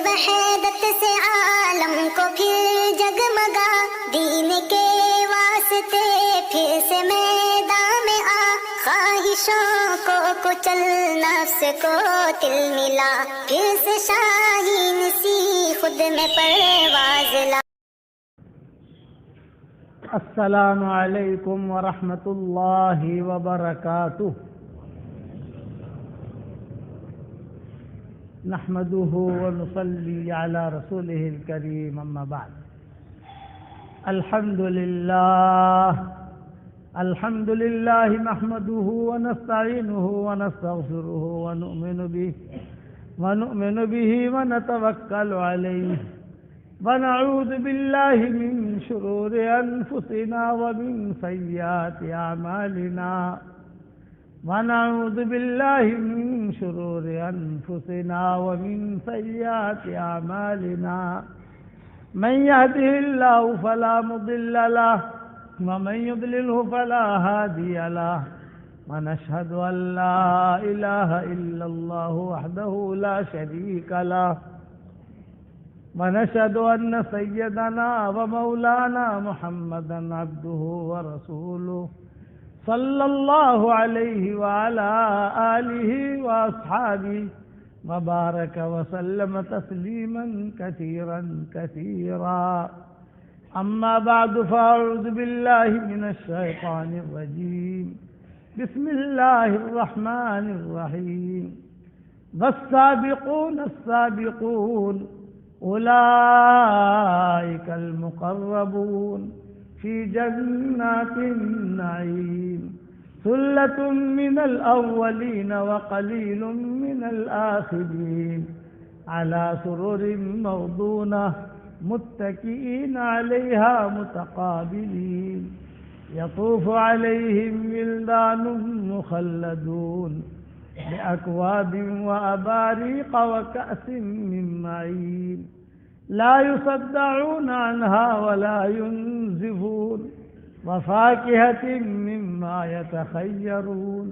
وحدت سے عالم کو پھر جگمگا، دین کے واسطے پھر سے میدان میں آ، خواہشوں کو کچل نفس کو تل ملا، پھر سے شاہین سی خود میں پرواز لا۔ السلام علیکم ورحمۃ اللہ وبرکاتہ۔ نحمده ونصلي على رسوله الكريم، اما بعد۔ الحمد لله نحمده ونستعينه ونستغفره ونؤمن به ونتوكل عليه، ونعوذ بالله من شرور أنفسنا ومن سيئات أعمالنا، ونعوذ بالله من شرور أنفسنا ومن سيئات أعمالنا، من يهده الله فلا مضل له ومن يضلله فلا هادي له، ونشهد أن لا إله إلا الله وحده لا شريك له، ونشهد أن سيدنا ومولانا محمدا عبده ورسوله، صلى الله عليه وعلى آله وأصحابه وبارك وسلم تسليما كثيرا كثيرا، أما بعد، فأعوذ بالله من الشيطان الرجيم، بسم الله الرحمن الرحيم، والسابقون السابقون أولئك المقربون في جنات النعيم، ثلة من الأولين وقليل من الآخرين، على سرر موضونة متكئين عليها متقابلين، يطوف عليهم ولدان مخلدون بأكواب وأباريق وكأس من معين، لا يصدعون عنها ولا ينزفون، وفاكهة مما يتخيرون،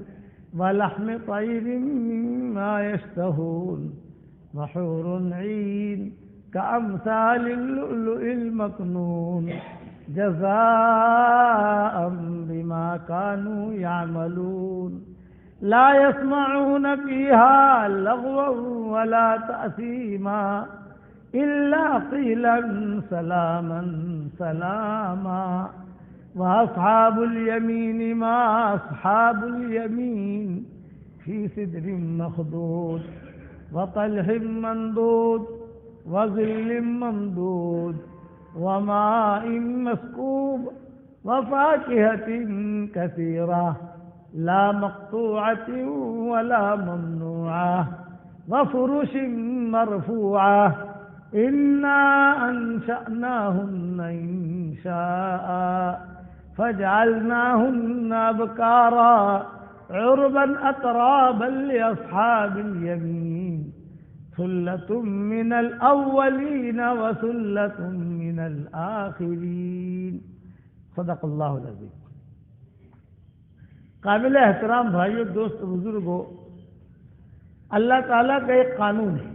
ولحم طير مما يشتهون، وحور عين كأمثال اللؤلؤ المكنون، جزاء بما كانوا يعملون، لا يسمعون فيها لغوا ولا تأثيما، إلا قيلا سلاما سلاما، وأصحاب اليمين ما أصحاب اليمين، في سدر مخضود وطلح منضود وظل ممدود وماء مسكوب، وفاكهة كثيرة لا مقطوعة ولا ممنوعة، وفرش مرفوعة، إنا أنشأناهن إنشاء فجعلناهن أبكارا عربا أترابا لأصحاب اليمين، ثلة من الأولين وثلة من الآخرين، صدق اللہ العظیم۔ قابل احترام بھائیو، دوست، بزرگوں، اللہ تعالیٰ کا ایک قانون ہے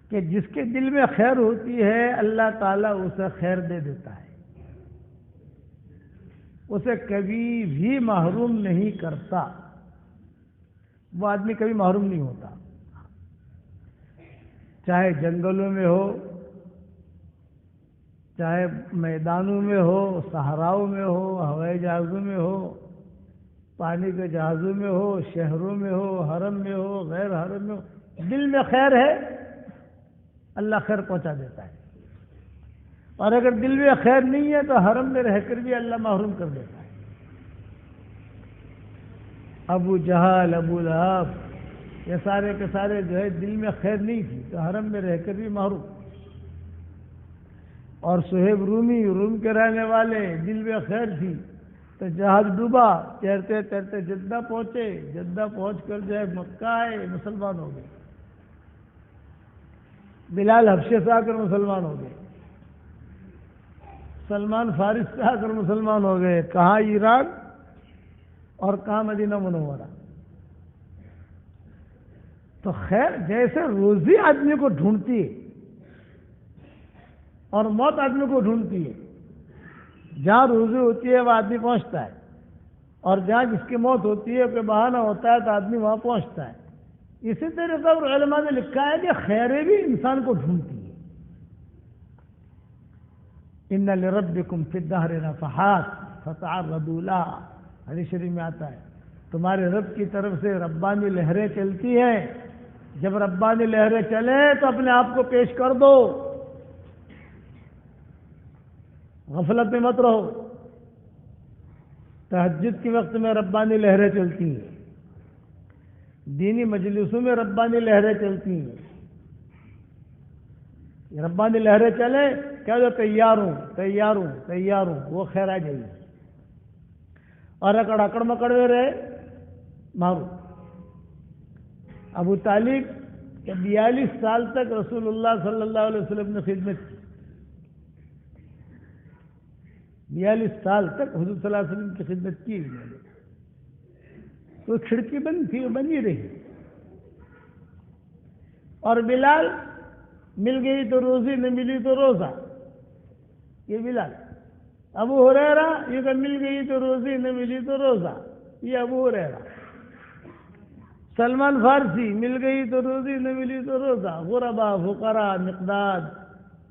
کہ جس کے دل میں خیر ہوتی ہے اللہ تعالیٰ اسے خیر دے دیتا ہے، اسے کبھی بھی محروم نہیں کرتا، وہ آدمی کبھی محروم نہیں ہوتا، چاہے جنگلوں میں ہو، چاہے میدانوں میں ہو، صحراؤں میں ہو، ہوائی جہازوں میں ہو، پانی کے جہازوں میں ہو، شہروں میں ہو، حرم میں ہو، غیر حرم میں ہو، دل میں خیر ہے اللہ خیر پہنچا دیتا ہے، اور اگر دل میں خیر نہیں ہے تو حرم میں رہ کر بھی اللہ محروم کر دیتا ہے۔ ابو جہل، ابو لہب، یہ سارے کے سارے جو ہے دل میں خیر نہیں تھی تو حرم میں رہ کر بھی محروم، اور صہیب رومی، روم کے رہنے والے، دل میں خیر تھی تو جہاز ڈوبا، تیرتے تیرتے جدہ پہنچے، جدہ پہنچ کر جو ہے مکہ آئے، مسلمان ہو گئے، بلال حبشے سے آ کر مسلمان ہو گئے، سلمان فارس سے آ کر مسلمان ہو گئے، کہاں ایران اور کہاں مدینہ منورہ۔ تو خیر جیسے روزی آدمی کو ڈھونڈتی ہے اور موت آدمی کو ڈھونڈتی ہے، جہاں روزی ہوتی ہے وہ آدمی پہنچتا ہے، اور جہاں جس کی موت ہوتی ہے کوئی بہانہ ہوتا ہے تو آدمی وہاں پہنچتا ہے۔ اسی طرح پر علماء نے لکھا ہے کہ خیریں بھی انسان کو ڈھونڈتی ہے۔ ان لربکم فی الدہر نفحات فتعرضوا لها، حدیث شریف میں آتا ہے تمہارے رب کی طرف سے ربانی لہریں چلتی ہیں، جب ربانی لہریں چلیں تو اپنے آپ کو پیش کر دو، غفلت میں مت رہو۔ تہجد کے وقت میں ربانی لہریں چلتی ہیں، دینی مجلسوں میں ربانی لہریں چلتی ہیں۔ ربانی لہریں چلیں کیا جو تیار ہوں تیار ہوں تیار ہوں، وہ خیر آ جائے گی، اور اکڑ مکڑ میں رہے مارو۔ ابو طالب کہ 42 سال تک رسول اللہ صلی اللہ علیہ وسلم نے خدمت کی، 42 سال تک حضور صلی اللہ علیہ وسلم کی خدمت کی، تو کھڑکی بند تھی، وہ بنی رہی۔ اور بلال مل گئی تو روزی، نہ ملی تو روزہ، یہ بلال۔ ابو ہریرہ یہ کہ مل گئی تو روزی، نہ ملی تو روزہ، یہ ابو ہریرہ۔ سلمان فارسی مل گئی تو روزی، نہ ملی تو روزہ۔ غربا فقراء مقداد،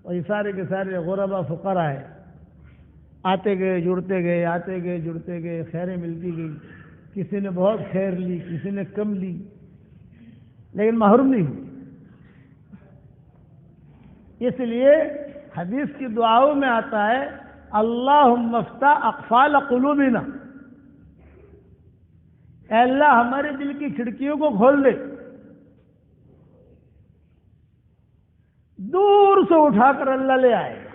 اور یہ سارے کے سارے غربا فقراء ہیں، آتے گئے جڑتے گئے، آتے گئے جڑتے گئے، خیریں ملتی گئی، کسی نے بہت خیر لی، کسی نے کم لی، لیکن محروم نہیں ہوئی۔ اس لیے حدیث کی دعاؤں میں آتا ہے اللہم افتح اقفال قلوبنا، اے اللہ ہمارے دل کی کھڑکیوں کو کھول دے، دور سے اٹھا کر اللہ لے آئے گا۔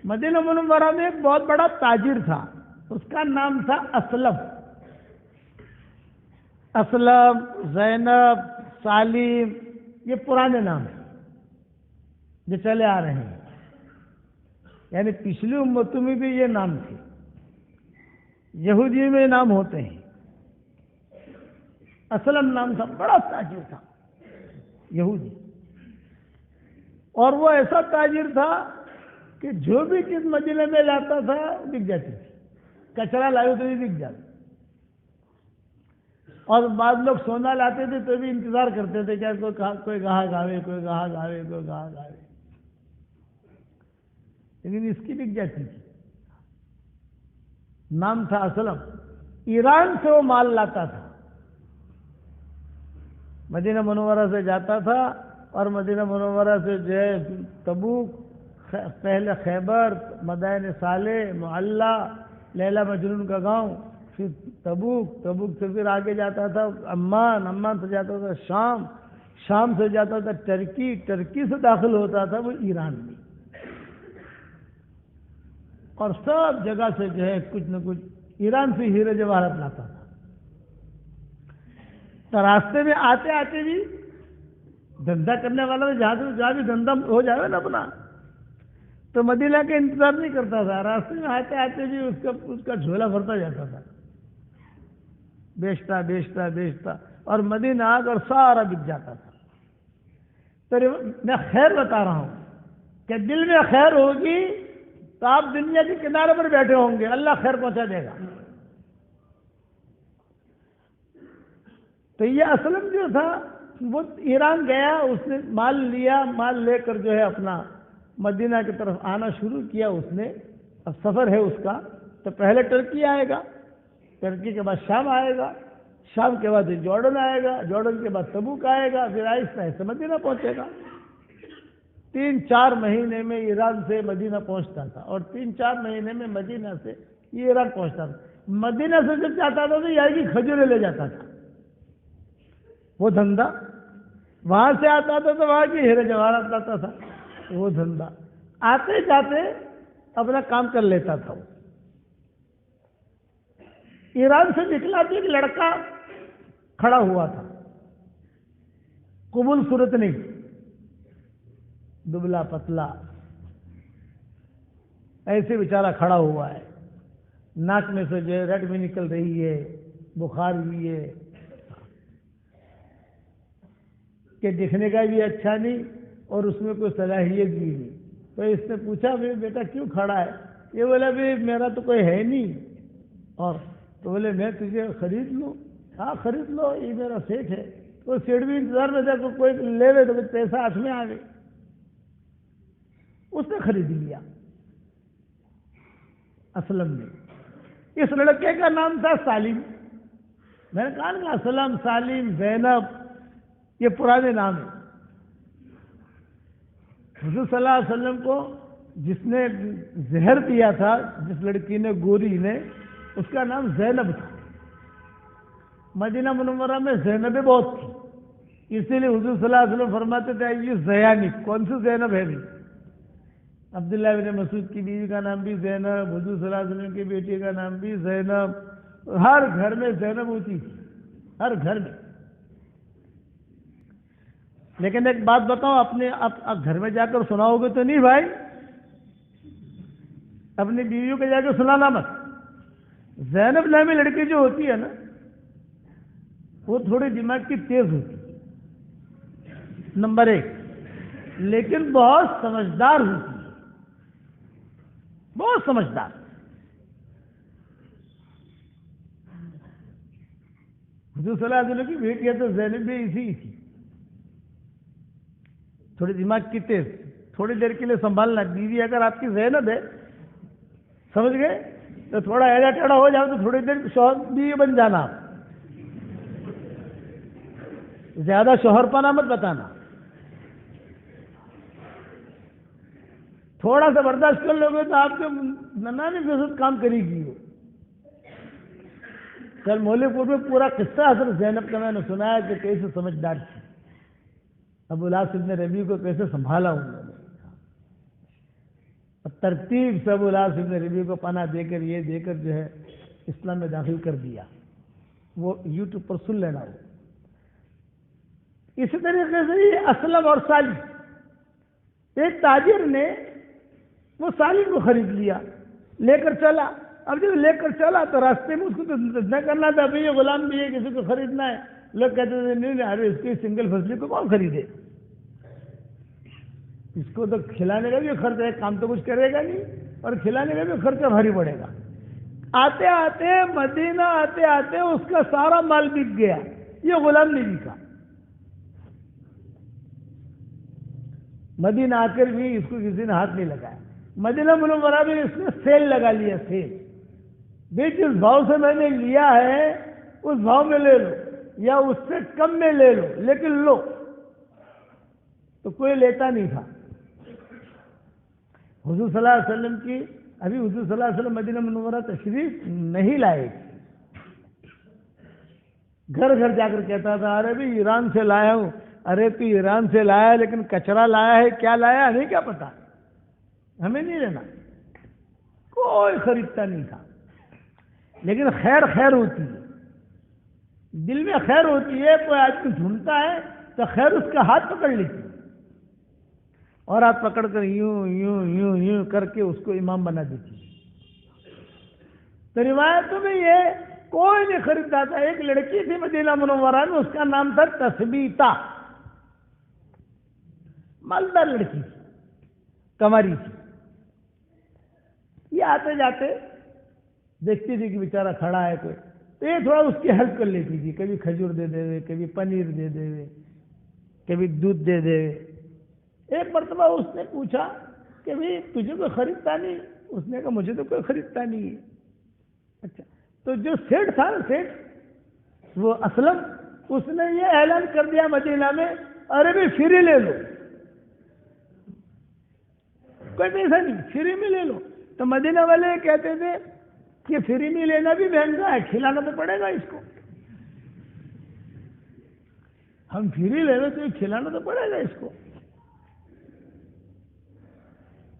مدینہ منورہ میں ایک بہت بڑا تاجر تھا، اس کا نام تھا اسلم۔ اسلم، زینب، سالم، یہ پرانے نام ہیں جو چلے آ رہے ہیں، یعنی پچھلی امتوں میں بھی یہ نام تھے، یہودی میں نام ہوتے ہیں۔ اسلم نام تھا، بڑا تاجر تھا یہودی، اور وہ ایسا تاجر تھا کہ جو بھی چیز مدینے میں لاتا تھا بک جاتی تھی، کچرا لائے تو بھی بک جاتا، اور بعض لوگ سونا لاتے تھے تو بھی انتظار کرتے تھے کہ کوئی گاہک آوے، کوئی گاہک آوے، کوئی گاہک آوے، لیکن اس کی بک جاتی تھی۔ نام تھا اسلم۔ ایران سے وہ مال لاتا تھا، مدینہ منورہ سے جاتا تھا، اور مدینہ منورہ سے جو ہے تبوک، پہلے خیبر، مدائن صالح، معلّہ، لیلہ مجنون کا گاؤں، پھر تبوک، تبوک سے پھر آگے جاتا تھا عمان، عمان سے جاتا تھا شام، شام سے جاتا تھا ٹرکی، ٹرکی سے داخل ہوتا تھا وہ ایران میں، اور سب جگہ سے جو ہے کچھ نہ کچھ ایران سے ہیرے جواہرات لاتا تھا۔ تو راستے میں آتے آتے بھی دھندا کرنے والا جہاں بھی دھندا ہو جائے نا اپنا، تو مدینہ کا انتظار نہیں کرتا تھا، راستے میں آتے آتے بھی اس کا جھولا بھرتا جاتا تھا، بیچتا بیچتا بیچتا، اور مدینہ آ کر سارا بک جاتا تھا۔ تو میں خیر بتا رہا ہوں کہ دل میں خیر ہوگی تو آپ دنیا کے کنارے پر بیٹھے ہوں گے، اللہ خیر پہنچا دے گا۔ تو یہ اسلم جو تھا وہ ایران گیا، اس نے مال لیا، مال لے کر جو ہے اپنا مدینہ کی طرف آنا شروع کیا۔ اس نے اب سفر ہے اس کا، تو پہلے ٹرکی آئے گا، ٹرکی کے بعد شام آئے گا، شام کے بعد جارڈن آئے گا، جارڈن کے بعد تبوک آئے گا، پھر آہستہ آہستہ مدینہ پہنچے گا۔ 3-4 مہینے میں ایران سے مدینہ پہنچتا تھا، اور 3-4 مہینے میں مدینہ سے یہ ایران پہنچتا تھا۔ مدینہ سے جب جاتا تھا تو یہاں کی کھجوریں لے جاتا تھا، وہ دھندا وہاں سے آتا تھا تو وہاں کی ہیرے جواہرات لاتا تھا، وہ دھندا آتے جاتے اپنا کام کر لیتا تھا۔ ایران سے نکلا تو ایک لڑکا کھڑا ہوا تھا، قبول صورت نہیں، دبلا پتلا ایسے بیچارہ کھڑا ہوا ہے، ناک میں سے جو ریڈ بھی نکل رہی ہے، بخار بھی ہے، کہ دکھنے کا بھی اچھا نہیں اور اس میں کوئی صلاحیت بھی نہیں. تو اس نے پوچھا بیٹا کیوں کھڑا ہے؟ یہ بولا بھی میرا تو کوئی ہے نہیں. اور تو بولے میں تجھے خرید لوں. ہاں خرید لو، یہ میرا سیٹ ہے. تو سیٹ بھی انتظار میں تھا کوئی لے لے تو پیسہ ہاتھ میں آ گئے. اس نے خرید لیا. اسلم نے. اس لڑکے کا نام تھا سالم. میں نے کہا نا اسلم، سالم، زینب یہ پرانے نام ہیں. حضور صلی اللہ علیہ وسلم کو جس نے زہر دیا تھا، جس لڑکی نے، گوری نے، اس کا نام زینب تھا. مدینہ منورہ میں زینبیں بہت تھی، اسی لیے حضور صلی اللہ علیہ وسلم فرماتے تھے یہ زیانی. کون سی زینب ہے بھی؟ عبداللہ بن مسعود کی بیوی کا نام بھی زینب، حضور صلی اللہ علیہ وسلم کی بیٹی کا نام بھی زینب. ہر گھر میں زینب ہوتی تھی، ہر گھر میں. لیکن ایک بات بتاؤں، اپنے گھر میں جا کر سناؤ گے تو نہیں بھائی، اپنی بیویوں کو جا کے سنانا مت. زینب نامی لڑکی جو ہوتی ہے نا، وہ تھوڑی دماغ کی تیز ہوتی ہے، نمبر 1. لیکن بہت سمجھدار ہوتی ہے، بہت سمجھدار. حضور صلی اللہ علیہ وسلم کی بیٹی ہے تو زینب بھی اسی تھی، تھوڑی دماغ کی تیز. تھوڑی دیر کے لیے سنبھالنا. بیوی اگر آپ کی زینب ہے، سمجھ گئے، تو تھوڑا ایڑا ٹیڑا ہو جاؤ تو تھوڑی دیر شوہر بھی بن جانا. آپ زیادہ شوہر پانا مت بتانا. تھوڑا سا برداشت کر لو گے تو آپ کے 99% کام کرے گی. وہ کل مولوی پور میں پورا قصہ حضرت زینب کا میں نے سنایا کہ کیسے سمجھدار تھی، ابو العاص ابن ربیع کو کیسے سنبھالا انہوں نے. ترتیب سے ابو العاص ابن ربیع کو پناہ دے کر، یہ دے کر جو ہے اسلام میں داخل کر دیا. وہ یوٹیوب پر سن لینا. وہ اسی طریقے سے یہ اسلم اور سالم، ایک تاجر نے وہ سالم کو خرید لیا، لے کر چلا. اب جب لے کر چلا تو راستے میں اس کو تو نہ کرنا تھا، بھائی یہ غلام بھی ہے، کسی کو خریدنا ہے. لوگ کہتے تھے نہیں ارے اس کی سنگل فصلی کو کون خریدے، اس کو تو کھلانے کا بھی خرچ ہے، کام تو کچھ کرے گا نہیں، اور کھلانے کا بھی خرچہ بھاری پڑے گا. آتے آتے مدینہ آتے آتے اس کا سارا مال بک گیا، یہ غلام نہیں بکا. مدینہ آ کر بھی اس کو کسی نے ہاتھ نہیں لگایا. مدینہ منورہ میں اس نے سیل لگا لیا. سیل بھی جس بھاؤ سے میں نے لیا ہے اس بھاؤ میں لے لو، یا اس سے کم میں لے لو، لیکن لو. تو کوئی لیتا نہیں تھا. حضور صلی اللہ علیہ وسلم کی ابھی حضور صلی اللہ علیہ وسلم مدینہ منورہ تشریف نہیں لائے. گھر گھر جا کر کہتا تھا ارے بھی ایران سے لایا ہوں. ارے تو ایران سے لایا لیکن کچرا لایا ہے، کیا لایا ہمیں کیا پتا، ہمیں نہیں لینا. کوئی خریدتا نہیں تھا. لیکن خیر خیر ہوتی ہے، دل میں خیر ہوتی ہے. کوئی آدمی ڈھونڈتا ہے تو خیر اس کا ہاتھ پکڑ لیتی ہے، اور ہاتھ پکڑ کر یوں یوں یوں یوں کر کے اس کو امام بنا دیتی ہے. تو روایتوں میں یہ کوئی نہیں خریدتا تھا. ایک لڑکی تھی مدینہ منورہ میں، اس کا نام تھا تثبیتہ. مالدار لڑکی تھی، کماری تھی. یہ آتے جاتے دیکھتی تھی کہ بیچارہ کھڑا ہے کوئی، تو یہ تھوڑا اس کی ہیلپ کر لیتی تھی. کبھی کھجور دے دے، کبھی پنیر دے دے، کبھی دودھ دے دے. ایک مرتبہ اس نے پوچھا کہ بھائی تجھے کوئی خریدتا نہیں؟ اس نے کہا مجھے تو کوئی خریدتا نہیں ہے. اچھا، تو جو سیٹ تھا نا، سیٹ وہ اسلم، اس نے یہ اعلان کر دیا مدینہ میں ارے بھی فری لے لو، کوئی پیسہ نہیں، فری میں لے لو. تو مدینہ والے کہتے تھے کہ فری میں لینا بھی مہنگا ہے، کھلانا تو پڑے گا اس کو. ہم فری لے لو تو کھلانا تو پڑے گا اس کو.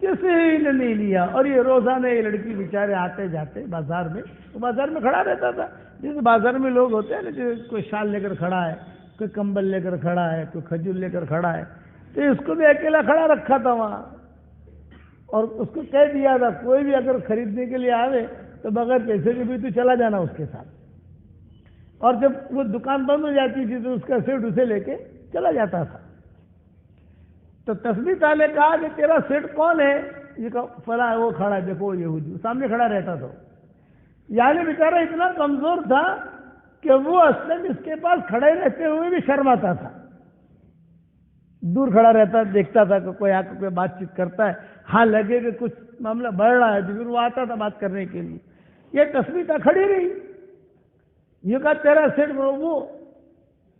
کسی نے نہیں لیا. اور یہ روزانہ یہ لڑکی بیچارے آتے جاتے بازار میں، وہ بازار میں کھڑا رہتا تھا. جیسے بازار میں لوگ ہوتے ہیں نا، جو کوئی شال لے کر کھڑا ہے، کوئی کمبل لے کر کھڑا ہے، کوئی کھجور لے کر کھڑا ہے، تو اس کو بھی اکیلا کھڑا رکھا تھا وہاں. اور اس کو کہہ دیا تھا کوئی بھی اگر خریدنے کے لیے آوے تو بغیر پیسے کے بھی تو چلا جانا اس کے ساتھ. اور جب وہ دکان بند ہو جاتی تھی تو اس کا سیٹ اسے لے کے چلا جاتا تھا. تو تثبیت نے کہا کہ تیرا سیٹ کون ہے؟ یہ کہا فلاں وہ کھڑا ہے، دیکھو یہودی سامنے کھڑا رہتا تھا. یعنی بیچارہ اتنا کمزور تھا کہ وہ اصلاً اس کے پاس کھڑے رہتے ہوئے بھی شرماتا تھا. دور کھڑا رہتا، دیکھتا تھا کہ کوئی آ کے کوئی بات چیت کرتا ہے، ہاں لگے کہ کچھ معاملہ بڑھ رہا ہے تو پھر وہ آتا تھا بات کرنے کے لیے. یہ تثبیت کھڑی رہی. یہ کہا تیرا سیٹ وہ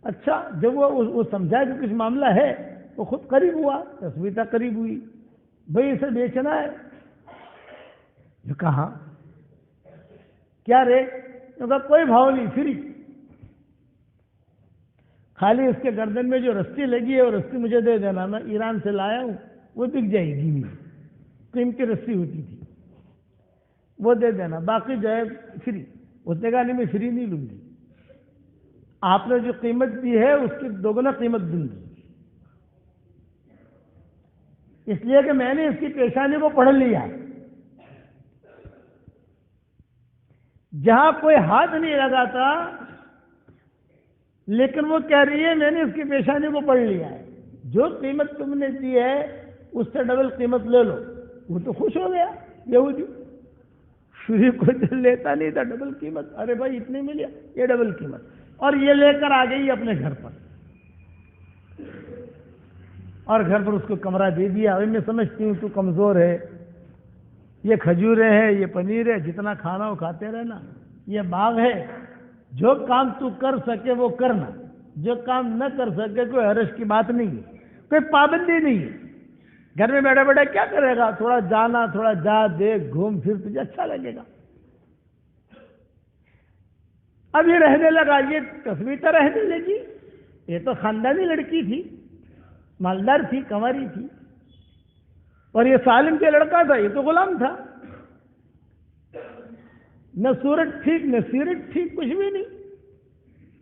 اچھا. جب وہ سمجھا کہ کچھ معاملہ ہے وہ خود قریب ہوا، تثبیت قریب ہوئی. بھئی اسے بیچنا ہے؟ جو کہا کیا ریٹ؟ جو کہا کوئی بھاؤ نہیں، فری. خالی اس کے گردن میں جو رسی لگی ہے وہ رسی مجھے دے دینا، میں ایران سے لایا ہوں، وہ بک جائے گی. میری قیمتی رسی ہوتی تھی، وہ دے دینا، باقی جو ہے فری. اس نے کہا نہیں میں فری نہیں لوں گی، آپ نے جو قیمت دی ہے اس کی دوگنا قیمت دوں گی. اس لیے کہ میں نے اس کی پیشانی کو پڑھ لیا ہے. جہاں کوئی ہاتھ نہیں لگاتا لیکن وہ کہہ رہی ہے میں نے اس کی پیشانی کو پڑھ لیا ہے، جو قیمت تم نے دی ہے اس سے ڈبل قیمت لے لو. وہ تو خوش ہو گیا یہودی. شروع کو لیتا نہیں تھا ڈبل قیمت. ارے بھائی اتنے ملیا، یہ ڈبل قیمت. اور یہ لے کر آ گئی اپنے گھر پر، اور گھر پر اس کو کمرہ دے دیا. ابھی میں سمجھتی ہوں تو کمزور ہے، یہ کھجورے ہے، یہ پنیر ہے، جتنا کھانا وہ کھاتے رہنا. یہ باغ ہے، جو کام تو کر سکے وہ کرنا، جو کام نہ کر سکے کوئی حرج کی بات نہیں ہے، کوئی پابندی نہیں ہے. گھر میں بیٹھے بیٹھے کیا کرے گا؟ تھوڑا جانا، تھوڑا جا دیکھ گھوم پھر، تجھے اچھا لگے گا. اب یہ رہنے لگا. یہ تصویر تو رہنے لگی. یہ تو خاندانی لڑکی تھی، مالدار تھی، کنواری تھی. اور یہ سالم کے لڑکا تھا، یہ تو غلام تھا. نہ صورت ٹھیک نہ سیرت ٹھیک، کچھ بھی نہیں.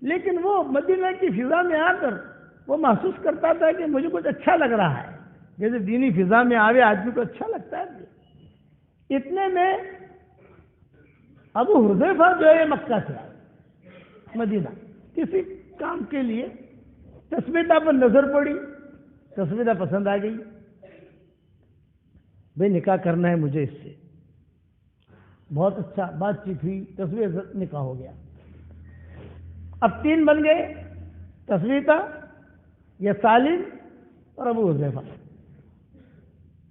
لیکن وہ مدینہ کی فضا میں آ کر وہ محسوس کرتا تھا کہ مجھے کچھ اچھا لگ رہا ہے. جیسے دینی فضا میں آوے آدمی کو اچھا لگتا ہے. اتنے میں ابو حذیفہ جو ہے مکہ سے آئے مدینہ کسی کام کے لیے. تثبیتہ پر نظر پڑی، تثبیتہ پسند آ گئی. بھئی نکاح کرنا ہے مجھے اس سے. بہت اچھا بات چیت ہوئی، تصویر نکاح ہو گیا. اب 3 بن گئے، تثبیتہ، یہ سالم اور ابو حذیفہ.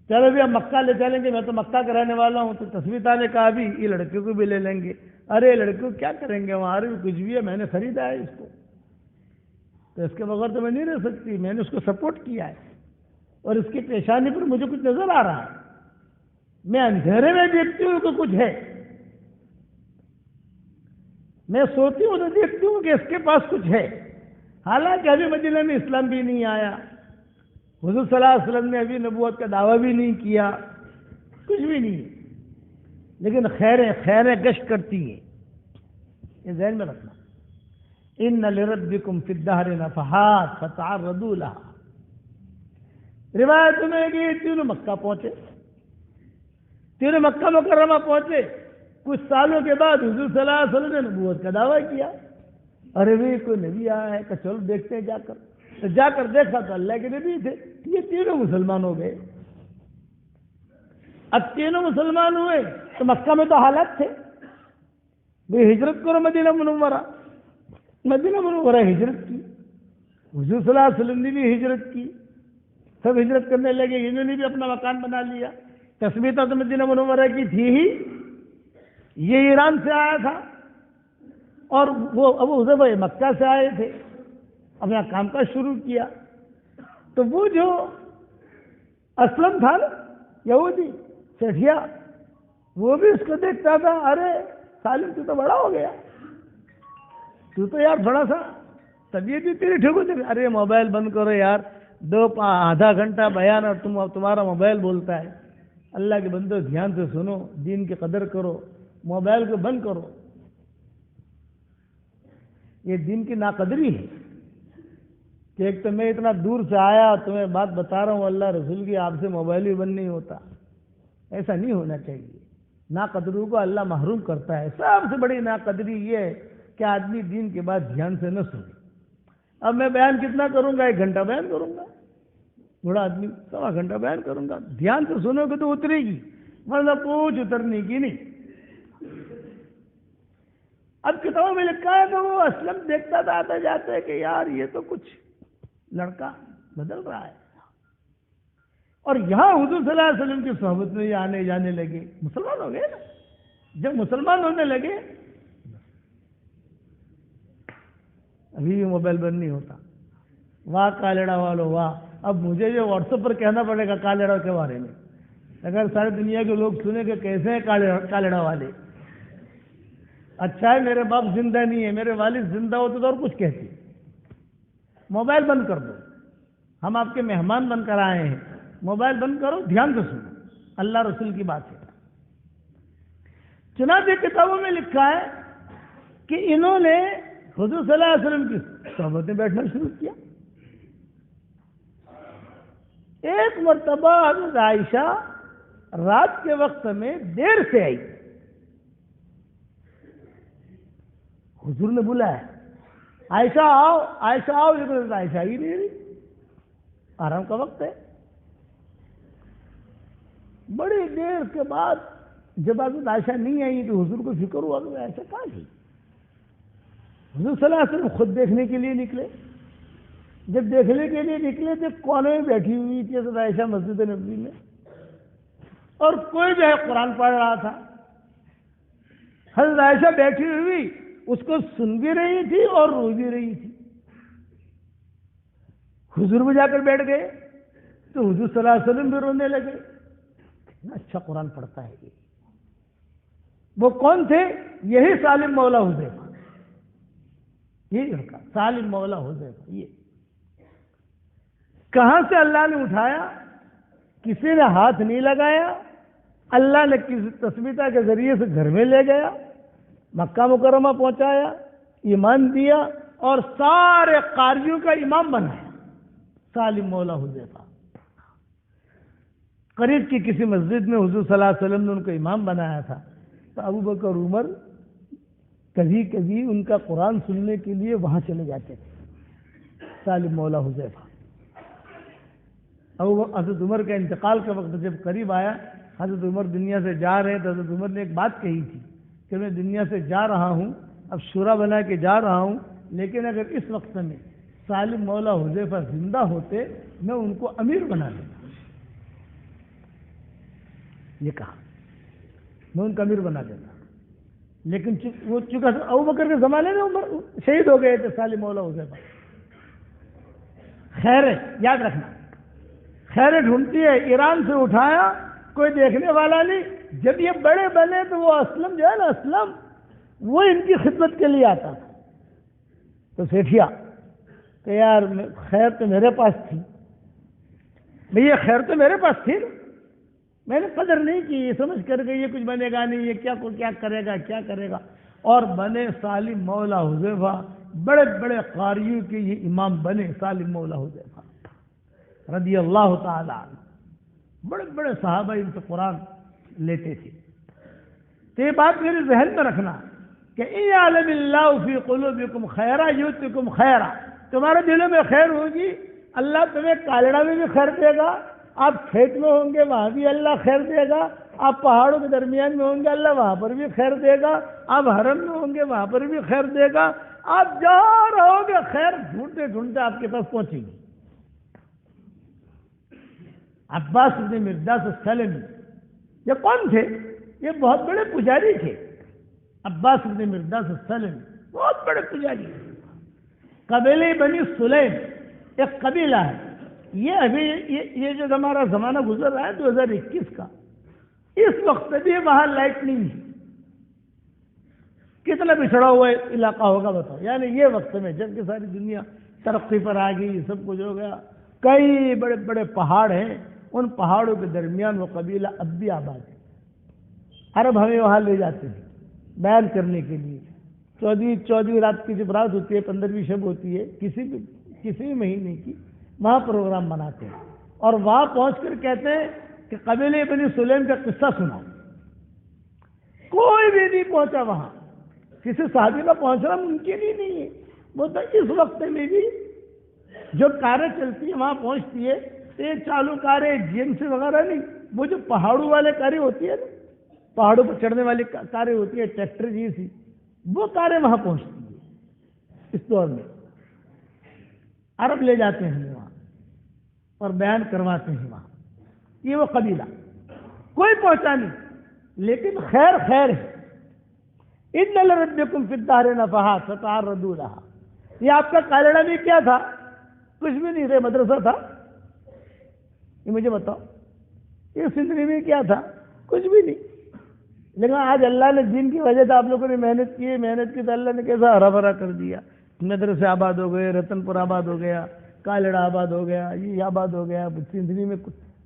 چلو بھی اب مکہ لے چلیں گے، میں تو مکہ کا رہنے والا ہوں. تو تثبیتہ نے کہا بھی یہ لڑکے کو بھی لے لیں گے. ارے لڑکے کو کیا کریں گے، وہاں بھی کچھ بھی ہے، میں نے خریدا ہے اس کو، تو اس کے بغیر تو میں نہیں رہ سکتی. میں نے اس کو سپورٹ کیا ہے، اور اس کی پیشانی پر مجھے کچھ نظر آ رہا ہے. میں اندھیرے میں دیکھتی ہوں کہ کچھ ہے، میں سوتی ہوں تو دیکھتی ہوں کہ اس کے پاس کچھ ہے. حالانکہ ابھی مدینہ میں اسلام بھی نہیں آیا، حضور صلی اللہ علیہ وسلم نے ابھی نبوت کا دعویٰ بھی نہیں کیا، کچھ بھی نہیں. لیکن خیریں گشت کرتی ہیں. یہ ذہن میں رکھنا. ان لربکم فی الدہر نفحات فتعرضوا لها. روایت میں کہ تینوں مکہ پہنچے، تینوں مکہ مکرمہ پہنچے. کچھ سالوں کے بعد حضور صلی اللہ علیہ وسلم نے نبوت کا دعویٰ کیا. ارے بھی کوئی نبی آیا ہے کہ چلو دیکھتے ہیں جا کر. تو جا کر دیکھا تو اللہ کے نبی تھے. یہ تینوں مسلمان ہو گئے. اب تینوں مسلمان ہوئے تو مکہ میں تو حالات تھے، بھئی ہجرت کرو مدینہ منورہ. مدینہ منورہ ہجرت کی، حضور صلی اللہ علیہ وسلم نے بھی ہجرت کی، سب ہجرت کرنے لگے. انہوں نے بھی اپنا مکان بنا لیا. تثبیتہ تو مدینہ منورہ کی تھی ہی، یہ ایران سے آیا تھا، اور وہ ابو حذیفہ مکہ سے آئے تھے، اپنا کام کاج شروع کیا. تو وہ جو اسلم تھا نا یہودی سیٹھیا، وہ بھی اس کو دیکھتا تھا. ارے سالم تو بڑا ہو گیا، تو یار تھوڑا سا طبیعت بھی تیری ٹھیک ہوتی. ارے موبائل بند کرو یار، آدھا گھنٹہ بیان اور تمہارا موبائل بولتا ہے. اللہ کے بندو دھیان سے سنو، دین کی قدر کرو، موبائل کو بند کرو. یہ دین کی ناقدری ہے کہ ایک تو میں اتنا دور سے آیا تمہیں بات بتا رہا ہوں اللہ رسول کی، آپ سے موبائل بھی بند نہیں ہوتا. ایسا نہیں ہونا چاہیے. ناقدروں کو اللہ محروم کرتا ہے. سب سے بڑی ناقدری یہ ہے کہ آدمی دین کے بعد دھیان سے نہ سنے. اب میں بیان کتنا کروں گا؟ 1 گھنٹہ بیان کروں گا، بوڑھا آدمی 1.25 گھنٹہ بیان کروں گا، دھیان سے سنو گے تو اترے گی، ورنہ پوچھ اترنے کی نہیں۔ اب کتابوں میں لکھا ہے کہ وہ اسلم دیکھتا تھا آتا جاتا ہے کہ یار یہ تو کچھ لڑکا بدل رہا ہے، اور یہاں حضور صلی اللہ علیہ وسلم کی صحبت میں یہ آنے جانے لگے، مسلمان ہو گئے نا۔ جب مسلمان ہونے لگے، ابھی بھی موبائل بند نہیں ہوتا، واہ کالڑا والو واہ۔ اب مجھے یہ واٹس ایپ پر کہنا پڑے گا کالڑا کے بارے میں، اگر ساری دنیا کے لوگ سنیں کہ کیسے ہیں کالڑا والے۔ اچھا ہے میرے باپ زندہ نہیں ہے، میرے والد زندہ ہوتے تو اور کچھ کہتے۔ موبائل بند کر دو، ہم آپ کے مہمان بن کر آئے ہیں، موبائل بند کرو، دھیان سے سنو، اللہ رسول کی بات ہے۔ چنانچہ کتابوں میں لکھا ہے کہ انہوں نے حضور صلی اللہ علیہ وسلم کی صحبت میں بیٹھنا شروع کیا۔ ایک مرتبہ حضرت عائشہ رات کے وقت میں دیر سے آئی، حضور نے بلایا، عائشہ آؤ عائشہ آؤ، لیکن عائشہ ہی نہیں رہی، آرام کا وقت ہے۔ بڑی دیر کے بعد جب حضرت عائشہ نہیں آئی تو حضور کو فکر ہوا کہ عائشہ کہاں گئی۔ حضور صلی اللہ علیہ وسلم خود دیکھنے کے لیے نکلے، جب دیکھنے کے لیے نکلے تو کونے میں بیٹھی ہوئی تھی حضرت عائشہ مسجد نبوی میں، اور کوئی جو ہے قرآن پڑھ رہا تھا۔ حضرت عائشہ بیٹھی ہوئی اس کو سن بھی رہی تھی اور رو بھی رہی تھی۔ حضور میں جا کر بیٹھ گئے تو حضور صلی اللہ علیہ وسلم بھی رونے لگے، کتنا اچھا قرآن پڑھتا ہے یہ۔ وہ کون تھے؟ یہی سالم مولا حذیفہ، یہی لڑکا سالم مولا حذیفہ۔ یہ کہاں سے اللہ نے اٹھایا؟ کسی نے ہاتھ نہیں لگایا، اللہ نے کسی تثبیتہ کے ذریعے سے گھر میں لے گیا، مکہ مکرمہ پہنچایا، ایمان دیا اور سارے قاریوں کا امام بنایا، سالم مولا حذیفہ۔ قریب کی کسی مسجد میں حضور صلی اللہ علیہ وسلم نے ان کو امام بنایا تھا، تو ابو بکر عمر کبھی کبھی ان کا قرآن سننے کے لیے وہاں چلے جاتے تھے، سالم مولا حذیفہ۔ حضرت عمر کا انتقال کا وقت جب قریب آیا، حضرت عمر دنیا سے جا رہے ہیں، تو حضرت عمر نے ایک بات کہی تھی کہ میں دنیا سے جا رہا ہوں، اب شورا بنا کے جا رہا ہوں، لیکن اگر اس وقت میں سالم مولا حذیفہ زندہ ہوتے میں ان کو امیر بنا دیتا۔ یہ کہا میں ان کا امیر بنا دیتا، لیکن وہ چونکہ ابو بکر کے زمانے میں عمر شہید ہو گئے تھے سالم مولا حذیفہ۔ خیر یاد رکھنا، خیر ڈھونڈتی ہے، ایران سے اٹھایا، کوئی دیکھنے والا نہیں۔ جب یہ بڑے بنے تو وہ اسلم جو ہے نا، اسلم وہ ان کی خدمت کے لیے آتا تھا، تو سیٹھیا کہ یار خیر تو میرے پاس تھی، یہ خیر تو میرے پاس تھی، میں نے قدر نہیں کی، یہ سمجھ کر کے یہ کچھ بنے گا نہیں، یہ کیا کرے گا، اور بنے سالم مولا حذیفہ، بڑے بڑے قاریوں کے یہ امام بنے سالم مولا حذیفہ رضی اللہ تعالی عنہ۔ بڑے بڑے صحابہ ان سے قرآن لیتے تھے۔ تو یہ بات میرے ذہن میں رکھنا کہ ان یعلم اللہ فی قلوبکم خیرا یؤتکم خیرا، تمہارے دلوں میں خیر ہوگی، اللہ تمہیں کالڑا میں بھی خیر دے گا، آپ کھیت میں ہوں گے وہاں بھی اللہ خیر دے گا، آپ پہاڑوں کے درمیان میں ہوں گے اللہ وہاں پر بھی خیر دے گا، آپ حرم میں ہوں گے وہاں پر بھی خیر دے گا، آپ جہاں رہو گے خیر ڈھونڈتے ڈھونڈتے آپ کے پاس پہنچے گی۔ عباس بن مرداس السلمی یہ کون تھے؟ یہ بہت بڑے پجاری تھے، عباس بن مرداس السلمی بہت بڑے پجاری تھے۔ قبیلہ بنی سلیم ایک قبیلہ ہے، یہ ابھی یہ جو ہمارا زمانہ گزر رہا ہے 2021 کا، اس وقت بھی وہاں لائٹ نہیں ہے۔ کتنا بچھڑا ہوا علاقہ ہوگا بتاؤ، یعنی یہ وقت میں جب کہ ساری دنیا ترقی پر آ گئی، سب کچھ ہو گیا، کئی بڑے بڑے پہاڑ ہیں، ان پہاڑوں کے درمیان وہ قبیلہ اب بھی آباد ہے۔ عرب ہمیں وہاں لے جاتے ہیں بیان کرنے کے لیے، 14ویں رات کی جب رات ہوتی ہے، 15ویں شب ہوتی ہے، کسی بھی مہینے کی، وہاں پروگرام بناتے ہیں، اور وہاں پہنچ کر کہتے ہیں کہ قبیلہ بنی سلیم کا قصہ سنا۔ کوئی بھی نہیں پہنچا وہاں، کسی صحابی کا پہنچنا ممکن ہی نہیں ہے۔ وہ تو اس وقت میں بھی جو کاریں چلتی ہیں وہاں پہنچتی ہے، تو یہ چالو کاریں جی ایم سی وغیرہ نہیں، وہ جو پہاڑوں والے کاریں ہوتی ہے نا، پہاڑوں پر چڑھنے والی کاریں ہوتی ہے، ٹریکٹر جیسی، وہ کاریں وہاں پہنچتی ہیں اس دور میں۔ عرب لے جاتے ہیں وہاں اور بیان کرواتے ہیں وہاں، یہ وہ قبیلہ کوئی پہنچا نہیں، لیکن خیر خیر ہے۔ ان لربکم فی الدار نفحات فتعرضوا لها، یہ آپ کا کالڑا بھی کیا تھا؟ کچھ بھی نہیں تھا، مدرسہ تھا؟ یہ مجھے بتاؤ، یہ سندری میں کیا تھا؟ کچھ بھی نہیں، لیکن آج اللہ نے دین کی وجہ سے آپ لوگوں نے محنت کی، محنت کی تو اللہ نے کیسا ہرا بھرا کر دیا، مدرسے آباد ہو گئے، رتن پور آباد ہو گیا، کالڑا آباد ہو گیا، یہ آباد ہو گیا، سندری میں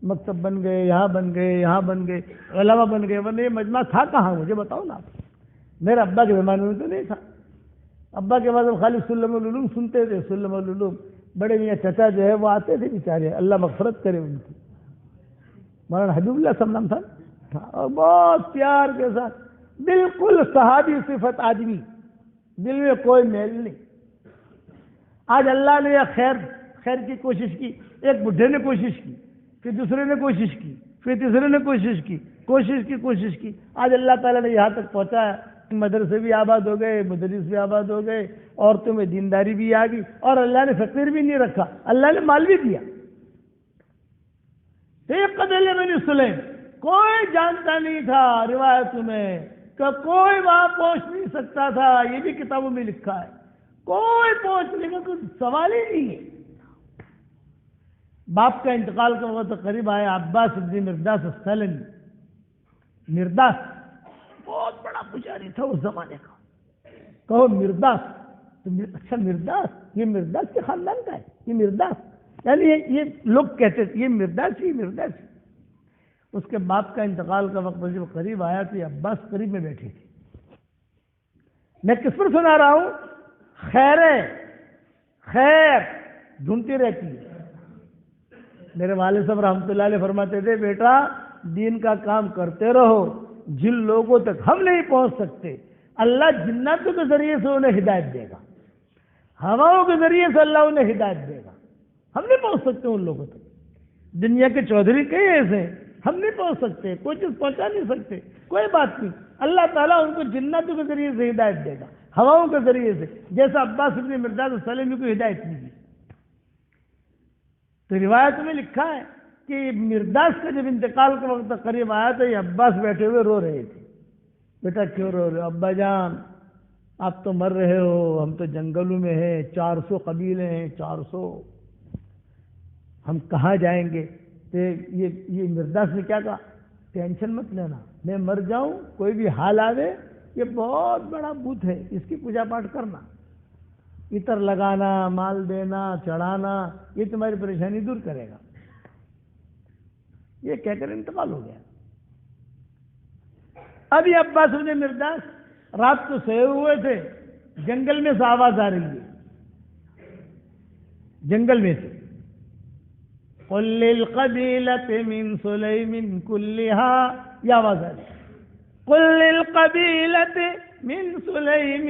مکتب بن گئے، یہاں بن گئے، یہاں بن گئے، علماء بن گئے، ورنہ یہ مجمع تھا کہاں؟ مجھے بتاؤ نا آپ۔ میرے ابا کے زمانے میں تو نہیں تھا، ابا کے بعد ہم خالی سلم العلوم سنتے تھے، سلم العلوم، بڑے میاں چچا جو ہے وہ آتے تھے بیچارے، اللہ مغفرت کرے ان کی، مولانا حبیب اللہ صاحب نام تھا، اور بہت پیار کے ساتھ، بالکل صحابی صفت آدمی، دل میں کوئی میل نہیں۔ آج اللہ نے یہ خیر کی کوشش کی، ایک بڈھے نے کوشش کی، پھر دوسرے نے کوشش کی، پھر تیسرے نے کوشش کی، آج اللہ تعالیٰ نے یہاں تک پہنچایا، مدرسے بھی آباد ہو گئے، مدرس بھی آباد ہو گئے، عورتوں میں دینداری بھی آ گئی، اور اللہ نے فقیر بھی نہیں رکھا، اللہ نے مال بھی دیا۔ ایک قبیلے میں نہیں سلیم، کوئی جانتا نہیں تھا روایتوں میں کہ کوئی وہاں پہنچ نہیں سکتا تھا، یہ بھی کتابوں میں لکھا ہے، کوئی پہنچنے کا کوئی سوال ہی نہیں ہے۔ باپ کا انتقال کا وقت قریب آیا، عباس بن مرداس السلمی، مرداس بہت بڑا پجاری تھا اس زمانے کا، کہو مرداس، اچھا مرداس، یہ مرداس کے خاندان کا ہے، یہ مرداس، یعنی یہ لوگ کہتے تھے یہ مرداس ہی مرداس ہی۔ اس کے باپ کا انتقال کا وقت جب قریب آیا تو یہ عباس قریب میں بیٹھی تھی۔ میں کس پر سنا رہا ہوں؟ خیر ڈھونڈتی رہتی ہے۔ میرے والد صاحب رحمۃ اللہ علیہ فرماتے تھے، بیٹا دین کا کام کرتے رہو، جن لوگوں تک ہم نہیں پہنچ سکتے اللہ جناتوں کے ذریعے سے انہیں ہدایت دے گا، ہواؤں کے ذریعے سے اللہ انہیں ہدایت دے گا، ہم نہیں پہنچ سکتے ان لوگوں تک۔ دنیا کے چودھری کئی ایسے ہیں، ہم نہیں پہنچ سکتے، کوئی چیز پہنچا نہیں سکتے، کوئی بات نہیں، اللہ تعالیٰ ان کو جناتوں کے ذریعے سے ہدایت دے گا، ہواؤں کے ذریعے سے، جیسا عباس بن مرداس السلمی کو ہدایت نہیں دی۔ تو روایت میں لکھا ہے کہ مرداس کا جب انتقال کا وقت قریب آیا تو یہ عباس بیٹھے ہوئے رو رہے تھے۔ بیٹا کیوں رو رہے ہو؟ ابا جان آپ تو مر رہے ہو، ہم تو جنگلوں میں ہیں، 400 قبیلے ہیں، 400، ہم کہاں جائیں گے؟ تو یہ مرداس نے کیا کہا؟ ٹینشن مت لینا، میں مر جاؤں کوئی بھی حال آوے، یہ بہت بڑا بت ہے، اس کی پوجا پاٹ کرنا، عطر لگانا، مال دینا، چڑھانا، یہ تمہاری پریشانی دور کرے گا۔ یہ کہہ کر انتقال ہو گیا۔ ابھی عباس بن مرداس رات کو سوئے ہوئے تھے، جنگل میں سے آواز آ رہی ہے، جنگل میں سے، قل للقبیلۃ من سلیم كلها، یہ آواز آ رہی ہے، قل للقبیلۃ من سلیم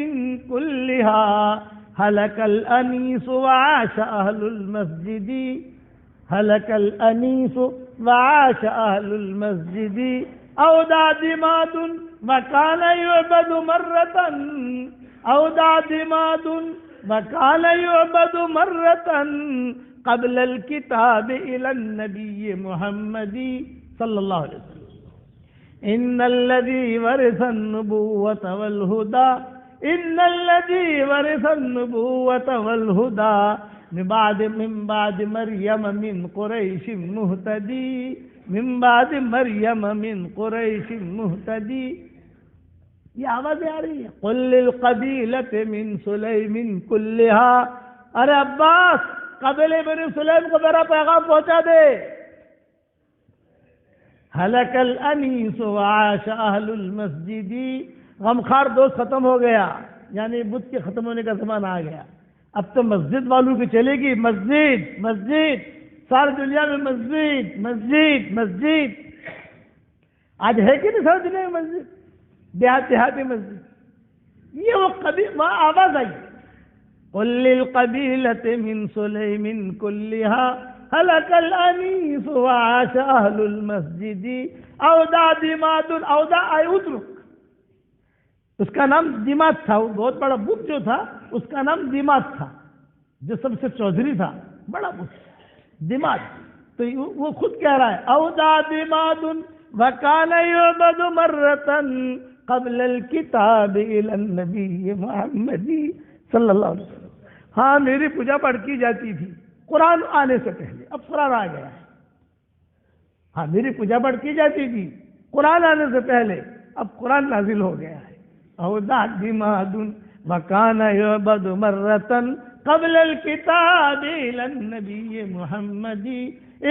كلها هلك الانیس وعاش اہل المسجد، هلك الانیس وعاش اہل المسجد، اودع دماد وكان يعبد مرة، اودع دماد وكان يعبد مرة قبل الكتاب الى النبي محمد صلی اللہ علیہ وسلم، ان الذي ورث النبوة والهدى، ان الذي ورث النبوة والهدى من بعد مريم من قريش مهتدي، من بعد مریم من قریش مہتدی، یہ آوازیں آ رہی ہیں، قل للقبیلۃ من سلیم كلها، ارے عباس قبیلے بنی سلیم کو میرا پیغام پہنچا دے، ہلک الانیس وعاش اہل المسجد، غمخوار دوست ختم ہو گیا، یعنی بت کے ختم ہونے کا زمانہ آ گیا، اب تو مسجد والوں کی چلے گی، مسجد ساری دنیا میں مسجد، آج ہے کہ نہیں ساری دنیا میں مسجد، دیہات میں مسجد، یہ وہ کبھی وہاں آواز آئی، قل للقبيلة من سليم كلها هلك الأنيس وعاش أهل المسجد أودع دماد أودع اترك. اس کا نام دیماد تھا، وہ بہت بڑا بت جو تھا اس کا نام دیماد تھا، جو سب سے چودھری تھا، بڑا بت دیماد. تو وہ خود کہہ رہا ہے اودع دیماد وكان يعبد مرة قبل الكتاب إلى النبي محمد صلی اللہ علیہ وسلم. ہاں میری پوجا پاٹھ کی جاتی تھی قرآن آنے سے پہلے، اب قرآن آ گیا ہے. ہاں میری پوجا پاٹھ کی جاتی تھی قرآن آنے سے پہلے، اب قرآن نازل ہو گیا ہے. اودع دیماد وكان يعبد مرة قبل الكتاب إلى النبي محمد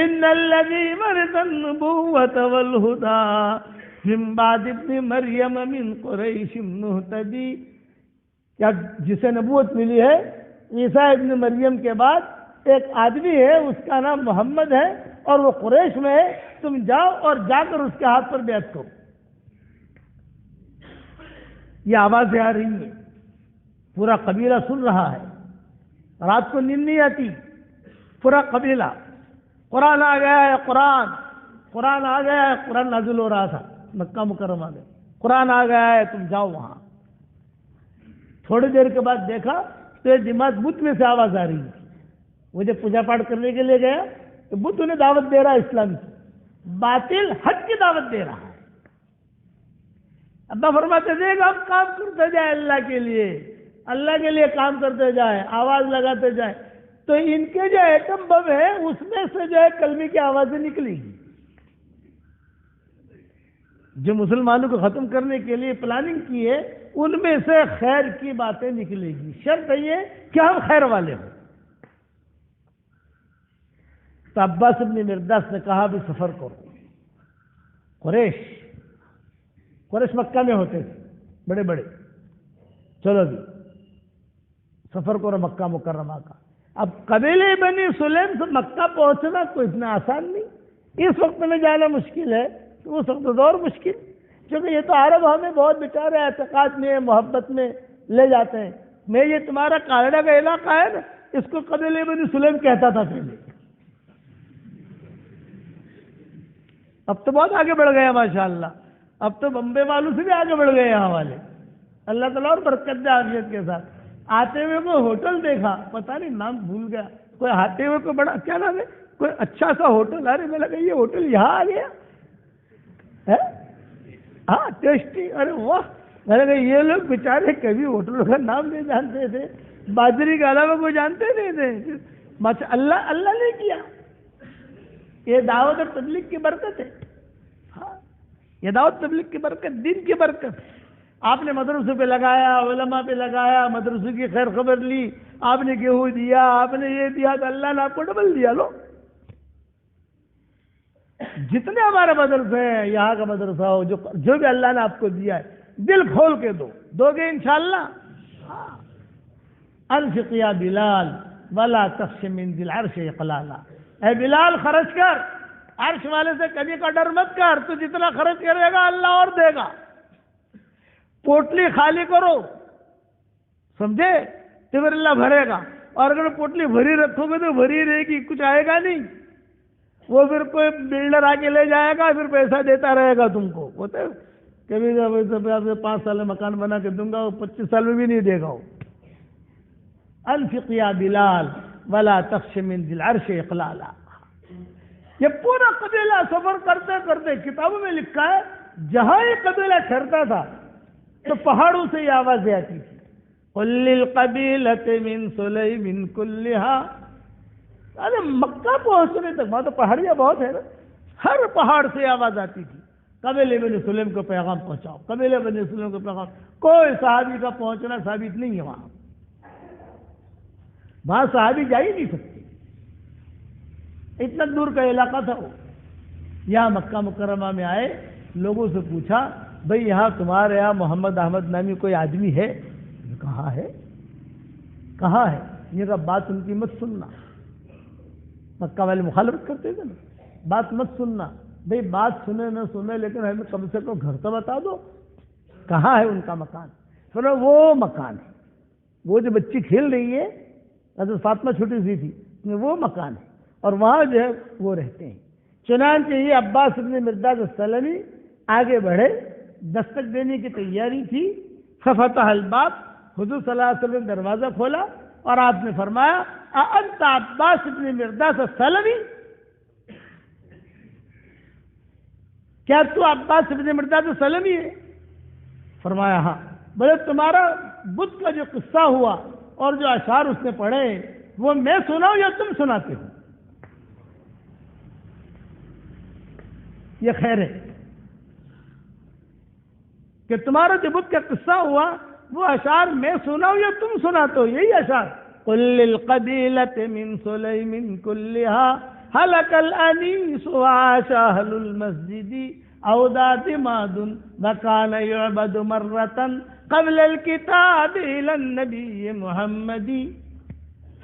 ان الذي ورث النبوة والهدى من بعد ابن مریم من قریش مهتدی. کیا جسے نبوت ملی ہے عیسیٰ ابن مریم کے بعد ایک آدمی ہے، اس کا نام محمد ہے اور وہ قریش میں ہے، تم جاؤ اور جا کر اس کے ہاتھ پر بیعت کرو. یہ آوازیں آ رہی ہیں، پورا قبیلہ سن رہا ہے، رات کو نیند نہیں آتی، پورا قبیلہ. قرآن آ گیا ہے، قرآن آ گیا ہے، قرآن نازل ہو رہا تھا مکہ مکرمہ میں، قرآن آ گیا ہے تم جاؤ وہاں. تھوڑی دیر کے بعد دیکھا تو یہ دیماد بت میں سے آواز آ رہی ہے. وہ جب پوجا پاٹ کرنے کے لیے گیا تو بت انہیں دعوت دے رہا ہے اسلام کی، باطل حق کی دعوت دے رہا ہے. ابا فرماتے تھے کہ ہم کام کرتے جائیں اللہ کے لیے کام کرتے جائیں، آواز لگاتے جائیں. تو ان کے جو ایٹم بم ہے اس میں سے جو ہے کلمے کی آوازیں نکلی گی. جو مسلمانوں کو ختم کرنے کے لیے پلاننگ کی ہے ان میں سے خیر کی باتیں نکلے گی. شرط یہ کہ ہم خیر والے ہوں. تو عباس ابن مرداس نے کہا بھی سفر کرو. قریش مکہ میں ہوتے تھے بڑے بڑے، چلو جی سفر کرو مکہ مکرمہ کا. اب قبیلے بنی سلیم سے مکہ پہنچنا کوئی اتنا آسان نہیں. اس وقت میں جانا مشکل ہے تو اس وقت اور مشکل، کیونکہ یہ تو عرب ہمیں بہت بیچارے اعتقاد میں محبت میں لے جاتے ہیں. میں یہ تمہارا کانیڈا کا علاقہ ہے نا، اس کو قبیلے بنی سلیم کہتا تھا پہلے. اب تو بہت آگے بڑھ گیا ماشاءاللہ، اب تو بمبے والوں سے بھی آگے بڑھ گئے یہاں والے. اللہ تعالیٰ اور برکت دے عافیت کے ساتھ. آتے ہوئے کوئی ہوٹل دیکھا، پتہ نہیں نام بھول گیا، کوئی آتے ہوئے کوئی بڑا کیا نام ہے، کوئی اچھا سا ہوٹل. ارے میں لگا یہ ہوٹل یہاں آ گیا ہے، ہاں ٹیسٹی. ارے واہ، میں نے کہا یہ لوگ بیچارے کبھی ہوٹلوں کا نام نہیں جانتے تھے، باجری کے علاوہ کوئی جانتے نہیں تھے. اللہ نے کیا. یہ دعوت اور تبلیغ کی برکت ہے. ہاں یہ دعوت تبلیغ کی برکت، دین کی برکت. آپ نے مدرسوں پہ لگایا، علماء پہ لگایا، مدرسوں کی خیر خبر لی، آپ نے گیہوں دیا، آپ نے یہ دیا، تو اللہ نے آپ کو ڈبل دیا. لو جتنے ہمارے مدرسے ہیں، یہاں کا مدرسہ ہو، جو بھی اللہ نے آپ کو دیا ہے دل کھول کے دو گے انشاءاللہ. انفق یا بلال ولا تخش من ذی العرش اقلالا. اے بلال خرچ کر، عرش والے سے کمی کا ڈر مت کر. تو جتنا خرچ کرے گا اللہ اور دے گا. پوٹلی خالی کرو، سمجھے، تو پھر اللہ بھرے گا. اور اگر پوٹلی بھری رکھو گے تو بھری رہے گی، کچھ آئے گا نہیں. وہ پھر کوئی بلڈر آ کے لے جائے گا، پھر پیسہ دیتا رہے گا تم کو. ہوتا ہے کبھی 5 سال میں مکان بنا کے دوں گا، وہ 25 سال میں بھی نہیں دے گا. انفق یا بلال ولا تخش من ذی العرش اقلالا. یہ پورا قبیلہ سفر کرتے کرتے، کتابوں میں لکھا ہے جہاں یہ قبیلہ ٹھہرتا تھا تو پہاڑوں سے یہ آوازیں آتی تھی. قل للقبیلۃ من سلیم کلھا. ارے مکہ پہنچنے تک وہاں تو پہاڑیاں بہت ہے نا، ہر پہاڑ سے آواز آتی تھی قبیلے بنی سلیم کو پیغام پہنچاؤ، قبیلے بنی سلیم کو پیغام. کوئی صحابی کا پہنچنا ثابت نہیں ہے. وہاں صحابی جا ہی نہیں سکتے، اتنا دور کا علاقہ تھا وہ. یہاں مکہ مکرمہ میں آئے، لوگوں سے پوچھا بھئی یہاں تمہارے یہاں محمد احمد نامی کوئی آدمی ہے؟ کہاں ہے؟ کہاں ہے؟ یہ کہا بات ان کی مت سننا. مکہ والے مخالفت کرتے تھے نا، بات مت سننا. بھئی بات سنے نہ سنے لیکن ہمیں کم سے کم گھر تو بتا دو، کہاں ہے ان کا مکان. پھر وہ مکان ہے، وہ جو بچی کھیل رہی ہے حضرت فاطمہ چھوٹی سی تھی وہ مکان ہے اور وہاں جو ہے وہ رہتے ہیں. چنانچہ یہ عباس ابن مرداد السلمی آگے بڑھے, دستک دینے کی تیاری تھی. ففتح الباب, حضور صلی اللہ علیہ وسلم نے دروازہ کھولا اور آپ نے فرمایا انت عباس ابن مرداد السلمی, کیا تو عباس ابن مرداد السلمی ہے؟ فرمایا ہاں. بولے تمہارا بدھ کا جو قصہ ہوا اور جو اشعار اس نے پڑھے وہ میں سناؤں یا تم سناتے ہو؟ یہ خیر ہے کہ تمہارا جو بدھ کا قصہ ہوا وہ اشعار میں سناؤں یا تم سناتے ہو؟ یہی اشعار قل للقبیلة من سلیم كلها هلك الانیس وعاش اهل المسجد اوداد ماد وكان يعبد مرة قبل الكتاب الى النبی محمدی.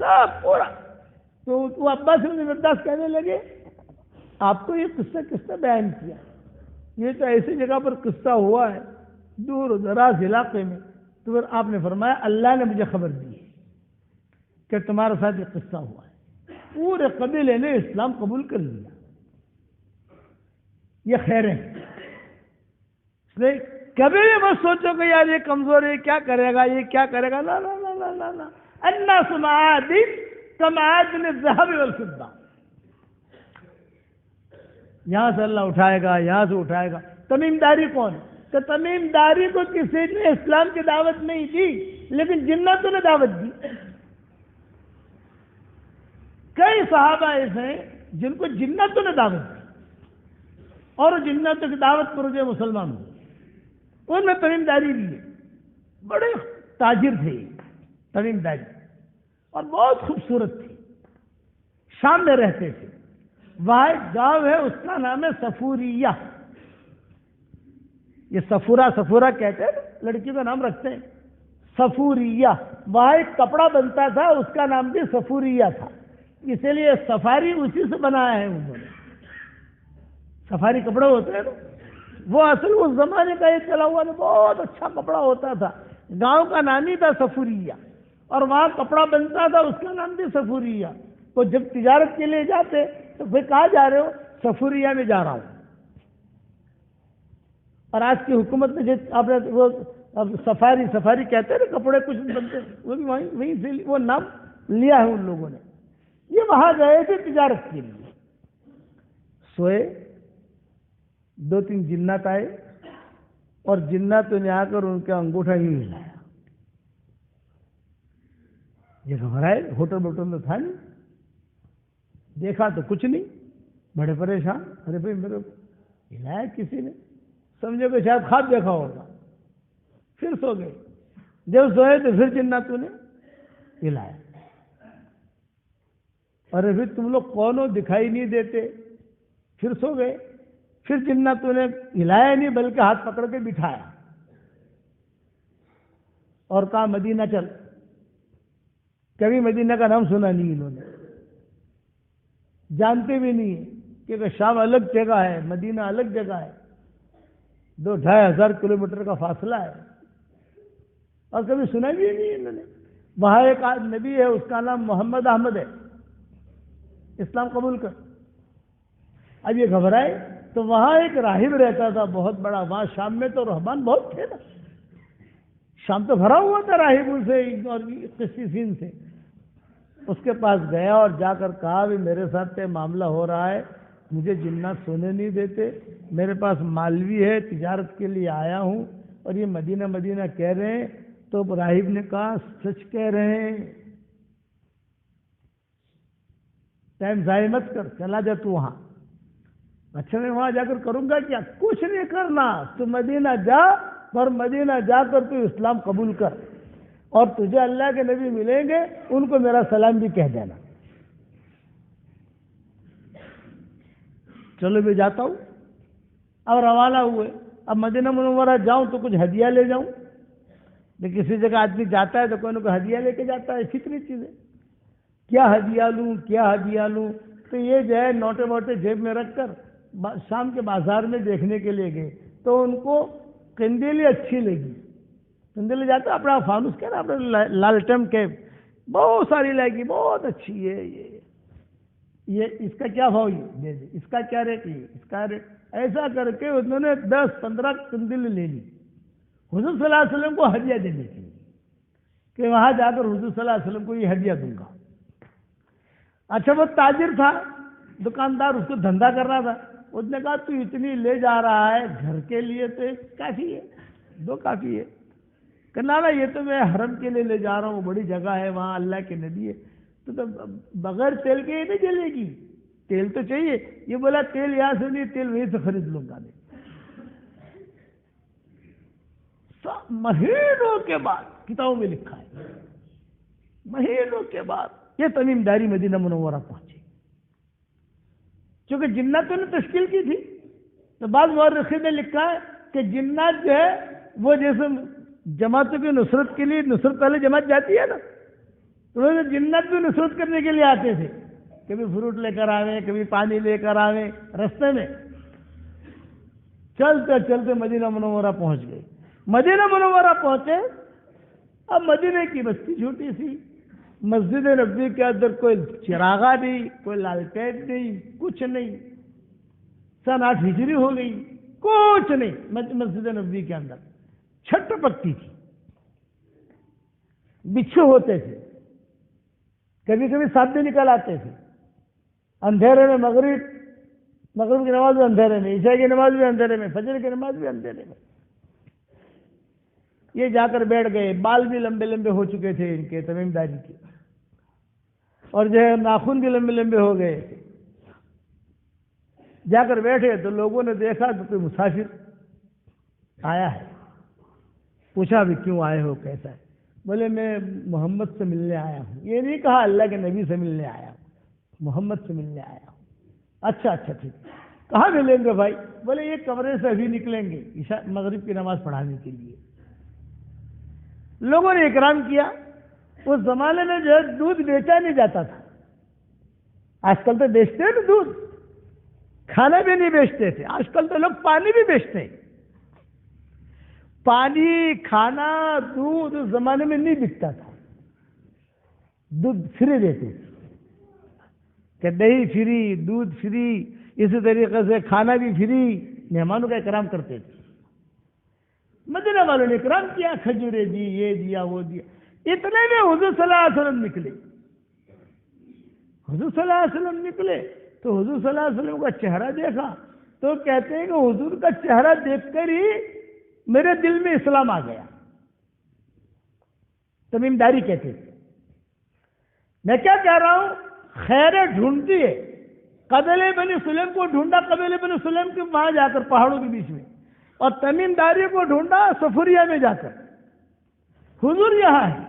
سب پورا. تو وہ عباس بن مرداد کہنے لگے آپ کو یہ قصہ کس نے بیان کیا؟ یہ تو ایسی جگہ پر قصہ ہوا ہے دور و دراز علاقے میں. تو پھر آپ نے فرمایا اللہ نے مجھے خبر دی ہے کہ تمہارے ساتھ یہ قصہ ہوا ہے. پورے قبیلے نے اسلام قبول کر لیا. یہ خیر ہے. اس لیے کبھی بھی مت سوچو کہ یار یہ کمزور ہے, کیا کرے گا, یہ کیا کرے گا. لا لا لا لا لا لا. الناس معادن كمعادن الذهب والفضة. یہاں سے اللہ اٹھائے گا, یہاں سے اٹھائے گا. تمیم داری کون؟ کہ تمیم داری کو کسی نے اسلام کی دعوت نہیں دی لیکن جناتوں نے دعوت دی. کئی صحابہ ایسے ہیں جن کو جناتوں نے دعوت دی اور جناتوں کی دعوت پر جو مسلمان ہوئے. ان میں تمیم داری بھی ہے. بڑے تاجر تھے تمیم داری اور بہت خوبصورت تھے. شام میں رہتے تھے. وہاں ایک گاؤں ہے اس کا نام ہے صفوریہ. یہ صفورہ کہتے ہیں, لڑکی کا نام رکھتے ہیں صفوریہ. وہاں ایک کپڑا بنتا تھا اس کا نام بھی صفوریہ تھا. اسی لیے سفاری اسی سے بنایا ہے انہوں نے. سفاری کپڑے ہوتے ہیں نا, وہ اصل اس زمانے کا یہ چلا ہوا بہت اچھا کپڑا ہوتا تھا. گاؤں کا نام ہی تھا صفوریہ اور وہاں کپڑا بنتا تھا اس کا نام بھی صفوریہ. تو جب تجارت کے لیے جاتے تو پھر کہاں جا رہے ہو؟ صفوریہ میں جا رہا ہوں. اور آج کی حکومت نے آپ نے وہ سفاری کہتے ہیں نا, کپڑے کچھ بنتے وہ بھی وہیں سے وہ نام لیا ہے ان لوگوں نے. یہ وہاں گئے تھے تجارت کے لیے. سوئے, 2-3 جنات آئے اور جناتوں نے آ کر ان کا انگوٹھا ہی ہلایا. یہ گھبرائے, ہوٹل تو تھا نہیں, دیکھا تو کچھ نہیں, بڑے پریشان. ارے بھائی میرے ہلایا کسی نے, سمجھے کہ شاید خواب دیکھا ہوگا. پھر سو گئے. جب سوئے تو پھر جناتوں نے ہلایا. ارے پھر تم لوگ کون ہو, دکھائی نہیں دیتے. پھر سو گئے. پھر جناتوں نے ہلایا نہیں بلکہ ہاتھ پکڑ کے بٹھایا اور کہا مدینہ چل. کبھی مدینہ کا نام سنا نہیں انہوں نے, جانتے بھی نہیں کہ شام الگ جگہ ہے, مدینہ الگ جگہ ہے, 2-2.5 ہزار کلومیٹر کا فاصلہ ہے, اور کبھی سنا بھی نہیں انہوں نے. وہاں ایک نبی ہے اس کا نام محمد احمد ہے, اسلام قبول کر. اب یہ گھبرائے تو وہاں ایک راہب رہتا تھا بہت بڑا. وہاں شام میں تو رہبان بہت تھے نا, شام تو بھرا ہوا تھا راہبوں سے اور قسیسین سے. اس کے پاس گیا اور جا کر کہا بھی میرے ساتھ معاملہ ہو رہا ہے, مجھے جنات سونے نہیں دیتے, میرے پاس مالوی ہے, تجارت کے لیے آیا ہوں اور یہ مدینہ کہہ رہے ہیں. تو راہب نے کہا سچ کہہ رہے ہیں, ٹائم ضائع مت کر, چلا جا تو وہاں. اچھا میں وہاں جا کر کروں گا کیا؟ کچھ نہیں کرنا, تو مدینہ جا اور مدینہ جا کر تو اسلام قبول کر اور تجھے اللہ کے نبی ملیں گے, ان کو میرا سلام بھی کہہ دینا. چلو میں جاتا ہوں. اب روانہ ہوئے. اب مدینہ منورہ جاؤں تو کچھ ہدیہ لے جاؤں. لیکن کسی جگہ آدمی جاتا ہے تو کوئی نہ کوئی ہدیہ لے کے جاتا ہے, فطری چیز ہے. کیا ہدیہ لوں تو یہ جو ہے نوٹے موٹے جیب میں رکھ کر شام کے بازار میں دیکھنے کے لیے گئے تو ان کو قندیلی اچھی لگی کنڈیل جاتا اپنا فانوس کیا نا اپنا لالٹن کے بہت ساری لائے گی، بہت اچھی ہے یہ اس کا کیا بھاؤ دے دے، اس کا کیا ریٹ، یہ اس کا ریٹ، ایسا کر کے انہوں نے 10-15 کنڈیل لے لی حضور صلی اللہ علیہ وسلم کو ہدیہ دینے کے لیے کہ وہاں جا کر حضور صلی اللہ علیہ وسلم کو یہ ہدیہ دوں گا۔ اچھا وہ تاجر تھا، دکاندار، اس کو دھندا کرنا تھا، اس نے کہا تو اتنی لے جا رہا ہے گھر کے لیے تو کافی ہے، 2 کافی ہے، کہنا نا یہ تو میں حرم کے لیے لے جا رہا ہوں، بڑی جگہ ہے وہاں اللہ کے نبی ہے، تو بغیر تیل کے یہ نہیں جلے گی، تیل تو چاہیے۔ یہ بولا تیل یہاں سے نہیں، تیل وہیں سے خرید لوں گا۔ مہینوں کے بعد کتابوں میں لکھا ہے، مہینوں کے بعد یہ تمیم داری مدینہ منورہ پہنچے، چونکہ جناتوں نے تشکیل کی تھی، تو بعض مورخین نے لکھا ہے کہ جنات جو ہے وہ جیسے جماعتوں کی نصرت کے لیے، نصرت پہلے جماعت جاتی ہے نا، تو جنات بھی نصرت کرنے کے لیے آتے تھے، کبھی فروٹ لے کر آویں، کبھی پانی لے کر آویں، رستے میں چلتے چلتے مدینہ منورہ پہنچ گئے۔ مدینہ منورہ پہنچے، اب مدینہ کی بستی چھوٹی سی، مسجد نبوی کے اندر کوئی چراغا نہیں، کوئی لالٹین نہیں، کچھ نہیں، سن 8 ہجری ہو گئی، کچھ نہیں مسجد نبوی کے اندر، چھٹ پکتی تھی، بچھو ہوتے تھے، کبھی کبھی ساتھ بھی نکل آتے تھے، اندھیرے میں مغرب کی نماز بھی اندھیرے میں، عشاء کی نماز بھی اندھیرے میں، فجر کی نماز بھی اندھیرے میں۔ یہ جا کر بیٹھ گئے، بال بھی لمبے لمبے ہو چکے تھے ان کے تمیم داری کے، اور جو ہے ناخن بھی لمبے لمبے ہو گئے، جا کر بیٹھے تو لوگوں نے دیکھا کہ کوئی مسافر آیا ہے، پوچھا بھی کیوں آئے ہو، کیسا ہے؟ بولے میں محمد سے ملنے آیا ہوں۔ یہ نہیں کہا اللہ کے نبی سے ملنے آیا ہوں، محمد سے ملنے آیا ہوں۔ اچھا ٹھیک، کہاں ملیں گے بھائی؟ بولے یہ کمرے سے ابھی نکلیں گے عشاء مغرب کی نماز پڑھانے کے لیے۔ لوگوں نے اکرام کیا۔ اس زمانے میں جو ہے دودھ بیچا نہیں جاتا تھا، آج کل تو بیچتے ہیں نا دودھ، کھانا بھی نہیں بیچتے تھے، آج کل تو لوگ پانی بھی بیچتے ہیں۔ پانی، کھانا، دودھ اس زمانے میں نہیں بکتا تھا، دودھ فری دیتے تھے کہ دہی فری، دودھ فری، اسی طریقے سے کھانا بھی فری، مہمانوں کا اکرام کرتے تھے۔ مدینہ والوں نے اکرام کیا، کھجورے دی، یہ دیا وہ دیا۔ اتنے میں حضور صلی اللہ علیہ وسلم نکلے، حضور صلی اللہ علیہ وسلم نکلے تو حضور صلی اللہ علیہ وسلم کا چہرہ دیکھا تو کہتے ہیں کہ حضور کا چہرہ دیکھ کر ہی میرے دل میں اسلام آ گیا۔ تمیم داری کہتے تھے، میں کیا کہہ رہا ہوں، خیر ڈھونڈتی ہے۔ قبیلے بنی سلیم کو ڈھونڈا، قبیلے بنی سلیم کے وہاں جا کر پہاڑوں کے بیچ میں، اور تمیم داری کو ڈھونڈا سفریہ میں جا کر۔ حضور یہاں ہے،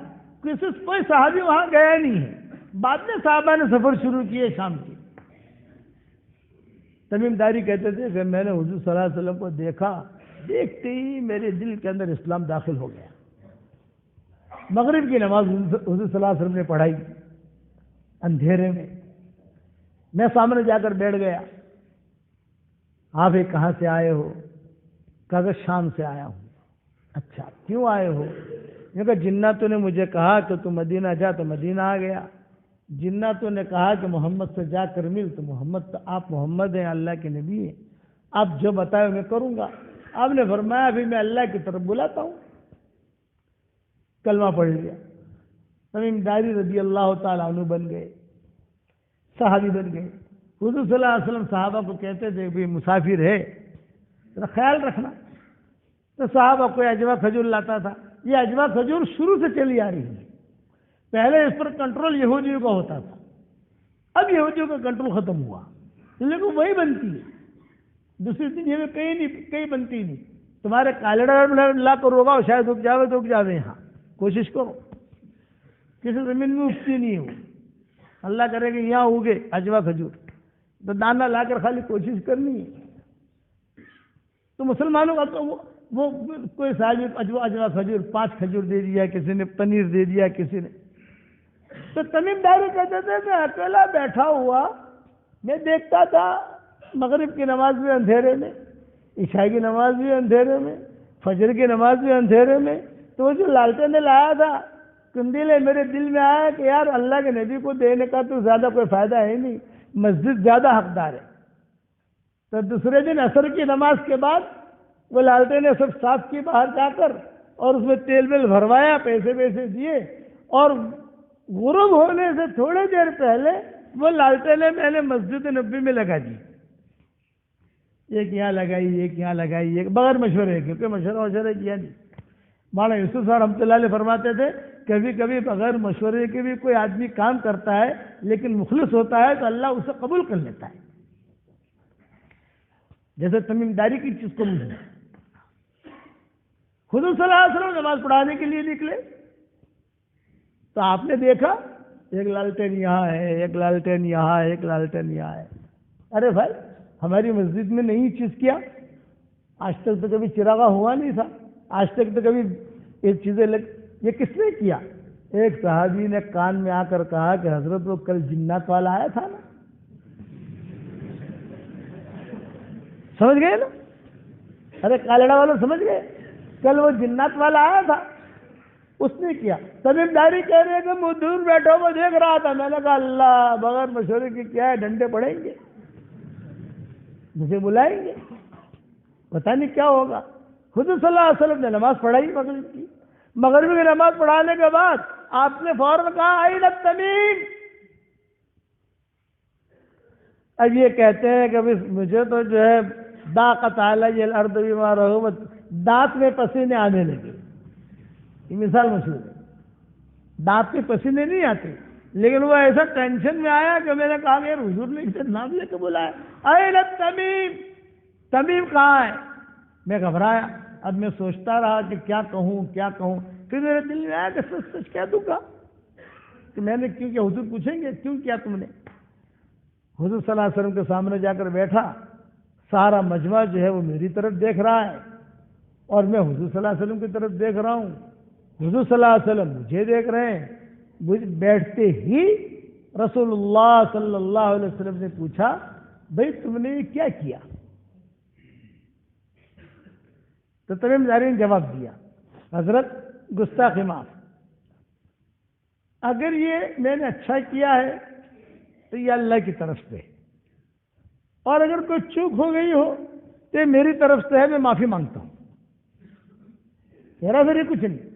کوئی صحابی وہاں گیا نہیں ہے، بعد میں صحابہ نے سفر شروع کیے شام کی۔ تمیم داری کہتے تھے کہ میں نے حضور صلی اللہ علیہ وسلم کو دیکھا، دیکھتے ہی میرے دل کے اندر اسلام داخل ہو گیا۔ مغرب کی نماز حضور صلی اللہ علیہ وسلم نے پڑھائی اندھیرے میں، میں سامنے جا کر بیٹھ گیا۔ آپ ایک کہاں سے آئے ہو؟ کہا کہ شام سے آیا ہوں۔ اچھا کیوں آئے ہو؟ کہا جناتوں نے مجھے کہا کہ تو مدینہ جا، تو مدینہ آ گیا۔ جناتوں نے کہا کہ محمد سے جا کر مل، تو آپ محمد ہیں، اللہ کے نبی ہیں، آپ جو بتائے میں کروں گا۔ آپ نے فرمایا ابھی میں اللہ کی طرف بلاتا ہوں۔ کلمہ پڑھ لیا، تمیم داری رضی اللہ تعالیٰ عنہ بن گئے، صحابی بن گئے۔ حضور صلی اللہ علیہ وسلم صحابہ کو کہتے تھے کہ مسافر ہے ذرا خیال رکھنا، تو صحابہ کوئی اجوا کھجور لاتا تھا۔ یہ اجوا کھجور شروع سے چلی آ رہی ہے، پہلے اس پر کنٹرول یہودیوں کا ہوتا تھا، اب یہودیوں کا کنٹرول ختم ہوا، لیکن وہی بنتی ہے، دوسری دنیا میں کہیں بنتی نہیں۔ تمہارے کالڑا لا کر ہوگا، شاید اگ جاوے یہاں، کوشش کرو، کسی زمین میں اگتی نہیں ہو، اللہ کرے کہ یہاں اگے اجوا کھجور، تو دانا لا کر خالی کوشش کرنی ہے۔ تو مسلمانوں کا تو وہ کوئی صاحب اجوا کھجور 5 کھجور دے دیا، کسی نے پنیر دے دیا، کسی نے۔ تو تمیم داری کہتے تھے میں اکیلا بیٹھا ہوا، میں دیکھتا تھا مغرب کی نماز بھی اندھیرے میں، عشاء کی نماز بھی اندھیرے میں، فجر کی نماز بھی اندھیرے میں، تو جو لالٹین لایا تھا کندیلے میرے دل میں آیا کہ یار اللہ کے نبی کو دینے کا تو زیادہ کوئی فائدہ ہے نہیں، مسجد زیادہ حقدار ہے۔ تو دوسرے دن عصر کی نماز کے بعد وہ لالٹینیں سب صاف کی باہر جا کر اور اس میں تیل ویل بھروایا، پیسے دیے، اور غروب ہونے سے تھوڑے دیر پہلے وہ لالٹینیں میں نے مسجد نبی میں لگا دی، ایک یہاں لگائی، ایک یہاں لگائی، ایک بغیر مشورے، کیونکہ مشورہ کیا نہیں۔ مولانا یوسف صاحب رحمۃ اللہ علیہ فرماتے تھے کبھی کبھی بغیر مشورے کے بھی کوئی آدمی کام کرتا ہے لیکن مخلص ہوتا ہے تو اللہ اسے قبول کر لیتا ہے، جیسے تمیم داری کی چیز کو مجھے حضور صلی اللہ علیہ وسلم نماز پڑھانے کے لیے نکلے تو آپ نے دیکھا ایک لالٹین یہاں ہے، ایک لالٹین یہاں ہے، ایک لالٹین یہاں ہے۔ ارے بھائی ہماری مسجد میں نہیں چیز کیا، آج تک تو کبھی چراغا ہوا نہیں تھا، آج تک تو کبھی یہ چیزیں یہ کس نے کیا؟ ایک صحابی نے کان میں آ کر کہا کہ حضرت وہ کل جنات والا آیا تھا نا، سمجھ گئے نا؟ ارے کالڑا والا سمجھ گئے، کل وہ جنات والا آیا تھا، اس نے کیا۔ تمیم داری کہہ رہے کہ میں دور بیٹھا وہ دیکھ رہا تھا، میں نے کہا اللہ بغیر مشورے کی کیا ہے، ڈنڈے پڑیں گے، مجھے بلائیں گے، پتہ نہیں کیا ہوگا۔ حضور صلی اللہ علیہ وسلم نے نماز پڑھائی مغرب کی، مغرب کی نماز پڑھانے کے بعد آپ نے فوراً کہا آئین التمیم۔ اب یہ کہتے ہیں کہ مجھے تو جو ہے ضاقت علی الارض بما رحبت، دانت میں پسینے آنے لگے، یہ مثال مشہور ہے، دانت میں پسینے نہیں آتے لیکن وہ ایسا ٹینشن میں آیا کہ میں نے کہا یار حضور نے اسے نام لے کے بلایا، آئین التمیم، تمیم کہاں ہے؟ میں گھبرایا، اب میں سوچتا رہا کہ کیا کہوں، پھر میرے دل میں آیا کہ سچ سچ کہہ دوں گا کہ میں نے کیوں کیا؟ حضور پوچھیں گے کیوں کیا تم نے؟ حضور صلی اللہ علیہ وسلم کے سامنے جا کر بیٹھا، سارا مجمع جو ہے وہ میری طرف دیکھ رہا ہے اور میں حضور صلی اللہ علیہ وسلم کی طرف دیکھ رہا ہوں، حضور صلی اللہ علیہ وسلم مجھے دیکھ رہے ہیں۔ بیٹھتے ہی رسول اللہ صلی اللہ علیہ وسلم نے پوچھا بھائی تم نے یہ کیا کیا؟ تو تمیم داری نے جواب دیا حضرت گستاخی معاف، اگر یہ میں نے اچھا کیا ہے تو یہ اللہ کی طرف سے، اور اگر کوئی چوک ہو گئی ہو تو یہ میری طرف سے ہے، میں معافی مانگتا ہوں، میرا ذریعہ کچھ نہیں۔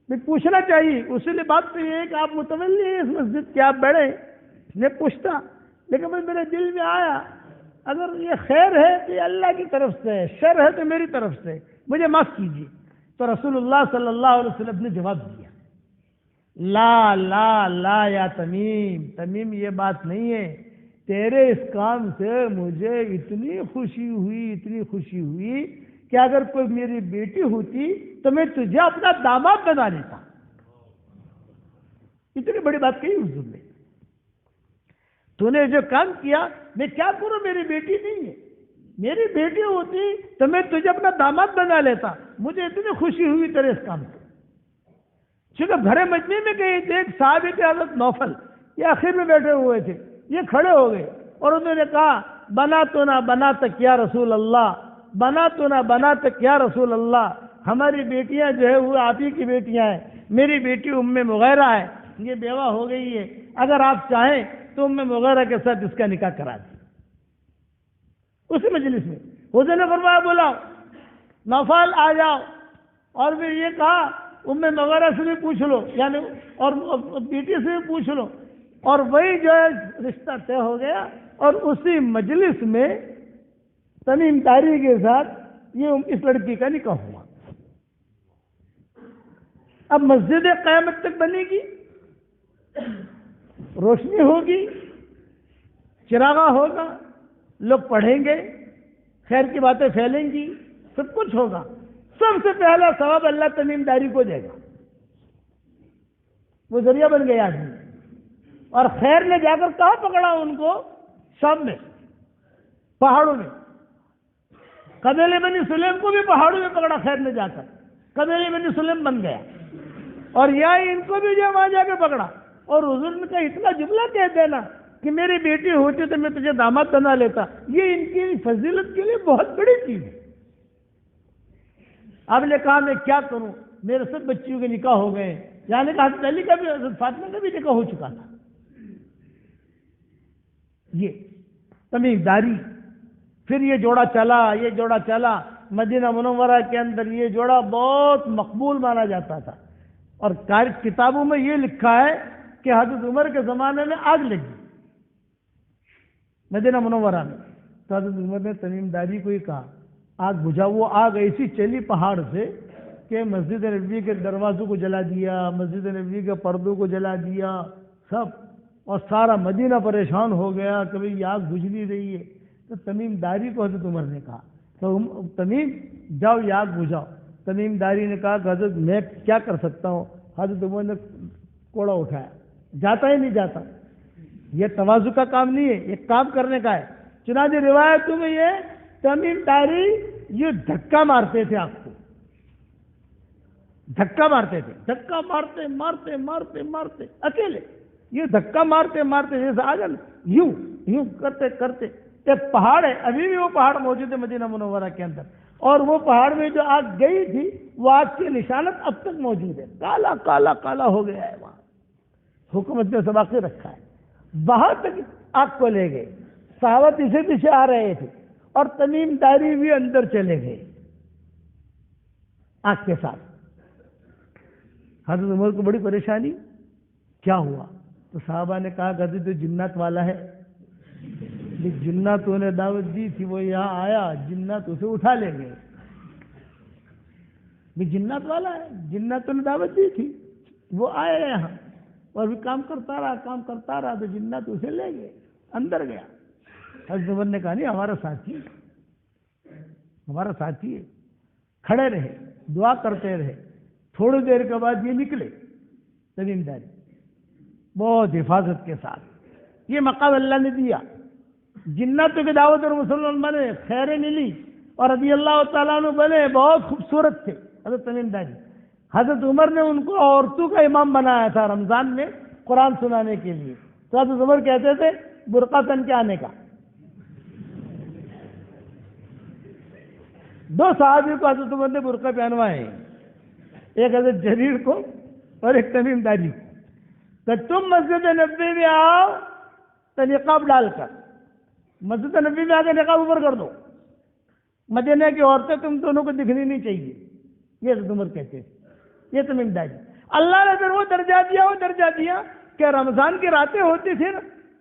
میں پوچھنا چاہیے، اسی لیے بات تو یہ ہے کہ آپ متولی ہیں اس مسجد کے، آپ بڑھے، میں پوچھتا، لیکن میرے دل میں آیا اگر یہ خیر ہے تو یہ اللہ کی طرف سے ہے، شر ہے تو میری طرف سے، مجھے معاف کیجیے۔ تو رسول اللہ صلی اللہ علیہ وسلم نے جواب دیا لا لا لا یا تمیم یہ بات نہیں ہے، تیرے اس کام سے مجھے اتنی خوشی ہوئی کہ اگر کوئی میری بیٹی ہوتی تو میں تجھے اپنا داماد بنا لیتا۔ اتنی بڑی بات کہی حضور نے، تو نے جو کام کیا میں کیا کروں، میری بیٹی نہیں ہے، میری بیٹی ہوتی تو میں تجھے اپنا داماد بنا لیتا، مجھے اتنی خوشی ہوئی تیرے اس کام سے۔ چونکہ بھرے مجمع میں گئی دیکھ صحابی تھے حضرت نوفل، یہ آخر میں بیٹھے ہوئے تھے، یہ کھڑے ہو گئے اور انہوں نے کہا بنا تو نہ بنا تک یا رسول اللہ، بنا تو نہ بنا تک یا رسول اللہ، ہماری بیٹیاں جو ہے وہ آپ ہی کی بیٹیاں ہیں، میری بیٹی ام مغیرہ ہے، یہ بیوہ ہو گئی ہے، اگر آپ چاہیں تو ام مغیرہ کے ساتھ اس کا نکاح کرا دیں۔ اسی مجلس میں حضور نے فرمایا بلاؤ نوفل آ جاؤ، اور پھر یہ کہا ام مغیرہ سے بھی پوچھ لو، یعنی اور بیٹی سے بھی پوچھ لو، اور وہی جو ہے رشتہ طے ہو گیا، اور اسی مجلس میں تمیم داری کے ساتھ یہ اس لڑکی کا نکاح ہوا۔ اب مسجد قیامت تک بنے گی، روشنی ہوگی، چراغا ہوگا، لوگ پڑھیں گے، خیر کی باتیں پھیلیں گی، سب کچھ ہوگا۔ سب سے پہلا ثواب اللہ تمیم داری کو دے گا، وہ ذریعہ بن گیا آدمی۔ اور خیر نے جا کر کہاں پکڑا ان کو؟ شام میں، پہاڑوں میں، قبیلے بنی سلیم کو بھی پہاڑوں میں پکڑا خیر نے جا کر، قبیلے بنی سلیم بن گیا، اور یہاں ان کو بھی جو وہاں جا کے پکڑا، اور حضور نے کہا اتنا جملہ کہہ دینا کہ میری بیٹی ہوتی تو میں تجھے داماد بنا لیتا، یہ ان کی فضیلت کے لیے بہت بڑی چیز ہے۔ آپ نے کہا میں کیا کروں، میرے سب بچیوں کے نکاح ہو گئے، یعنی کہ حضرت علی کا بھی حضرت فاطمہ کا بھی نکاح ہو چکا تھا. یہ تمیم داری. پھر یہ جوڑا چلا مدینہ منورہ کے اندر. یہ جوڑا بہت مقبول مانا جاتا تھا، اور کتابوں میں یہ لکھا ہے کہ حضرت عمر کے زمانے میں آگ لگی مدینہ منورہ میں، تو حضرت عمر نے تمیم داری کو ہی کہا آگ بجھا. وہ آگ ایسی چلی پہاڑ سے کہ مسجد نبوی کے دروازوں کو جلا دیا، مسجد نبوی کے پردوں کو جلا دیا سب، اور سارا مدینہ پریشان ہو گیا کہ بھئی یہ آگ بجھ نہیں رہی ہے. تو تمیم داری کو حضرت عمر نے کہا تو تمیم جاؤ یہ آگ بجھاؤ. تمیم داری نے کہا کہ حضرت میں کیا کر سکتا ہوں. حضرت عمر نے کوڑا اٹھایا، جاتا ہی نہیں جاتا. یہ تواضع کا کام نہیں ہے، یہ کام کرنے کا ہے. چنانچہ روایتوں میں یہ تمیم داری یہ دھکا مارتے تھے، آپ کو دھکا مارتے تھے، دھکا مارتے مارتے مارتے مارتے اکیلے یہ دھکا مارتے مارتے جیسے آگے یوں یوں کرتے کرتے ایک پہاڑ ہے، ابھی بھی وہ پہاڑ موجود ہے مدینہ منورہ کے اندر، اور وہ پہاڑ میں جو آگ گئی تھی وہ آگ کی نشانت اب تک موجود ہے. کالا کالا کالا ہو گیا ہے وہاں. حکومت نے سباقی رکھا ہے. وہاں تک آگ کو لے گئے. صحابہ پیچھے پیچھے آ رہے تھے اور تمیم داری بھی اندر چلے گئے آگ کے ساتھ. حضرت عمر کو بڑی پریشانی، کیا ہوا؟ تو صحابہ نے کہا کہ تو جنات والا ہے، جناتوں نے دعوت دی تھی، وہ یہاں آیا، جنات اسے اٹھا لے گئے. جنات والا ہے، جناتوں نے دعوت دی تھی، وہ آئے یہاں اور بھی کام کرتا رہا تو جنات اسے لے گئے، اندر گیا. حضرت عمر نے کہا نہیں، ہمارا ساتھی ہے. کھڑے رہے، دعا کرتے رہے. تھوڑی دیر کے بعد یہ نکلے تمیم داری بہت حفاظت کے ساتھ. یہ مقام اللہ نے دیا. جناتوں کی دعوت اور مسلمان بنے، خیریں ملی، اور رضی اللہ تعالیٰ عنہ بنے، بہت خوبصورت تھے حضرت تمیم داری. حضرت عمر نے ان کو عورتوں کا امام بنایا تھا رمضان میں قرآن سنانے کے لیے. تو حضرت عمر کہتے تھے برقع پہن کے آنے کا. 2 صحابی کو حضرت عمر نے برقع پہنوائے ہیں، ایک حضرت جریر کو اور ایک تمیم داری کو. کہ تم مسجد نبوی میں آؤ تو نقاب ڈال کر، مسجد نبوی میں آ کے نقاب اوپر کر دو، مدینہ کی عورتیں تم دونوں کو دکھنی نہیں چاہیے. یہ حضرت عمر کہتے ہیں. یہ تمیم داری. اللہ نے پھر وہ درجہ دیا کہ رمضان کی راتیں ہوتی تھیں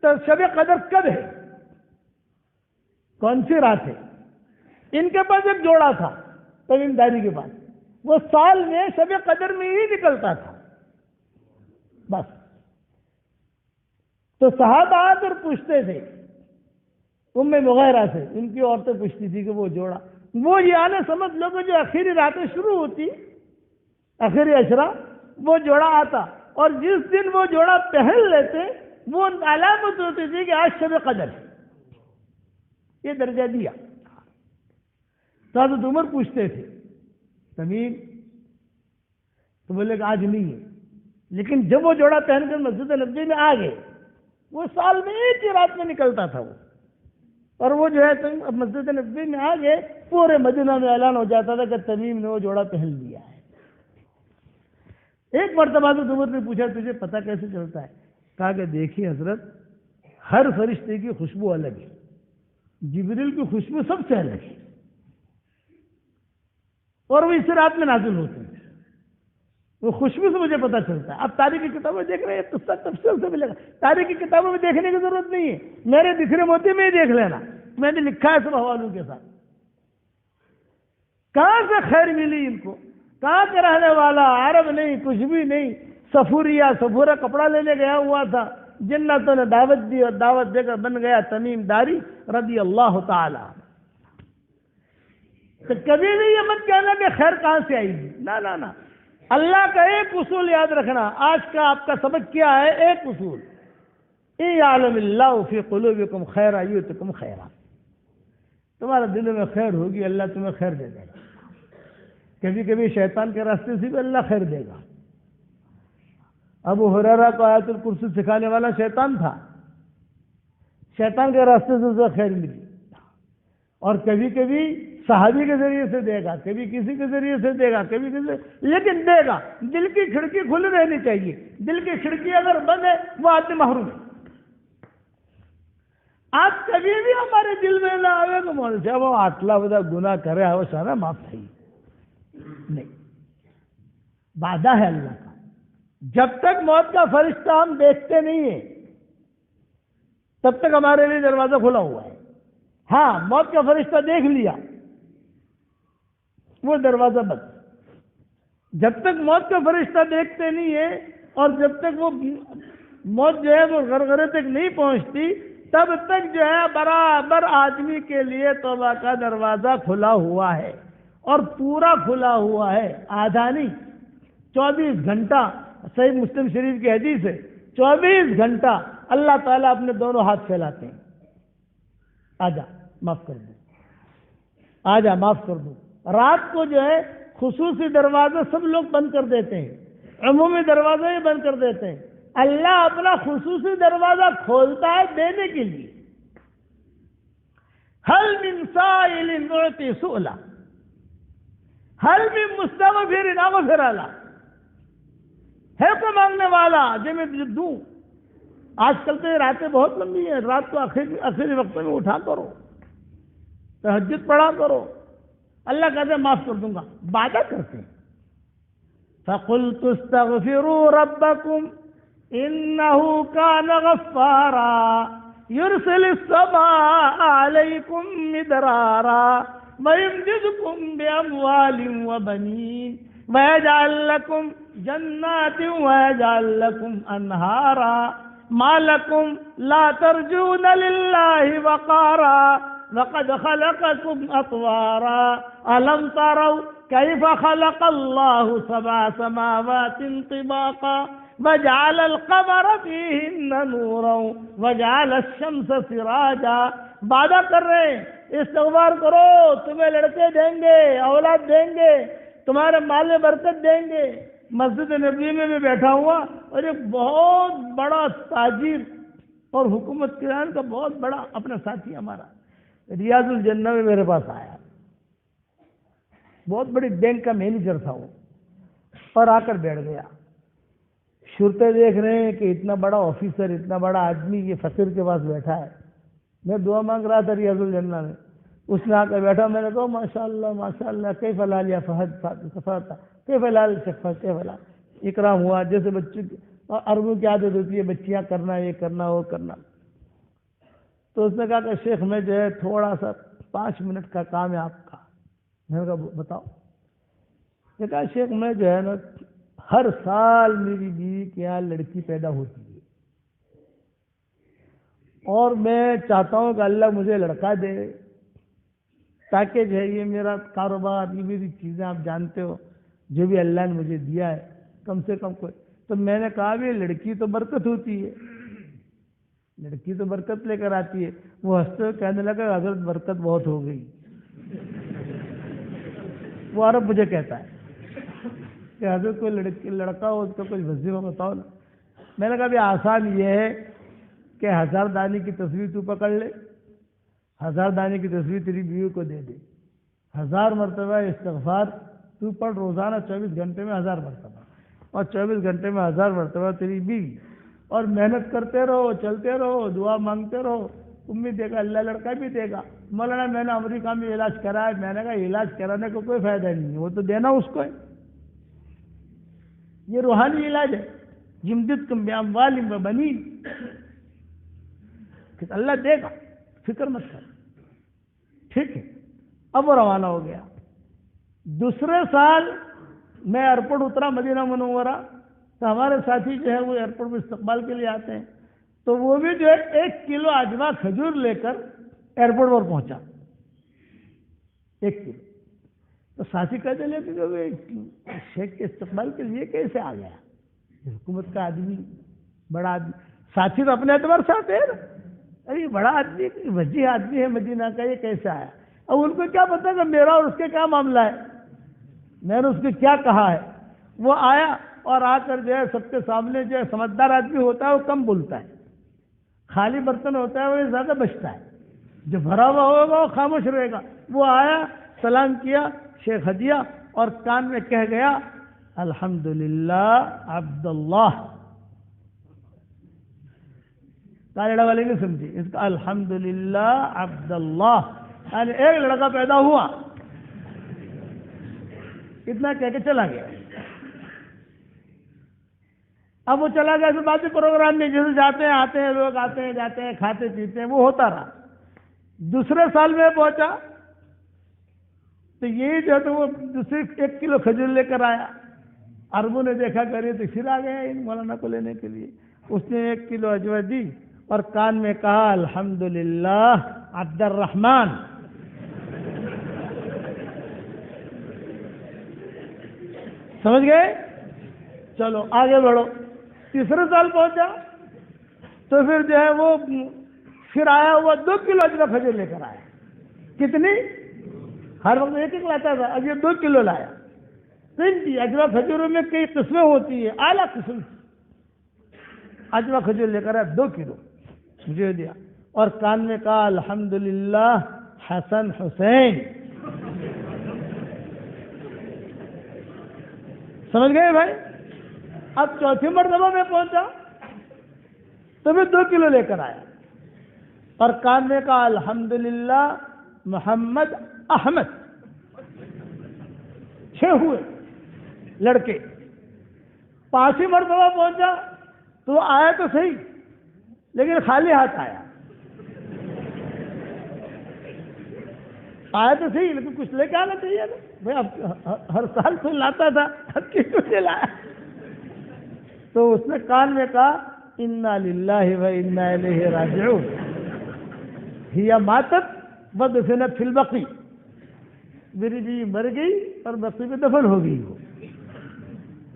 تو شب قدر کب ہے، کون سی رات ہے. ان کے پاس ایک جوڑا تھا تمیم داری کے پاس، وہ سال میں شب قدر میں ہی نکلتا تھا بس. تو صحابہ آ کر پوچھتے تھے ام مغیرہ سے، ان کی عورتیں پوچھتی تھی کہ وہ جوڑا، وہ یہ آنے سمجھ لو کہ جو آخری راتیں شروع ہوتی، آخری عشرہ، وہ جوڑا آتا، اور جس دن وہ جوڑا پہن لیتے وہ علامت ہوتی تھی کہ آج شب قدر. یہ درجہ دیا. تو حضرت عمر پوچھتے تھے تمیم، تو بولے کہ آج نہیں ہے. لیکن جب وہ جوڑا پہن کر مسجد نبوی میں آ گئے، وہ سال میں ایک ہی رات میں نکلتا تھا وہ، اور وہ جو ہے مسجد نبوی میں آ گئے، پورے مدینہ میں اعلان ہو جاتا تھا کہ تمیم نے وہ جوڑا پہن لیا ہے. ایک مرتبہ حضرت عمر نے پوچھا تجھے پتہ کیسے چلتا ہے؟ کہا کہ دیکھیے حضرت، ہر فرشتے کی خوشبو الگ ہے، جبریل کی خوشبو سب سے الگ ہے، اور وہ اس رات میں نازل ہوتے ہیں. وہ خوشبو سے مجھے پتہ چلتا ہے. اب تاریخی کتابوں میں دیکھ رہے ہیں، قصہ تفصیل سے ملے گا. تاریخی کتابوں میں دیکھنے کی ضرورت نہیں ہے، میرے دکھنے موتی میں ہی دیکھ لینا، میں نے لکھا ہے سب حوالوں کے ساتھ. کہاں سے خیر ملی ان کو؟ کہاں کے رہنے والا، عرب نہیں، کچھ بھی نہیں، سفورا کپڑا لینے گیا ہوا تھا. جناتوں نے دعوت دی اور دعوت دے کر بن گیا تمیم داری رضی اللہ تعالی. تو کبھی بھی یہ مت کہنا کہ خیر کہاں سے آئی گی، نہ. اللہ کا ایک اصول یاد رکھنا. آج کا آپ کا سبق کیا ہے؟ ایک اصول، اِن یعلم اللہ فی قلوبکم خیرا یؤتکم خیرا. تمہارے دلوں میں خیر ہوگی، اللہ تمہیں خیر دے دے گا. کبھی کبھی شیطان کے راستے سے بھی اللہ خیر دے گا. ابو ہریرہ کو آیت الکرسی سکھانے والا شیطان تھا، شیطان کے راستے سے اسے خیر ملی. اور کبھی کبھی صحابی کے ذریعے سے دے گا، کبھی کسی کے ذریعے سے دے گا، کبھی کسی، لیکن دے گا۔ دل کی کھڑکی کھلی رہنی چاہیے، دل کی کھڑکی اگر بند ہے وہ آدمی محروم ہے۔ آپ کبھی بھی ہمارے دل میں نہ آئے کہ مولوی صاحب وہ آٹلا بدا گناہ کرے وہ سارا معاف تھی، نہیں، وعدہ ہے اللہ کا۔ جب تک موت کا فرشتہ ہم دیکھتے نہیں ہیں تب تک ہمارے لیے دروازہ کھلا ہوا ہے۔ ہاں، موت کا فرشتہ دیکھ لیا وہ دروازہ بند۔ جب تک موت کا فرشتہ دیکھتے نہیں ہے اور جب تک وہ موت جو ہے وہ غرغرے تک نہیں پہنچتی تب تک جو ہے برابر آدمی کے لیے توبہ کا دروازہ کھلا ہوا ہے، اور پورا کھلا ہوا ہے، آدھا نہیں، 24 گھنٹہ۔ صحیح مسلم شریف کی حدیث ہے، 24 گھنٹہ اللہ تعالیٰ اپنے دونوں ہاتھ پھیلاتے ہیں، آجا معاف کر دوں، آجا معاف کر دوں۔ رات کو جو ہے خصوصی دروازے سب لوگ بند کر دیتے ہیں، عمومی دروازے ہی بند کر دیتے ہیں، اللہ اپنا خصوصی دروازہ کھولتا ہے دینے کے لیے۔ حل من سائل نعطی سؤلا، حل من مستغفر اغفر له، ہے کوئی مانگنے والا جو میں تجھے دوں۔ آج کل تو یہ راتیں بہت لمبی ہیں، رات کو آخری وقت میں اٹھا کرو، تہجد پڑھا کرو، اللہ کہتے ہیں معاف کر دوں گا، وعدہ کرتے ہیں۔ فَقُلْتُ اسْتَغْفِرُوا رَبَّكُمْ إِنَّهُ كَانَ غَفَّارًا يُرْسِلِ السَّمَاءَ عَلَيْكُمْ مِدْرَارًا وَيُمْدِدْكُمْ بِأَمْوَالٍ وَبَنِينَ وَيَجْعَلْ لَكُمْ جَنَّاتٍ وَيَجْعَلْ لَكُمْ أَنْهَارًا مَا لَكُمْ لَا تَرْجُونَ لِلَّهِ وَقَارًا وَقَدْ خَلَقَكُمْ أَطْوَارًا أَلَمْ تَرَوْا كَيْفَ خَلَقَ اللَّهُ سَبْعَ سَمَاوَاتٍ طِبَاقًا وَجَعَلَ الْقَمَرَ فِيهِنَّ نُورًا وَجَعَلَ الشَّمْسَ سِرَاجًا۔ وعدہ کر رہے ہیں، استغفار کرو، تمہیں لڑکے دیں گے، اولاد دیں گے، تمہارے مال میں برکت دیں گے۔ مسجد نبوی میں میں بیٹھا ہوا اور ایک بہت بڑا تاجر اور حکومت کران کا بہت بڑا اپنا ساتھی ہمارا ریاض الجنہ میں میرے پاس آیا، بہت بڑی بینک کا مینیجر تھا وہ، اور آ کر بیٹھ گیا۔ شرطیں دیکھ رہے ہیں کہ اتنا بڑا آفیسر، اتنا بڑا آدمی یہ فقیر کے پاس بیٹھا ہے۔ میں دعا مانگ رہا تھا ریاض الجنہ میں، اس نے آ کر بیٹھا، میں نے کہا ماشاء اللہ کیف لال یا فہد صفاتا کیف لال شفا کیف لال، اکرام ہوا جیسے بچوں کی عربوں کی عادت ہوتی ہے، بچیاں کرنا، یہ کرنا، وہ کرنا۔ تو اس نے کہا کہ شیخ میں جو ہے تھوڑا سا 5 منٹ کا کام ہے آپ کا۔ میں نے کہا بتاؤ۔ یہ کہا شیخ میں جو ہے نا ہر سال میری بیوی کے یہاں لڑکی پیدا ہوتی ہے اور میں چاہتا ہوں کہ اللہ مجھے لڑکا دے تاکہ جو ہے یہ میرا کاروبار، یہ میری چیزیں آپ جانتے ہو جو بھی اللہ نے مجھے دیا ہے کم سے کم کوئی۔ تو میں نے کہا بھی لڑکی تو برکت ہوتی ہے، لڑکی تو برکت لے کر آتی ہے۔ وہ ہنستے ہوئے کہنے لگا حضرت برکت بہت ہو گئی۔ وہ عرب مجھے کہتا ہے کہ حضرت کوئی لڑکا ہو اس کا کوئی وظیفہ بتاؤ نا۔ میں نے کہا بھی آسان یہ ہے کہ 1000 دانے کی تصویر تو پکڑ لے، 1000 دانے کی تصویر تیری بیوی کو دے دے، 1000 مرتبہ استغفار تو پڑھ روزانہ 24 گھنٹے میں 1000 مرتبہ، اور 24 گھنٹے میں 1000 مرتبہ تیری بیوی، اور محنت کرتے رہو، چلتے رہو، دعا مانگتے رہو، امید دے گا اللہ لڑکا بھی دے گا۔ مولانا میں نے امریکہ میں علاج کرا ہے، میں نے کہا علاج کرانے کو کوئی فائدہ نہیں ہے، وہ تو دینا اس کو ہے، یہ روحانی علاج ہے۔ یمددکم باموال وبنین، اللہ دے گا، فکر مت کر، ٹھیک ہے۔ اب وہ روانہ ہو گیا۔ دوسرے سال میں ایئرپورٹ اترا مدینہ منورہ، تو ہمارے ساتھی جو ہے وہ ایئرپورٹ میں استقبال کے لیے آتے ہیں، تو وہ بھی جو ہے 1 کلو اجوا کھجور لے کر ایئرپورٹ پر پہنچا، 1 کلو۔ تو ساتھی کہتے لے کہ شیخ کے استقبال کے لیے کیسے آ گیا، حکومت کا آدمی، بڑا آدمی۔ ساتھی تو اپنے اعتبار سے آتے ہیں نا، ارے بڑا آدمی، وجیح آدمی ہے مدینہ کا، یہ کیسے آیا؟ اب ان کو کیا پتا کہ میرا اور اس کے کیا معاملہ ہے، میں نے اس کو کیا کہا ہے۔ وہ آیا اور آ کر جو ہے سب کے سامنے، جو ہے سمجھدار آدمی ہوتا ہے وہ کم بولتا ہے، خالی برتن ہوتا ہے وہ زیادہ بچتا ہے، جو بھرا ہوا ہوگا وہ خاموش رہے گا۔ وہ آیا، سلام کیا شیخ ہدیہ اور کان میں کہہ گیا الحمدللہ عبداللہ. کانیڈا والے نہیں سمجھے اس کا الحمدللہ عبداللہ، یعنی ایک لڑکا پیدا ہوا، اتنا کہہ کے چلا گیا. اب وہ چلا گیا، پھر باقی پروگرام میں جیسے جاتے ہیں آتے ہیں لوگ، آتے ہیں جاتے ہیں کھاتے پیتے ہیں، وہ ہوتا رہا. دوسرے سال میں پہنچا تو یہی جو ہے وہ دوسرے 1 کلو کھجور لے کر آیا. عربوں نے دیکھا کرے تو پھر آ گیا ان مولانا کو لینے کے لیے. اس نے 1 کلو اجوا دی اور کان میں کہا الحمدللہ عبد الرحمن. سمجھ گئے؟ چلو آگے بڑھو. تیسرے سال پہنچا تو پھر جو ہے وہ پھر آیا ہوا 2 کلو اجوا کھجور لے کر آیا. کتنی؟ ہر وقت 1 لاتا تھا، اب یہ 2 کلو لایا. اجوا کھجوروں میں کئی قسمیں ہوتی ہے، اعلیٰ قسم اجوا کھجور لے کر آیا 2 کلو مجھے دیا اور کان میں کہا الحمدللہ حسن حسین. سمجھ گئے بھائی؟ اب چوتھی مرتبہ میں پہنچا تو پھر 2 کلو لے کر آیا اور کان میں کہا الحمدللہ محمد احمد. 6 ہوئے لڑکے. 5ویں مرتبہ پہنچا تو آیا تو صحیح لیکن خالی ہاتھ آیا. آیا تو صحیح لیکن کچھ لے کے آنا چاہیے نا بھائی. اب ہر سال تو لاتا تھا، اب کیوں سے لایا؟ تو اس نے کان میں کہا انا للہ و انا الیہ راجعون ہی ماتت ودفنت فی البقیع. میری بیوی مر گئی اور بقیع میں دفن ہو گئی. وہ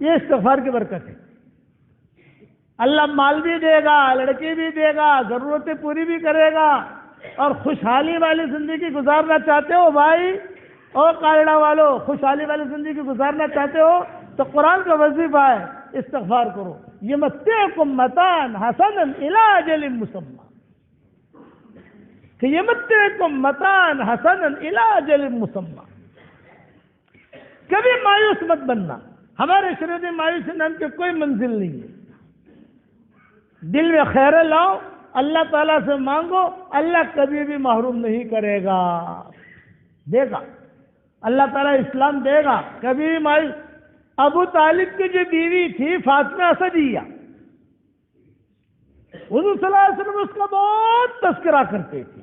یہ استغفار کی برکت ہے. اللہ مال بھی دے گا، لڑکی بھی دے گا، ضرورتیں پوری بھی کرے گا. اور خوشحالی والی زندگی گزارنا چاہتے ہو بھائی اور کانیڈا والو، خوشحالی والی زندگی گزارنا چاہتے ہو تو قرآن کا وظیفہ ہے استغفار کرو. یمتعکم متاعا حسنا الی اجل مسمى، کہ یمتعکم متاعا حسنا الی اجل مسمى. کبھی مایوس مت بننا. ہمارے شریعت میں مایوسی نام کی کوئی منزل نہیں ہے. دل میں خیر لاؤ، اللہ تعالیٰ سے مانگو، اللہ کبھی بھی محروم نہیں کرے گا، دے گا. اللہ تعالیٰ اسلام دے گا، کبھی بھی مایوس. ابو طالب کی جو بیوی تھی فاطمہ اسدیہ، حضور صلی اللہ علیہ وسلم اس کا بہت تذکرہ کرتے تھے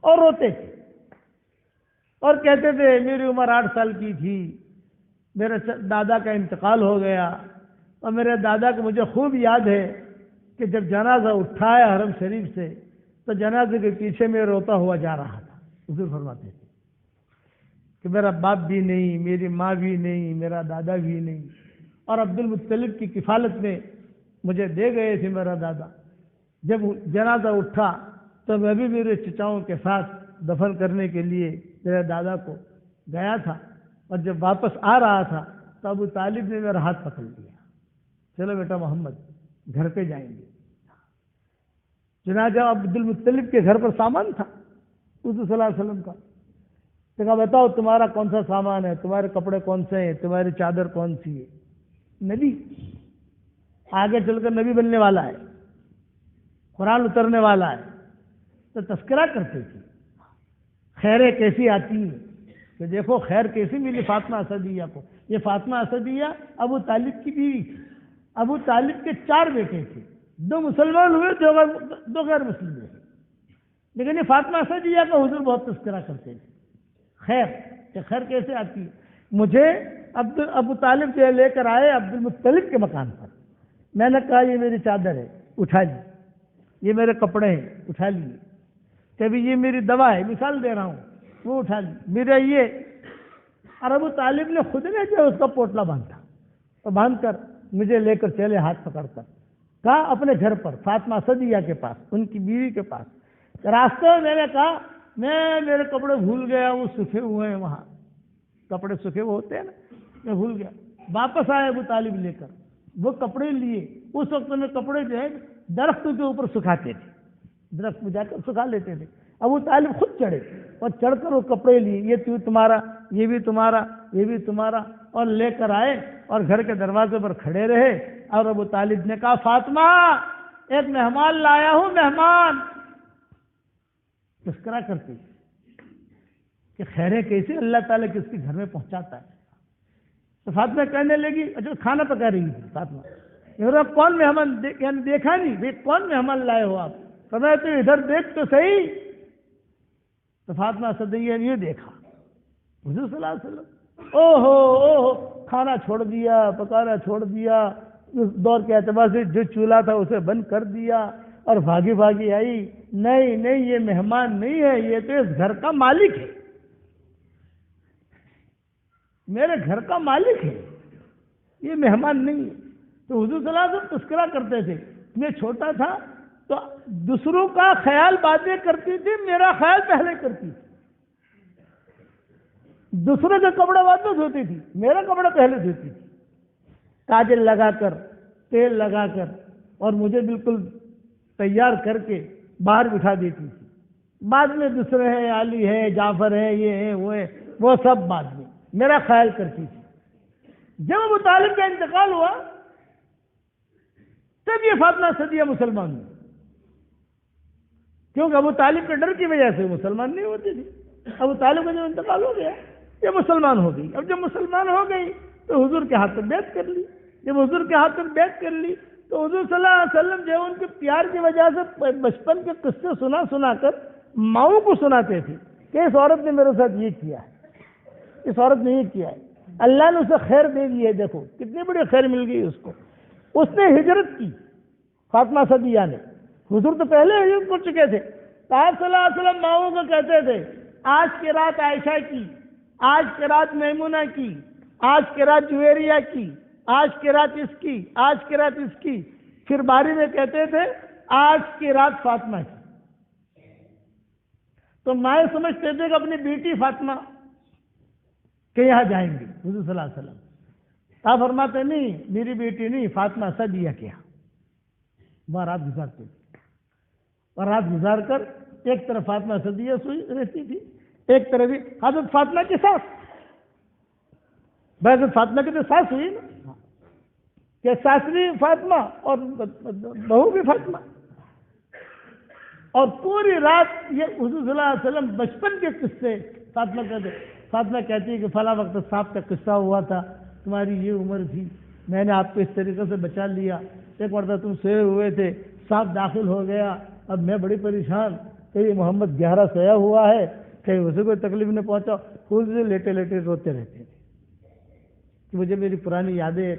اور روتے تھے اور کہتے تھے میری عمر 8 سال کی تھی، میرے دادا کا انتقال ہو گیا اور میرے دادا کو مجھے خوب یاد ہے کہ جب جنازہ اٹھایا حرم شریف سے تو جنازے کے پیچھے میں روتا ہوا جا رہا تھا. حضور فرماتے تھے کہ میرا باپ بھی نہیں، میری ماں بھی نہیں، میرا دادا بھی نہیں، اور عبد المطلب کی کفالت میں مجھے دے گئے تھے میرا دادا. جب جنازہ اٹھا تو میں بھی میرے چچاؤں کے ساتھ دفن کرنے کے لیے میرے دادا کو گیا تھا اور جب واپس آ رہا تھا تو ابو طالب نے میرا ہاتھ پکڑ لیا، چلو بیٹا محمد گھر پہ جائیں گے. چنانچہ عبد المطلب کے گھر پر سامان تھا حضور صلی اللہ علیہ وسلم کا. تو کہا بتاؤ تمہارا کون سا سامان ہے، تمہارے کپڑے کون سے ہیں، تمہاری چادر کون سی ہے. نبی آگے چل کر نبی بننے والا ہے، قرآن اترنے والا ہے. تو تذکرہ کرتے تھے خیریں کیسی آتی ہیں کہ دیکھو خیر کیسی ملی فاطمہ اسدیہ کو. یہ فاطمہ اسدیہ ابو طالب کی بیوی تھی. ابو طالب کے 4 بیٹے تھے، 2 مسلمان ہوئے، 2 غیر مسلم ہوئے. لیکن یہ فاطمہ اسدیہ کا حضور بہت تذکرہ کرتے تھے. خیر کہ خیر کیسے آتی ہے. مجھے ابو طالب جو لے کر آئے عبد المطلب کے مکان پر. میں نے کہا یہ میری چادر ہے، اٹھا لی. یہ میرے کپڑے ہیں، اٹھا لیے. کبھی یہ میری دوا ہے، مثال دے رہا ہوں، وہ اٹھا لی. میرا یہ. اور ابو طالب نے خود نے جو اس کا پوٹلا باندھا اور باندھ کر مجھے لے کر چلے ہاتھ پکڑ کر. کہا اپنے گھر پر فاطمہ اسدیہ کے پاس، ان کی بیوی کے پاس. راستے میں میں نے کہا میرے کپڑے بھول گیا، وہ سکھے ہوئے ہیں وہاں، کپڑے سکھے ہوئے ہوتے ہیں نا، میں بھول گیا. واپس آئے ابو طالب لے کر، وہ کپڑے لیے. اس وقت میں کپڑے جو ہے درخت کے اوپر سکھاتے تھے، درخت میں جا کر سکھا لیتے تھے. ابو طالب خود چڑھے اور چڑھ کر وہ کپڑے لیے، یہ تمہارا، یہ بھی تمہارا، یہ بھی تمہارا، اور لے کر آئے اور گھر کے دروازے پر کھڑے رہے. اور ابو طالب نے کہا فاطمہ ایک مہمان لایا ہوں، مہمان. تذکرہ کرتی کہ خیریں کیسے اللہ تعالیٰ کس کے گھر میں پہنچاتا ہے. تو فاطمہ کہنے لگی، اچھا کھانا پکا رہی تھی فاطمہ، کون مہمان یعنی دیکھا نہیں بھائی کون مہمان لائے ہو آپ؟ فرمایا تو ادھر دیکھ تو صحیح. تو فاطمہ صدیہ نے یہ دیکھا حضور صلی اللہ علیہ وسلم، او ہو کھانا چھوڑ دیا، پکانا چھوڑ دیا، اس دور کے اعتبار سے جو چولہا تھا اسے بند کر دیا اور بھاگی بھاگی آئی. نہیں نہیں، یہ مہمان نہیں ہے، یہ تو اس گھر کا مالک ہے، میرے گھر کا مالک ہے، یہ مہمان نہیں ہے. تو حضور صلی اللہ علیہ وسلم تذکرہ کرتے تھے، میں چھوٹا تھا تو دوسروں کا خیال بعدیں کرتی تھی، میرا خیال پہلے کرتی تھی. دوسروں کا کپڑا بعد میں دھوتی تھی، میرا کپڑا پہلے دھوتی تھی، کاجل لگا کر، تیل لگا کر، اور مجھے بالکل تیار کر کے باہر بٹھا دیتی تھی. بعد میں دوسرے ہیں، علی ہے، جعفر ہے، یہ ہے، وہ ہے، وہ سب بعد میں میرا خیال کرتی تھی. جب ابو طالب کا انتقال ہوا تب یہ فاطمہ صدیہ مسلمان ہوئی، کیونکہ ابو طالب کے ڈر کی وجہ سے مسلمان نہیں ہوتی تھی. ابو طالب کا جب انتقال ہو گیا یہ مسلمان ہو گئی. اب جب مسلمان ہو گئی تو حضور کے ہاتھ میں بیعت کر لی. جب حضور کے ہاتھ میں بیعت کر لی تو حضور صلی اللہ علیہ وسلم جو ان کے پیار کی وجہ سے بچپن کے قصے سنا کر ماؤں کو سناتے تھے کہ اس عورت نے میرے ساتھ یہ کیا ہے، اس عورت نے یہ کیا ہے، اللہ نے اسے خیر دے دی ہے، دیکھو کتنی بڑی خیر مل گئی اس کو. اس نے ہجرت کی، فاطمہ صدیہ نے. حضور تو پہلے ہجرت کر چکے تھے. آپ صلی اللہ علیہ وسلم ماؤں کو کہتے تھے آج کی رات عائشہ کی، آج کی رات میمونہ کی، آج کی رات جویریہ کی، آج کی رات اس کی، آج کی رات اس کی. پھر باری میں کہتے تھے آج کی رات فاطمہ کی. تو مائیں سمجھتے تھے کہ اپنی بیٹی فاطمہ کہ یہاں جائیں گے. حضور صلی اللہ علیہ وسلم آپ فرماتے نہیں میری بیٹی نہیں، فاطمہ صدیہ کے یہاں وہاں رات گزارتے تھے. اور رات گزار کر ایک طرف فاطمہ صدیہ سوئی رہتی تھی، ایک طرف بھی حضرت فاطمہ کی ساس. حضرت فاطمہ کی تو ساس ہوئی نا، کہ ساسری فاطمہ اور بہو بھی فاطمہ. اور پوری رات یہ حضور صلی اللہ علیہ وسلم بچپن کے قصے فاطمہ کہتی ہے کہ فلاں وقت سانپ کا قصہ ہوا تھا، تمہاری یہ عمر تھی، میں نے آپ کو اس طریقے سے بچا لیا، ایک مرتبہ تم سوئے ہوئے تھے، سانپ داخل ہو گیا، اب میں بڑی پریشان، کہیں محمد 11 سویا ہوا ہے، کہیں اسے کوئی تکلیف نہیں پہنچا. خود سے لیٹے لیٹے روتے رہتے تھے. مجھے میری پرانی یادیں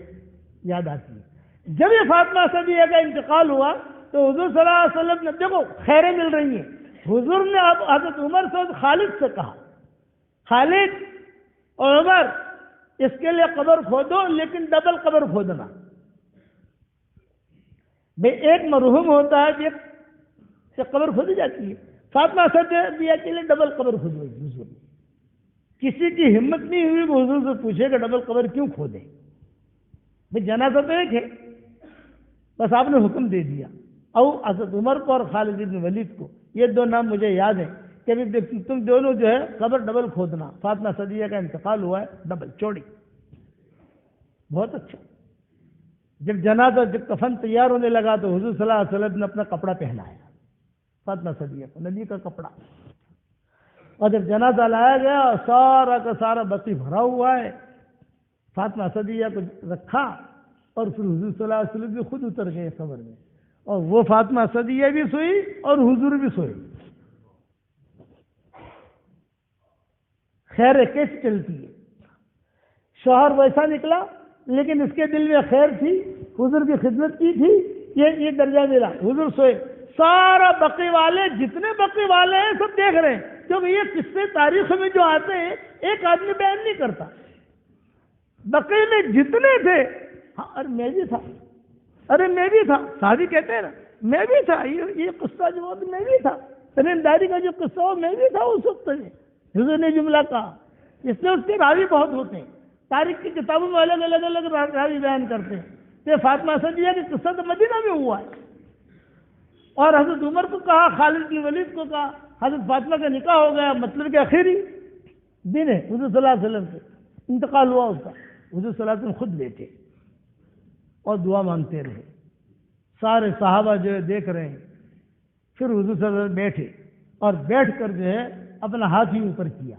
یاد آتی ہیں. جب یہ فاطمہ صدیہ کا انتقال ہوا تو حضور صلی اللہ علیہ وسلم نے دیکھو خیریں مل رہی ہیں. حضور نے اب حضرت عمر سے خالد سے کہا خالد اور عمر اس کے لیے قبر کھودو، لیکن ڈبل قبر کھودنا. بھئی ایک مرحوم ہوتا ہے ایک قبر کھودی جاتی ہے، فاطمہ صدیہ کے لیے ڈبل قبر کھودوائی حضور نے. کسی کی ہمت نہیں ہوئی کہ حضور سے پوچھے کہ ڈبل قبر کیوں کھودے. بھئی جنازہ تو ایک ہے، بس آپ نے حکم دے دیا. اور حضرت عمر کو اور خالد بن ولید کو یہ دو نام مجھے یاد ہیں کہ تم دونوں جو ہے قبر ڈبل کھودنا. فاطمہ صدیہ کا انتقال ہوا ہے ڈبل چوڑی. بہت اچھا. جب جنازہ جب کفن تیار ہونے لگا تو حضور صلی اللہ علیہ وسلم نے اپنا کپڑا پہنایا فاطمہ صدیہ کو، نبی کا کپڑا. اور جب جنازہ لایا گیا سارا کا سارا بقی بھرا ہوا ہے، فاطمہ صدیہ کو رکھا اور پھر حضور صلی اللہ علیہ وسلم بھی خود اتر گئے قبر میں، اور وہ فاطمہ صدیہ بھی سوئی اور حضور بھی سوئے. خیر کیسے چلتی ہے. شوہر ویسا نکلا لیکن اس کے دل میں خیر تھی، حضور کی خدمت کی تھی، یہ درجہ ملا. حضور سوئے، سارا بقی والے جتنے بقی والے ہیں سب دیکھ رہے ہیں، کیونکہ یہ قصے تاریخ میں جو آتے ہیں ایک آدمی بیان نہیں کرتا. بقی میں جتنے تھے، ہاں ارے میں بھی تھا، ارے میں بھی تھا، صحابی کہتے ہیں نا میں بھی تھا، یہ قصہ جو میں بھی تھا، تمیمداری کا جو قصہ ہو میں بھی تھا اس وقت میں. حضور نے جملہ کہا. اس میں اس کے راوی بہت ہوتے ہیں، تاریخ کی کتابوں میں الگ الگ راوی بیان کرتے ہیں. یہ فاطمہ صدیہ کا قصہ تو مدینہ میں ہوا ہے. اور حضرت عمر کو کہا، خالد بن ولید کو کہا، حضرت فاطمہ کا نکاح ہو گیا، مطلب کہ آخری دن ہے حضور صلی اللہ علیہ وسلم سے انتقال ہوا اس کا، حضور صلی اللہ علیہ وسلم خود بیٹھے اور دعا مانگتے رہے، سارے صحابہ جو ہے دیکھ رہے ہیں، پھر حضور صلی اللہ علیہ وسلم بیٹھے اور بیٹھ کر جو ہے اپنا ہاتھ ہی اوپر کیا،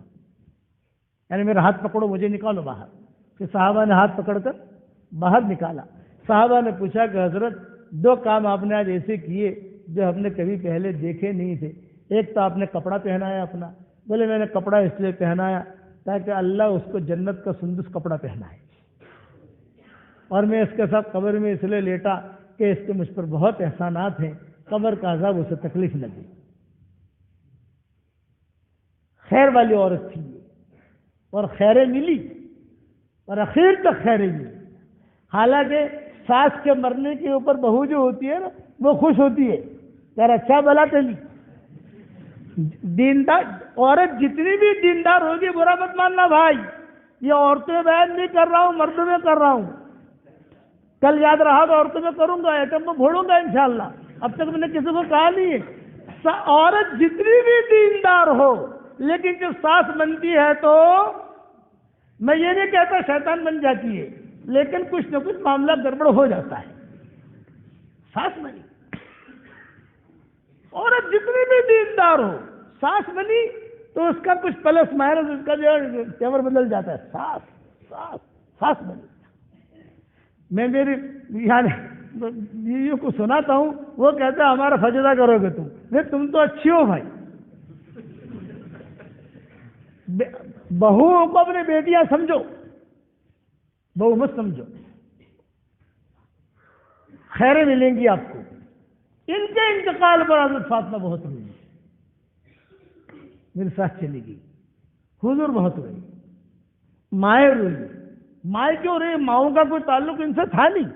یعنی میرا ہاتھ پکڑو مجھے نکالو باہر، پھر صحابہ نے ہاتھ پکڑ کر باہر نکالا۔ صحابہ نے پوچھا کہ حضرت دو کام آپ نے آج ایسے کیے جو ہم نے کبھی پہلے دیکھے نہیں تھے، ایک تو آپ نے کپڑا پہنایا اپنا، بولے میں نے کپڑا اس لیے پہنایا تاکہ اللہ اس کو جنت کا سندس کپڑا پہنائے، اور میں اس کے ساتھ قبر میں اس لیے لیٹا کہ اس کے مجھ پر بہت احسانات ہیں، قبر کا عذاب اسے تکلیف نہ دے۔ خیر والی عورت تھی اور خیریں ملی اور اخیر تک خیریں ملی، حالانکہ ساس کے مرنے کے اوپر بہو جو ہوتی ہے نا وہ خوش ہوتی ہے، یار اچھا بلا چلی۔ دیندار عورت جتنی بھی دیندار ہوگی، برا مت ماننا بھائی، یہ عورتیں بیان نہیں کر رہا ہوں، مردوں میں کر رہا ہوں، کل یاد رہا تو عورتوں میں کروں گا، ایٹم میں بھوڑوں گا انشاءاللہ، اب تک میں نے کسی کو کہا نہیں ہے۔ عورت جتنی بھی دیندار ہو لیکن جب ساس بنتی ہے تو میں یہ نہیں کہتا شیطان بن جاتی ہے، لیکن کچھ نہ کچھ معاملہ گڑبڑ ہو جاتا ہے۔ ساس بنی عورت جتنی بھی دیندار ہو، ساس بنی تو اس کا کچھ پلس مائنس اس کا جو ہے تیور بدل جاتا ہے۔ ساس بنی، میں میری یعنی بیویوں کو سناتا ہوں، وہ کہتے ہیں ہمارا فجدہ کرو گے تم تو اچھی ہو بھائی۔ بہوؤں کو اپنے بیٹیاں سمجھو، بہو مت سمجھو، خیریں ملیں گی آپ کو۔ ان کے انتقال پر حضرت فاطمہ بہت روئی، میرے ساتھ چلی گئی، حضور بہت روئی، مائیں روئی۔ مائیں کیوں رہی؟ ماؤں کا کوئی تعلق ان سے تھا نہیں،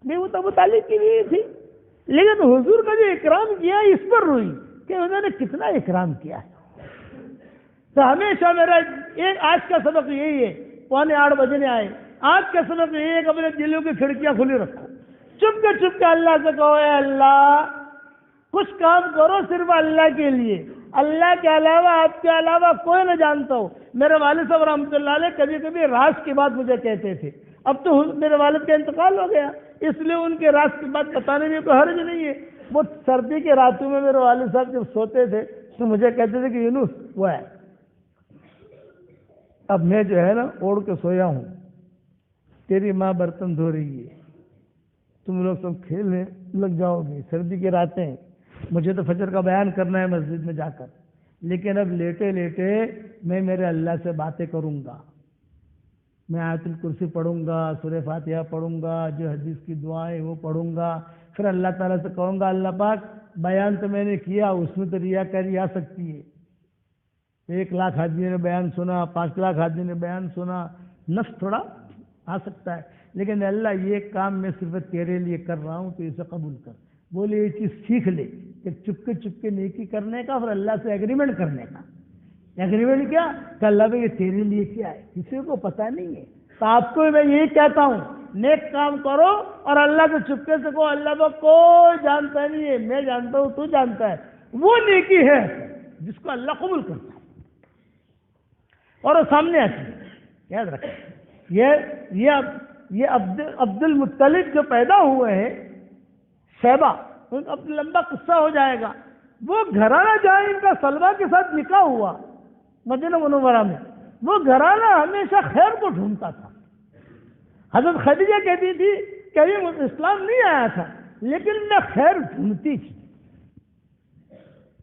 نہیں وہ تو تعلق کی نہیں تھی، لیکن حضور کا جو اکرام کیا اس پر روئی کہ انہوں نے کتنا اکرام کیا ہے۔ تو ہمیشہ میرا آج کا سبق یہی ہے، 7:45 بجنے آئے، آج کا سبق یہی ہے کہ اپنے دلوں کی کھڑکیاں کھلی رکھو، چپ کے اللہ سے کہو اے اللہ کچھ کام کرو صرف اللہ کے لیے، اللہ کے علاوہ آپ کے علاوہ کوئی نہ جانتا ہو۔ میرے والد صاحب رحمۃ اللہ علیہ کبھی کبھی راز کی بات مجھے کہتے تھے، اب تو میرے والد کا انتقال ہو گیا اس لیے ان کے راز کی بات بتانے میں کوئی حرج نہیں ہے۔ وہ سردی کے راتوں میں میرے والد صاحب جب سوتے تھے تو مجھے کہتے تھے کہ یونس وہ ہے، اب میں جو ہے نا اوڑھ کے سویا ہوں، تیری ماں برتن دھو رہی ہے، تم لوگ سب کھیلنے لگ جاؤ گے، سردی کی راتیں، مجھے تو فجر کا بیان کرنا ہے مسجد میں جا کر، لیکن اب لیٹے لیٹے میں میرے اللہ سے باتیں کروں گا، میں آیت الکرسی پڑھوں گا، سورہ فاتحہ پڑھوں گا، جو حدیث کی دعائیں وہ پڑھوں گا، پھر اللہ تعالیٰ سے کہوں گا اللہ پاک بیان تو میں نے کیا، اس میں تو ریاکاری آ سکتی ہے، 1,00,000 آدمی نے بیان سنا، 5,00,000 آدمی نے بیان سنا، نفس تھوڑا آ سکتا ہے، لیکن اللہ یہ کام میں صرف تیرے لیے کر رہا ہوں تو اسے قبول کر۔ بولے یہ چیز سیکھ لے کہ چپکے نیکی کرنے کا، پھر اللہ سے ایگریمنٹ کرنے کا۔ ایگریمنٹ کیا کہ اللہ بھائی یہ تیرے لیے کیا ہے، کسی کو پتہ نہیں ہے، تو آپ کو میں یہی کہتا ہوں نیک کام کرو اور اللہ سے چپکے سے کہو اللہ بھائی کوئی جانتا نہیں ہے، میں جانتا ہوں تو جانتا ہے، وہ نیکی ہے جس کو اللہ قبول کرتا ہے اور وہ سامنے آتی ہے۔ یاد رکھیں یہ عبد المطلب جو پیدا ہوئے ہیں شیبہ، اب لمبا قصہ ہو جائے گا، وہ گھرانہ جہاں ان کا سلمہ کے ساتھ نکاح ہوا مدینہ منورہ میں، وہ گھرانہ ہمیشہ خیر کو ڈھونڈتا تھا۔ حضرت خدیجہ کہتی تھی کہ ابھی اسلام نہیں آیا تھا لیکن میں خیر ڈھونڈتی تھی۔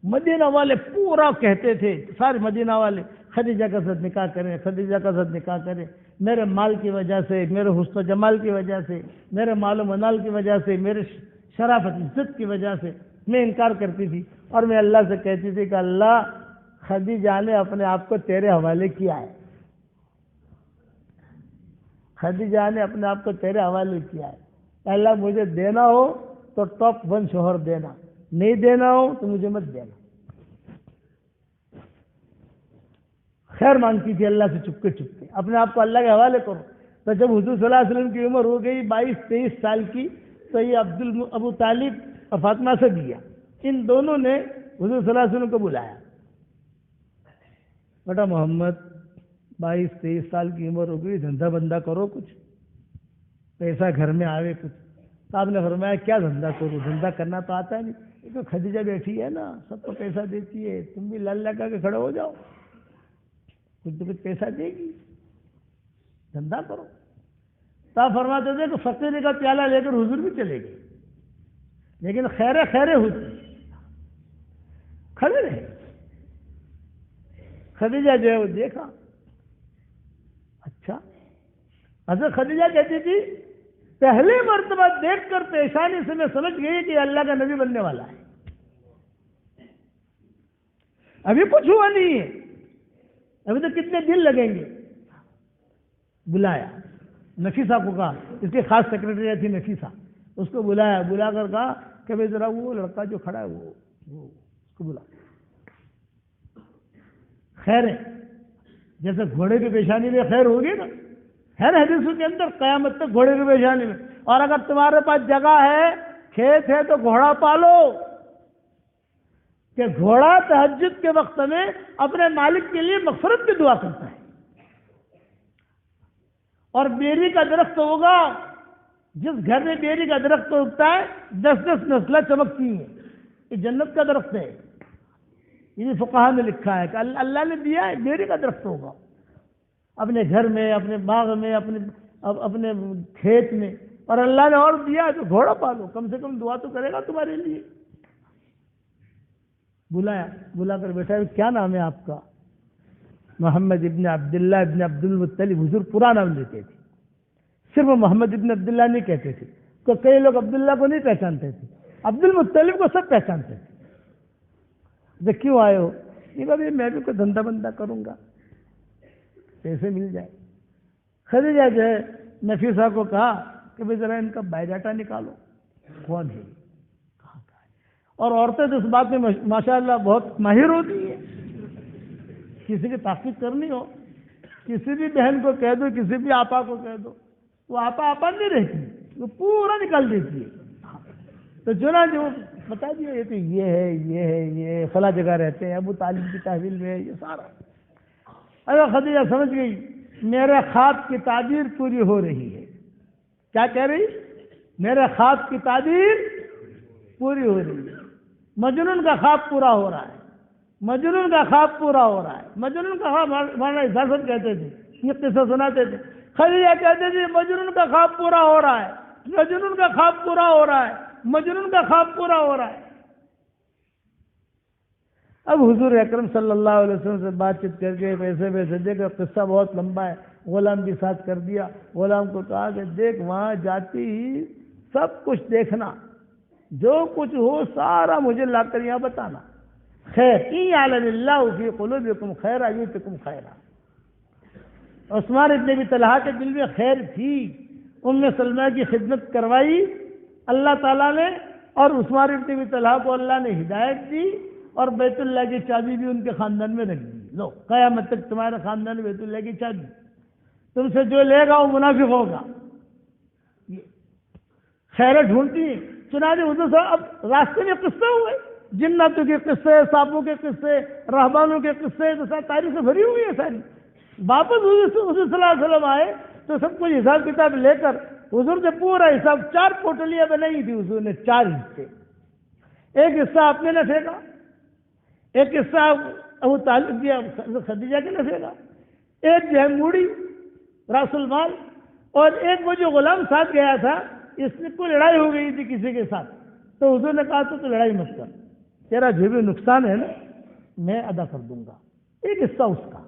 مدینہ والے پورا کہتے تھے، سارے مدینہ والے خدیجہ کا ساتھ نکاح کریں، خدیجہ کا ساتھ نکاح کریں، میرے مال کی وجہ سے، میرے حسن و جمال کی وجہ سے، میرے مال و منال کی وجہ سے، میرے شرافت عزت کی وجہ سے میں انکار کرتی تھی، اور میں اللہ سے کہتی تھی کہ اللہ خدیجہ نے اپنے آپ کو تیرے حوالے کیا ہے، خدیجہ نے اپنے آپ کو تیرے حوالے کیا ہے، اللہ مجھے دینا ہو تو ٹاپ 1 شوہر دینا، نہیں دینا ہو تو مجھے مت دینا۔ خیر مانگتی تھی اللہ سے چپکے اپنے آپ کو اللہ کے حوالے کرو۔ تو جب حضور صلی اللہ علیہ وسلم کی عمر ہو گئی 22-23 سال کی، تو یہ ابو طالب اور فاطمہ سے دیا ان دونوں نے حضور صلی اللہ علیہ وسلم کو بلایا، بیٹا محمد 22-23 سال کی عمر ہو گئی، دھندا بندہ کرو، کچھ پیسہ گھر میں آوے کچھ۔ تو آپ نے فرمایا کیا دھندا کرو، دھندا کرنا تو آتا ہے نہیں، یہ تو خدیجہ بیٹھی ہے نا، سب کو پیسہ دیتی ہے، تم بھی لال لگا کے کھڑے ہو جاؤ، کچھ تو کچھ پیسہ دے گی، دھندا کرو۔ تو آپ فرماتے تھے کہ فقیری کا پیالہ لے کر حضور بھی چلے گئے، لیکن خیرے خیرے ہوتی، کھڑے رہے۔ خدیجہ جو ہے وہ دیکھا، اچھا، حضرت خدیجہ کہتی تھی پہلی مرتبہ دیکھ کر پیشانی سے میں سمجھ گئی کہ اللہ کا نبی بننے والا ہے، ابھی کچھ ہوا نہیں ہے، ابھی تو کتنے دن لگیں گے۔ بلایا، نفیسہ کو کہا، اس کی خاص سیکرٹری تھی نفیسہ، اس کو بلایا، بلا کر کہا کہ بھائی ذرا وہ لڑکا جو کھڑا ہے وہ اس کو بلا۔ خیر ہے، جیسے گھوڑے کی پیشانی میں خیر ہوگی نا، ہے نا حدیثوں کے اندر قیامت تک گھوڑے کی پیشانی میں۔ اور اگر تمہارے پاس جگہ ہے، کھیت ہے، تو گھوڑا پالو، کہ گھوڑا تہجد کے وقت میں اپنے مالک کے لیے مغفرت کی دعا کرتا ہے۔ اور بیری کا درخت ہوگا، جس گھر میں بیری کا درخت اگتا ہے 10 نسلیں چمکتی ہیں، یہ جنت کا درخت ہے۔ یہ فقہا نے لکھا ہے کہ اللہ نے دیا ہے، بیری کا درخت ہوگا اپنے گھر میں، اپنے باغ میں، اپنے کھیت میں، اور اللہ نے اور دیا ہے تو گھوڑا پالو، کم سے کم دعا تو کرے گا تمہارے لیے۔ بلایا، بلا کر بیٹھا، کیا نام ہے آپ کا؟ محمد ابن عبداللہ ابن عبد المطلب، حضور پورا نام لیتے تھے، صرف محمد ابن عبداللہ نہیں کہتے تھے، تو کئی لوگ عبداللہ کو نہیں پہچانتے تھے، عبد المطلب کو سب پہچانتے تھے۔ تو کیوں آئے ہو؟ یہ کہا میں بھی کوئی دھندا بندہ کروں گا، پیسے مل جائے۔ خدیجہ جو ہے نفیسہ کو کہا کہ بھائی ذرا ان کا بایو ڈاٹا نکالو، کون ہے، کہاں کا ہے۔ اور عورتیں تو اس بات میں ماشاءاللہ بہت ماہر ہوتی ہیں، کسی کی تحقیق کرنی ہو، کسی بھی بہن کو کہہ دو، کسی بھی آپا کو کہہ دو، وہ آپا نہیں رہتی، وہ پورا نکال دیتی ہے۔ تو چنانچہ وہ بتا دیا یہ تو یہ ہے، یہ ہے، یہ فلاں جگہ رہتے ہیں، ابو طالب کی تحویل میں ہے، یہ سارا۔ اگر خدیجہ سمجھ گئی میرے خواب کی تعبیر پوری ہو رہی ہے، کیا کہہ رہی؟ میرے خواب کی تعبیر پوری ہو رہی ہے، مجنون کا خواب پورا ہو رہا ہے، مجنون کا خواب پورا ہو رہا ہے۔ مجنون کا خواب مولانا اجازت کہتے تھے، یہ قصہ سناتے تھے، خدیجہ کہتے تھے مجنون کا خواب پورا ہو رہا ہے، مجنون کا خواب پورا ہو رہا ہے، مجنون کا خواب پورا ہو رہا ہے۔ اب حضور اکرم صلی اللہ علیہ وسلم سے بات چیت کر کے پیسے دے کر، قصہ بہت لمبا ہے، غلام بھی ساتھ کر دیا، غلام کو کہا کہ دیکھ وہاں جاتی ہی سب کچھ دیکھنا، جو کچھ ہو سارا مجھے لا کر یہاں بتانا، خیر ان یعلم اللہ فی قلوبکم خیرا یؤتکم خیرا۔ عثمان ابن ابی طلحہ کے دل میں خیر تھی، ام سلمہ کی خدمت کروائی اللہ تعالیٰ نے، اور عثمان ابن ابی طلحہ کو اللہ نے ہدایت دی، اور بیت اللہ کی چابی بھی ان کے خاندان میں رکھ دی، لو قیامت تک تمہارے خاندان میں بیت اللہ کی چابی، تم سے جو لے گا وہ منافق ہوگا۔ خیریں ڈھونڈتی ہیں، چنانچہ حضور صاحب اب راستے میں قصے ہوئے، جناتوں کے قصے، سانپوں کے قصے، رہبانوں کے قصے، تو ساری تاریخ سے بھری ہوئی ہے ساری۔ واپس حضور صلی اللہ علیہ وسلم آئے تو سب کچھ حساب کتاب لے کر حضور نے پورا حساب، 4 پوٹلیاں بنائی تھی حضور نے، 4 حصے، ایک حصہ اپنے نے پھینکا، ایک حصہ ابو طالب دیا خدیجہ کے نے پھینکا، ایک جو ہے موڑی راس المال، اور ایک وہ جو غلام ساتھ گیا تھا، اس میں کوئی لڑائی ہو گئی تھی کسی کے ساتھ، تو حضور نے کہا تو لڑائی مت کر، تیرا جو بھی نقصان ہے نا میں ادا کر دوں گا، ایک حصہ اس کا،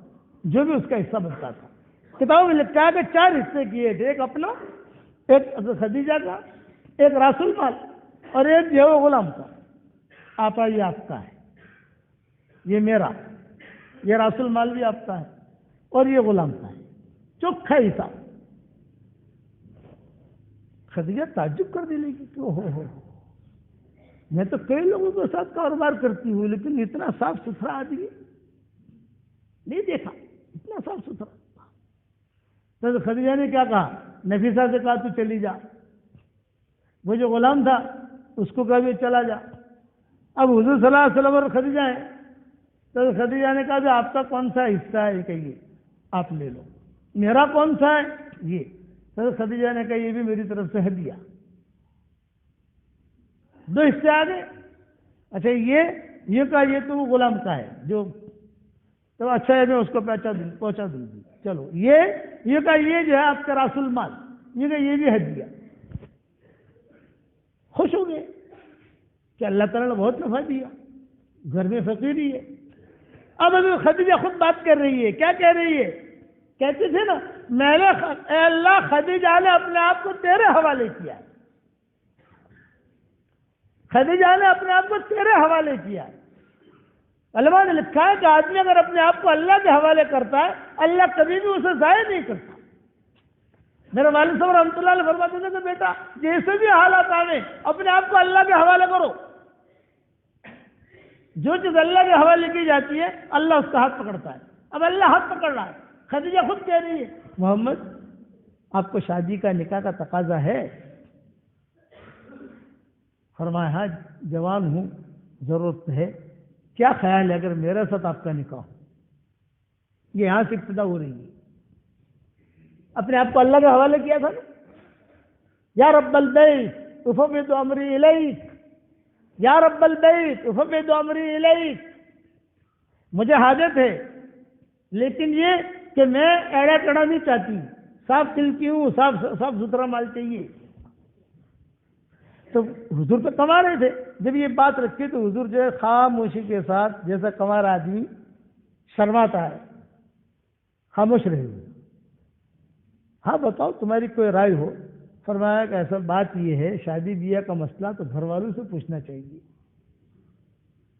جو بھی اس کا حصہ بنتا تھا۔ کتابوں میں لکھا ہے کہ 4 حصے کیے تھے، ایک اپنا، ایک خدیجہ کا، ایک راس المال، اور ایک جو ہے وہ غلام کا۔ آپا یہ آپ کا ہے، یہ میرا، یہ راس المال بھی آپ کا ہے، اور یہ غلام کا ہے، چوکھا حساب۔ خدیجہ تعجب کر دی، لیکن کہ ہو میں تو کئی لوگوں کے ساتھ کاروبار کرتی ہوں، لیکن اتنا صاف ستھرا آدمی نہیں دیکھا، اتنا صاف ستھرا۔ تو خدیجہ نے کیا کہا؟ نفیسہ سے کہا تو چلی جا، وہ جو غلام تھا اس کو کہا بھی چلا جا، اب حضور صلی اللہ علیہ وسلم اور خدیجہ ہیں، تو خدیجہ نے کہا کہ آپ کا کون سا حصہ ہے؟ یہ کہیے آپ لے لو. میرا کون سا ہے؟ یہ. تو خدیجہ نے کہا یہ بھی میری طرف سے ہدیہ. 2 حصے آ گئے. اچھا یہ کہا یہ تو غلام کا ہے جو، تو اچھا ہے میں اس کو پہنچا دوں گی. چلو یہ کہا یہ جو ہے آپ کا راس المال، یہ کہا یہ بھی ہدیہ. خوش ہو گئے کہ اللہ تعالیٰ نے بہت نفع دیا، گھر میں فقیری ہے. اب خدیجہ خود بات کر رہی ہے. کیا کہہ رہی ہے؟ کہتے تھے نا میں نے اے اللہ خدیجہ نے اپنے آپ کو تیرے حوالے کیا. خدیجہ نے اپنے آپ کو تیرے حوالے کیا. علماء نے لکھا ہے کہ آدمی اگر اپنے آپ کو اللہ کے حوالے کرتا ہے اللہ کبھی بھی اسے ضائع نہیں کرتا. میرے والد صاحب رحمۃ اللہ علیہ فرماتے تھے کہ بیٹا جیسے بھی حالات آئیں اپنے آپ کو اللہ کے حوالے کرو. جو چیز اللہ کے حوالے کی جاتی ہے اللہ اس کا ہاتھ پکڑتا ہے. اب اللہ ہاتھ پکڑ رہا ہے. خدیجہ خود کہہ رہی ہے محمد آپ کو شادی کا نکاح کا تقاضا ہے؟ فرمایا ہاں جوان ہوں ضرورت ہے. کیا خیال ہے اگر میرے ساتھ آپ کا نکاح ہو؟ یہ یہاں سے ابتدا ہو رہی ہے. اپنے آپ کو اللہ کے حوالے کیا تھا نا. یا رب البیت افوض امری الیک، یا رب البیت افوض امری الیک. مجھے حاجت ہے لیکن یہ کہ میں ایڑا ٹڑا نہیں چاہتی، صاف دل کی ہوں، صاف ستھرا مال چاہیے. تو حضور تو کما رہے تھے. جب یہ بات رکھی تو حضور جو ہے خاموشی کے ساتھ، جیسا کمار آدمی شرماتا ہے، خاموش رہے ہوئے. ہاں بتاؤ تمہاری کوئی رائے ہو. فرمایا کہ ایسا بات یہ ہے شادی بیاہ کا مسئلہ تو گھر والوں سے پوچھنا چاہیے.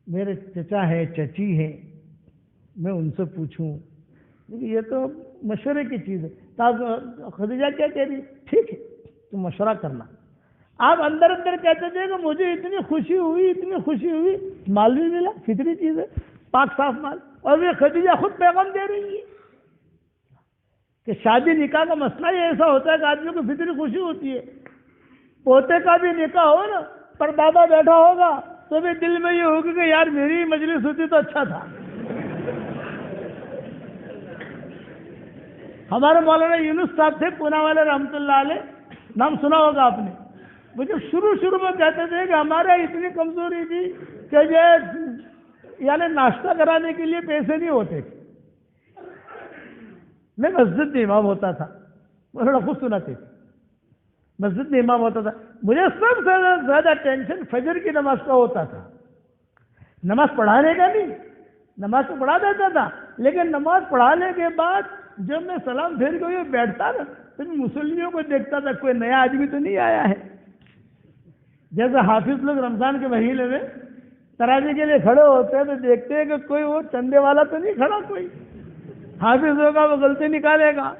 میرے چچا ہے چچی ہے، میں ان سے پوچھوں؟ یہ تو مشورے کی چیز ہے. خدیجہ کیا کہہ رہی؟ ٹھیک ہے تم مشورہ کرنا. آپ اندر اندر کہتے تھے کہ مجھے اتنی خوشی ہوئی، مال بھی ملا، فطری چیز ہے، پاک صاف مال. اور یہ خدیجہ خود پیغام دے رہی ہے کہ شادی نکاح کا مسئلہ یہ ایسا ہوتا ہے کہ آدمی کو فطری خوشی ہوتی ہے. پوتے کا بھی نکاح ہو نا، پر دادا بیٹھا ہوگا تو بھی دل میں یہ ہوگی کہ یار میری مجلس ہوتی تو اچھا تھا. ہمارے مولانا یونس صاحب تھے پونا والے رحمۃ اللہ علیہ، نام سنا ہوگا آپ نے. وہ جب شروع میں کہتے تھے کہ ہمارے اتنی کمزوری تھی کہ یعنی ناشتہ کرانے کے لیے پیسے نہیں ہوتے تھے. میں مسجد میں امام ہوتا تھا، مولانا خود سناتے تھے. مسجد میں امام ہوتا تھا. مجھے سب سے زیادہ ٹینشن فجر کی نماز کا ہوتا تھا. نماز پڑھانے کا نہیں، نماز تو پڑھا دیتا تھا، لیکن نماز پڑھانے کے بعد جب میں سلام پھیر کے یہ بیٹھتا نا تو مسلمانوں کو دیکھتا تھا کوئی نیا آدمی تو نہیں آیا ہے. جیسے حافظ لوگ رمضان کے مہینے میں تراویح کے لیے کھڑے ہوتے ہیں تو دیکھتے ہیں کہ کوئی وہ چندے والا تو نہیں کھڑا، کوئی حافظ ہوگا وہ غلطی نکالے گا.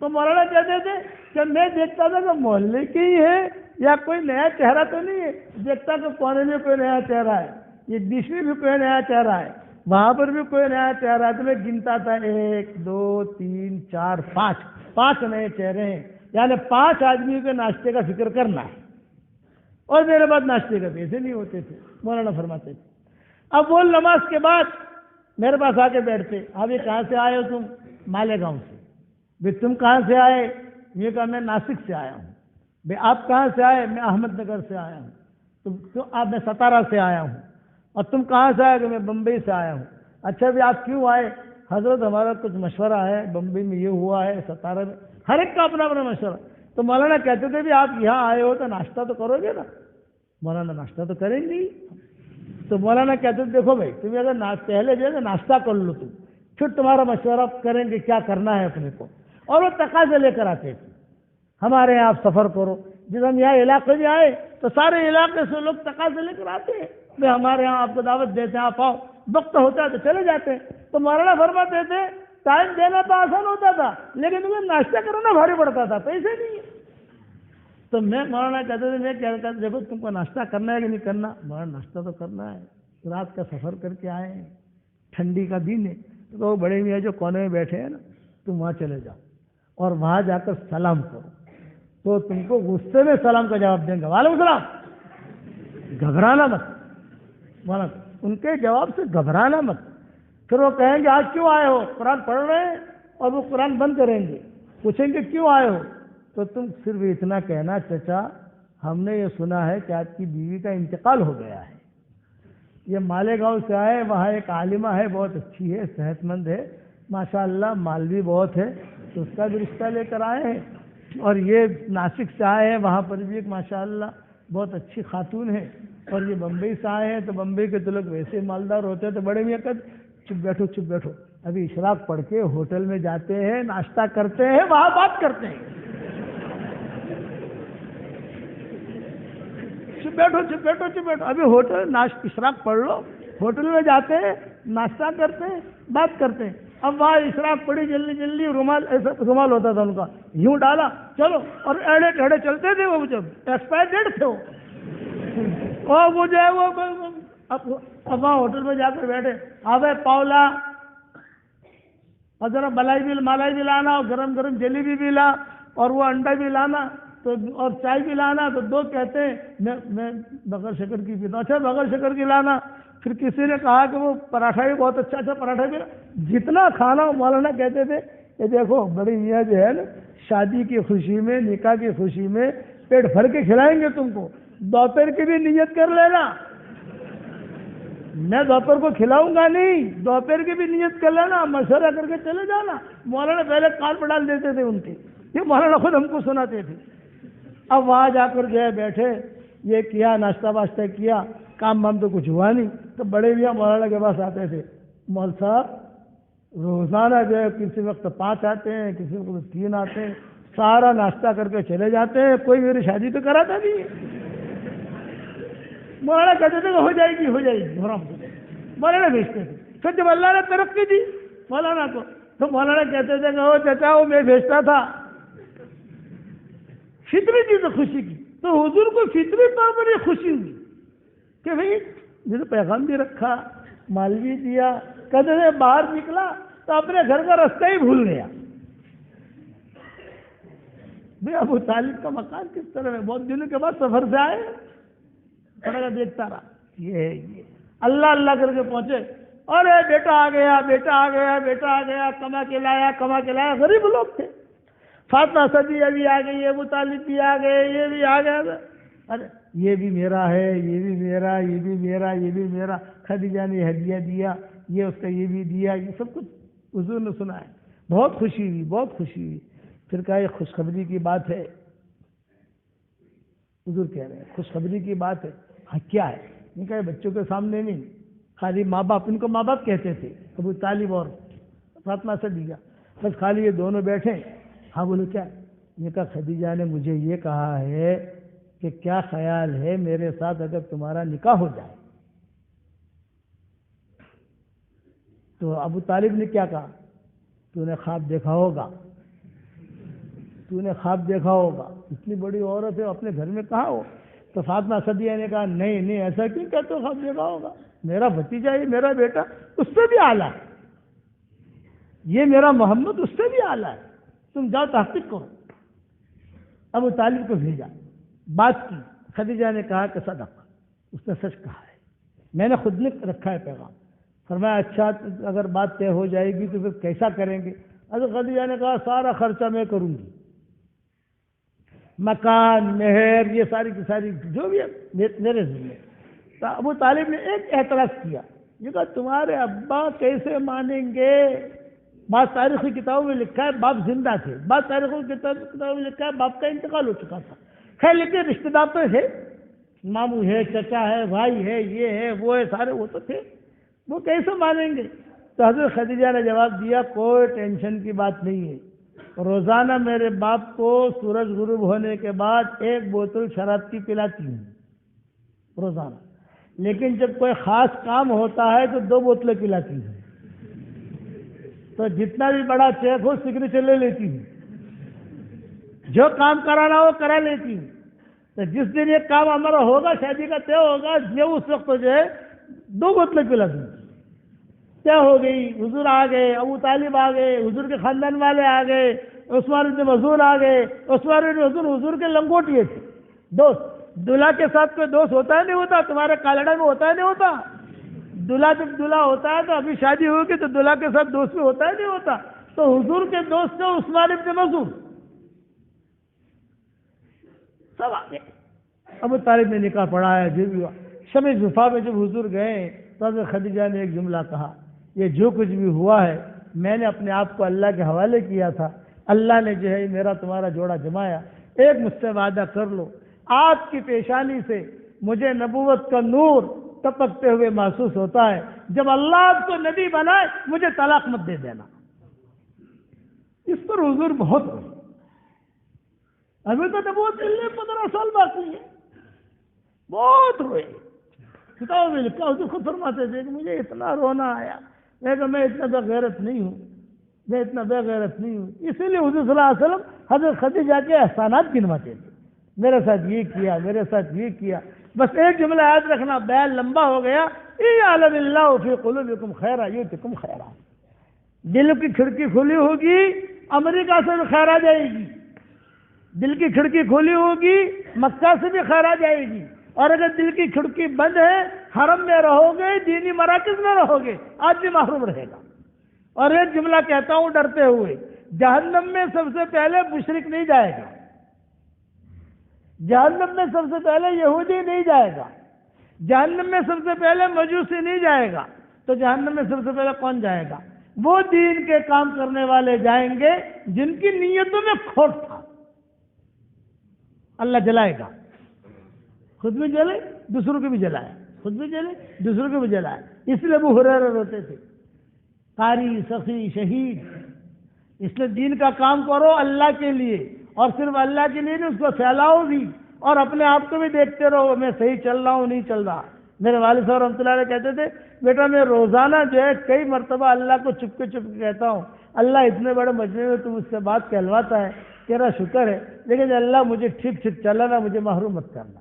تو مولانا کہتے تھے کہ میں دیکھتا تھا کہ محلے کی ہی ہے یا کوئی نیا چہرہ تو نہیں ہے. دیکھتا کہ کونے میں کوئی نیا چہرہ ہے، یہ بیچ میں بھی کوئی نیا چہرہ ہے، وہاں پر بھی کوئی نیا چہرہ ہے. تو میں گنتا تھا 1 2 3 4 5 نئے چہرے ہیں، یعنی 5 آدمی کے ناشتے کا فکر کرنا ہے. اور میرے بعد ناشتے کا پیسے نہیں ہوتے تھے. مولانا فرماتے تھے اب وہ نماز کے بعد میرے پاس آ کے بیٹھتے. اب یہ کہاں سے آئے ہو تم؟ مالیگاؤں سے. بھائی تم کہاں سے آئے؟ یہ کہا میں ناسک سے آیا ہوں. بھائی آپ کہاں سے آئے؟ میں احمد نگر سے آیا ہوں. میں ستارہ سے آیا ہوں. اور تم کہاں سے آئے؟ کہ میں بمبئی سے آیا ہوں. اچھا بھی آپ کیوں آئے؟ حضرت ہمارا کچھ مشورہ ہے، بمبئی میں یہ ہوا ہے، ستارہ میں. ہر ایک کا اپنا اپنا مشورہ. تو مولانا کہتے تھے بھی آپ یہاں آئے ہو تو ناشتہ تو کرو گے نا؟ مولانا ناشتہ تو کریں گے ہی. تو مولانا کہتے تھے دیکھو بھائی تمہیں اگر پہلے جو ہے نا ناشتہ کر لو تم، پھر تمہارا مشورہ کریں گے کیا کرنا ہے اپنے کو. اور وہ تقاضے لے کر آتے تھے ہمارے یہاں آپ سفر کرو. جب ہم یہاں علاقے میں آئے تو سارے علاقے سے لوگ تقاضے لے کر آتے ہیں کہ ہمارے یہاں آپ کو دعوت دیتے ہیں، آپ آؤ. وقت ہوتا ہے تو چلے جاتے ہیں. تو مولانا فرماتے تھے ٹائم دینا تو آسان ہوتا تھا لیکن تمہیں ناشتہ کرنا بھاری پڑتا تھا، پیسے نہیں. تو میں مولانا کہتے تھے میں کہتا تھا دیکھو تم کو ناشتہ کرنا ہے کہ نہیں کرنا؟ مولانا ناشتہ تو کرنا ہے، رات کا سفر کر کے آئے ہیں، ٹھنڈی کا دن ہے. تو وہ بڑے میاں جو کونے میں بیٹھے ہیں نا تم وہاں چلے جاؤ اور وہاں جا کر سلام کرو تو تم کو غصے میں سلام کا جواب دیں گے وعلیکم السلام. گھبرانا مت. ان کے جواب سے گھبرانا مت. پھر وہ کہیں گے آج کیوں آئے ہو؟ قرآن پڑھ رہے ہیں، اور وہ قرآن بند کریں گے. پوچھیں گے کیوں آئے ہو؟ تو تم صرف اتنا کہنا چچا ہم نے یہ سنا ہے کہ آپ کی بیوی کا انتقال ہو گیا ہے. یہ مالیگاؤں سے آئے، وہاں ایک عالمہ ہے، بہت اچھی ہے، صحت مند ہے، ماشاءاللہ مال بھی بہت ہے، تو اس کا بھی رشتہ لے کر آئے ہیں. اور یہ ناسک سے آئے ہیں، وہاں پر بھی ایک ماشاءاللہ بہت اچھی خاتون ہے. اور یہ بمبئی سے آئے ہیں، تو بمبئی کے تو لوگ ویسے مالدار ہوتے ہیں. تو بڑے میاں کہتے چپ بیٹھو چپ بیٹھو، ابھی اشراق پڑھ کے ہوٹل میں جاتے ہیں، ناشتہ کرتے ہیں، وہاں بات کرتے ہیں. چپ بیٹھو چپ بیٹھو چپ بیٹھو، ابھی ہوٹل اشراق پڑھ لو، ہوٹل میں جاتے ہیں، ناشتہ کرتے ہیں، بات کرتے ہیں. اب وہاں اشراق پڑی، جلدی جلدی رومال، ایسا رومال ہوتا تھا ان کا، یوں ڈالا چلو، اور ایڑے ٹیڑے چلتے تھے وہ، جب ایکسپائر ڈیٹ تھے وہ. اور وہ جو ہے وہ اب وہاں ہوٹل میں جا کر بیٹھے، آوے پاؤلا اور ذرا ملائی بھی لانا، اور گرم گرم جلیبی بھی لا، اور وہ انڈا بھی لانا، تو اور چائے بھی لانا. تو دو کہتے ہیں میں بغیر شکر کی پیتا ہوں. اچھا بغیر شکر کی لانا. پھر کسی نے کہا کہ وہ پراٹھا بھی بہت اچھا پراٹھا بھی. جتنا کھانا مولانا کہتے تھے کہ دیکھو بڑی میاں جو ہے نا شادی کی خوشی میں، نکاح کی خوشی میں پیٹ بھر کے کھلائیں گے تم کو، دوپہر کی بھی نیت کر لینا. میں دوپہر کو کھلاؤں گا نہیں، دوپہر کی بھی نیت کر لینا، مشورہ کر کے چلے جانا. مولانا پہلے کان پہ ڈال دیتے تھے ان کے، یہ مولانا خود ہم کو سناتے تھے. اب وہاں جا کر جو ہے بیٹھے، یہ کیا، ناشتہ واشتہ کیا، کام وام تو کچھ ہوا نہیں. تو بڑے میاں مولانا کے پاس آتے تھے، مول صاحب روزانہ جو ہے کسی وقت 5 آتے ہیں، کسی وقت 3 آتے ہیں، سارا ناشتہ کر کے چلے جاتے ہیں، کوئی میری شادی تو کراتا نہیں ہے. مولانا کہتے تھے کہ ہو جائے گی مولانا بھیجتے تھے. پھر جب اللہ نے ترقی دی مولانا کو، تو مولانا کہتے تھے کہ او چچا وہ میں بھیجتا تھا. فطری تھی تو خوشی کی، تو حضور کو فطری طور پر یہ خوشی ہوئی کہ بھائی جسے پیغام بھی رکھا، مال بھی دیا. کہتے تھے باہر نکلا تو اپنے گھر کا رستہ ہی بھول گیا. بھائی ابو طالب کا مکان کس طرح ہے؟ بہت دنوں کے بعد سفر سے آئے، تھوڑا دیکھتا رہا، یہ اللہ اللہ کر کے پہنچے، اور بیٹا آ گیا بیٹا آ گیا بیٹا آ گیا، کما کے لایا. غریب لوگ تھے. فاطمہ صدیقہ بھی آ گئی، ابو طالب بھی آ گئے، یہ بھی آ گیا. ارے یہ بھی میرا ہے، یہ بھی میرا، یہ بھی میرا، یہ بھی میرا. خدیجہ نے ہدیہ دیا، یہ اس کا یہ بھی دیا، یہ سب کچھ حضور نے سنا ہے. بہت خوشی ہوئی، بہت خوشی ہوئی. پھر کہا یہ خوشخبری کی بات ہے. حضور کہہ رہے ہیں خوشخبری کی بات ہے. ہاں کیا ہے؟ نہیں کہا بچوں کے سامنے نہیں، خالی ماں باپ، ان کو ماں باپ کہتے تھے، ابو طالب اور فاطمہ صدیقہ، بس خالی یہ دونوں بیٹھے. ہاں بولو کیا؟ یہ کہا خدیجہ نے مجھے یہ کہا ہے کہ کیا خیال ہے میرے ساتھ اگر تمہارا نکاح ہو جائے؟ تو ابو طالب نے کیا کہا؟ تو نے خواب دیکھا ہوگا، تو نے خواب دیکھا ہوگا، اتنی بڑی عورت ہے اپنے گھر میں کہاں ہو؟ تو فاطمہ صدیقہ نے کہا نہیں ایسا کیوں کہتے ہو، خواب دیکھا ہوگا؟ میرا بھتیجا یہ میرا بیٹا اس سے بھی اعلیٰ ہے، یہ میرا محمد اس سے بھی اعلیٰ ہے، تم جاؤ تحقیق کرو. ابو طالب کو بھیجا، بات کی. خدیجہ نے کہا کہ صدق، اس نے سچ کہا ہے، میں نے خود نے رکھا ہے پیغام. فرمایا اچھا اگر بات طے ہو جائے گی تو پھر کیسا کریں گے؟ حضرت خدیجہ نے کہا سارا خرچہ میں کروں گی، مکان مہر یہ ساری کی ساری جو بھی ہے میرے ذمہ. تو ابو طالب نے ایک اعتراض کیا، یہ کہا تمہارے ابا کیسے مانیں گے؟ بعض تاریخی کتابوں میں لکھا ہے باپ زندہ تھے، بعض تاریخی کتابوں میں لکھا ہے باپ کا انتقال ہو چکا تھا. خیر لیکن رشتے دار تو ہے، ماموں ہے، چچا ہے، بھائی ہے، یہ ہے وہ ہے، سارے وہ تو تھے، وہ کیسے مانیں گے؟ تو حضرت خدیجہ نے جواب دیا کوئی ٹینشن کی بات نہیں ہے، روزانہ میرے باپ کو سورج غروب ہونے کے بعد 1 بوتل شراب کی پلاتی ہوں روزانہ، لیکن جب کوئی خاص کام ہوتا ہے تو 2 بوتلیں پلاتی ہوں. تو جتنا بھی بڑا چیک ہو سگریچر لے لیتی ہوں، جو کام کرانا ہو کرا لیتی ہوں. تو جس دن یہ کام ہمارا ہوگا، شادی کا طے ہوگا، یہ اس وقت جو ہے 2 بوتلیں پلا دوں. طے ہو گئی، حضور آ گئے، ابو طالب آ گئے، حضور کے خاندان والے آ گئے، عثمان بن مظعون آ گئے. عثمان بن مظعون حضور کے لنگوٹیے تھے، دوست. دلہا کے ساتھ کوئی دوست ہوتا ہے نہیں ہوتا؟ تمہارے کالڑا میں ہوتا ہے نہیں ہوتا؟ دلہا جب دلہا ہوتا ہے تو ابھی شادی ہوگی تو دلہا کے ساتھ دوست میں ہوتا ہے نہیں ہوتا؟ تو حضور کے دوست تھے عثمان ابن مظعون، سب آگے۔ ابو طالب نے نکاح پڑھایا، جو بھی ہوا۔ شب زفاف میں جب حضور گئے تو حضرت خدیجہ نے ایک جملہ کہا، یہ جو کچھ بھی ہوا ہے میں نے اپنے آپ کو اللہ کے حوالے کیا تھا، اللہ نے جو ہے میرا تمہارا جوڑا جمایا، ایک مجھ سے وعدہ کر لو، آپ کی پیشانی سے مجھے نبوت کا نور ٹپکتے ہوئے محسوس ہوتا ہے، جب اللہ آپ کو نبی بنائے مجھے طلاق مت دے دینا۔ اس پر حضور بہت روئے، ابھی تو نبوت کے لیے 15 سال باقی ہے، بہت روئے۔ کتابوں میں لکھا، حضور خود فرماتے تھے کہ مجھے اتنا رونا آیا، میں اتنا بے غیرت نہیں ہوں، میں اتنا بے غیرت نہیں ہوں۔ اسی لیے حضور صلی اللہ علیہ وسلم حضرت خدیجہ کے احسانات گنواتے تھے، میرے ساتھ یہ کیا، میرے ساتھ یہ کیا۔ بس ایک جملہ یاد رکھنا، بیان لمبا ہو گیا، اِن اللہ فی قلوبکم خیرا یؤتکم خیرا۔ دل کی کھڑکی کھلی ہوگی، امریکہ سے بھی خیر آ جائے گی، دل کی کھڑکی کھلی ہوگی، مکہ سے بھی خیر آ جائے گی، اور اگر دل کی کھڑکی بند ہے، حرم میں رہو گے، دینی مراکز میں رہو گے، آج بھی محروم رہے گا۔ اور ایک جملہ کہتا ہوں ڈرتے ہوئے، جہنم میں سب سے پہلے مشرک نہیں جائے گا، جہنم میں سب سے پہلے یہودی نہیں جائے گا، جہنم میں سب سے پہلے مجوسی نہیں جائے گا، تو جہنم میں سب سے پہلے کون جائے گا؟ وہ دین کے کام کرنے والے جائیں گے جن کی نیتوں میں کھوٹ تھا، اللہ جلائے گا، خود بھی جلے دوسروں کو بھی جلائے، خود بھی جلے دوسروں کو بھی جلائے۔ اس لیے ابو ہریرہ روتے تھے، قاری، سخی، شہید، اس لیے دین کا کام کرو اللہ کے لیے، اور صرف اللہ کے لیے نہیں، اس کو پھیلاؤ بھی، اور اپنے آپ کو بھی دیکھتے رہو میں صحیح چل رہا ہوں نہیں چل رہا۔ میرے والد صاحب رحمۃ اللہ علیہ کہتے تھے، بیٹا میں روزانہ جو ہے کئی مرتبہ اللہ کو چپ کے کہتا ہوں، اللہ اتنے بڑے مجمع میں تم اس سے بات کہلواتا ہے، تیرا شکر ہے، لیکن اللہ مجھے ٹھیک ٹھیک چلانا، مجھے محروم مت کرنا،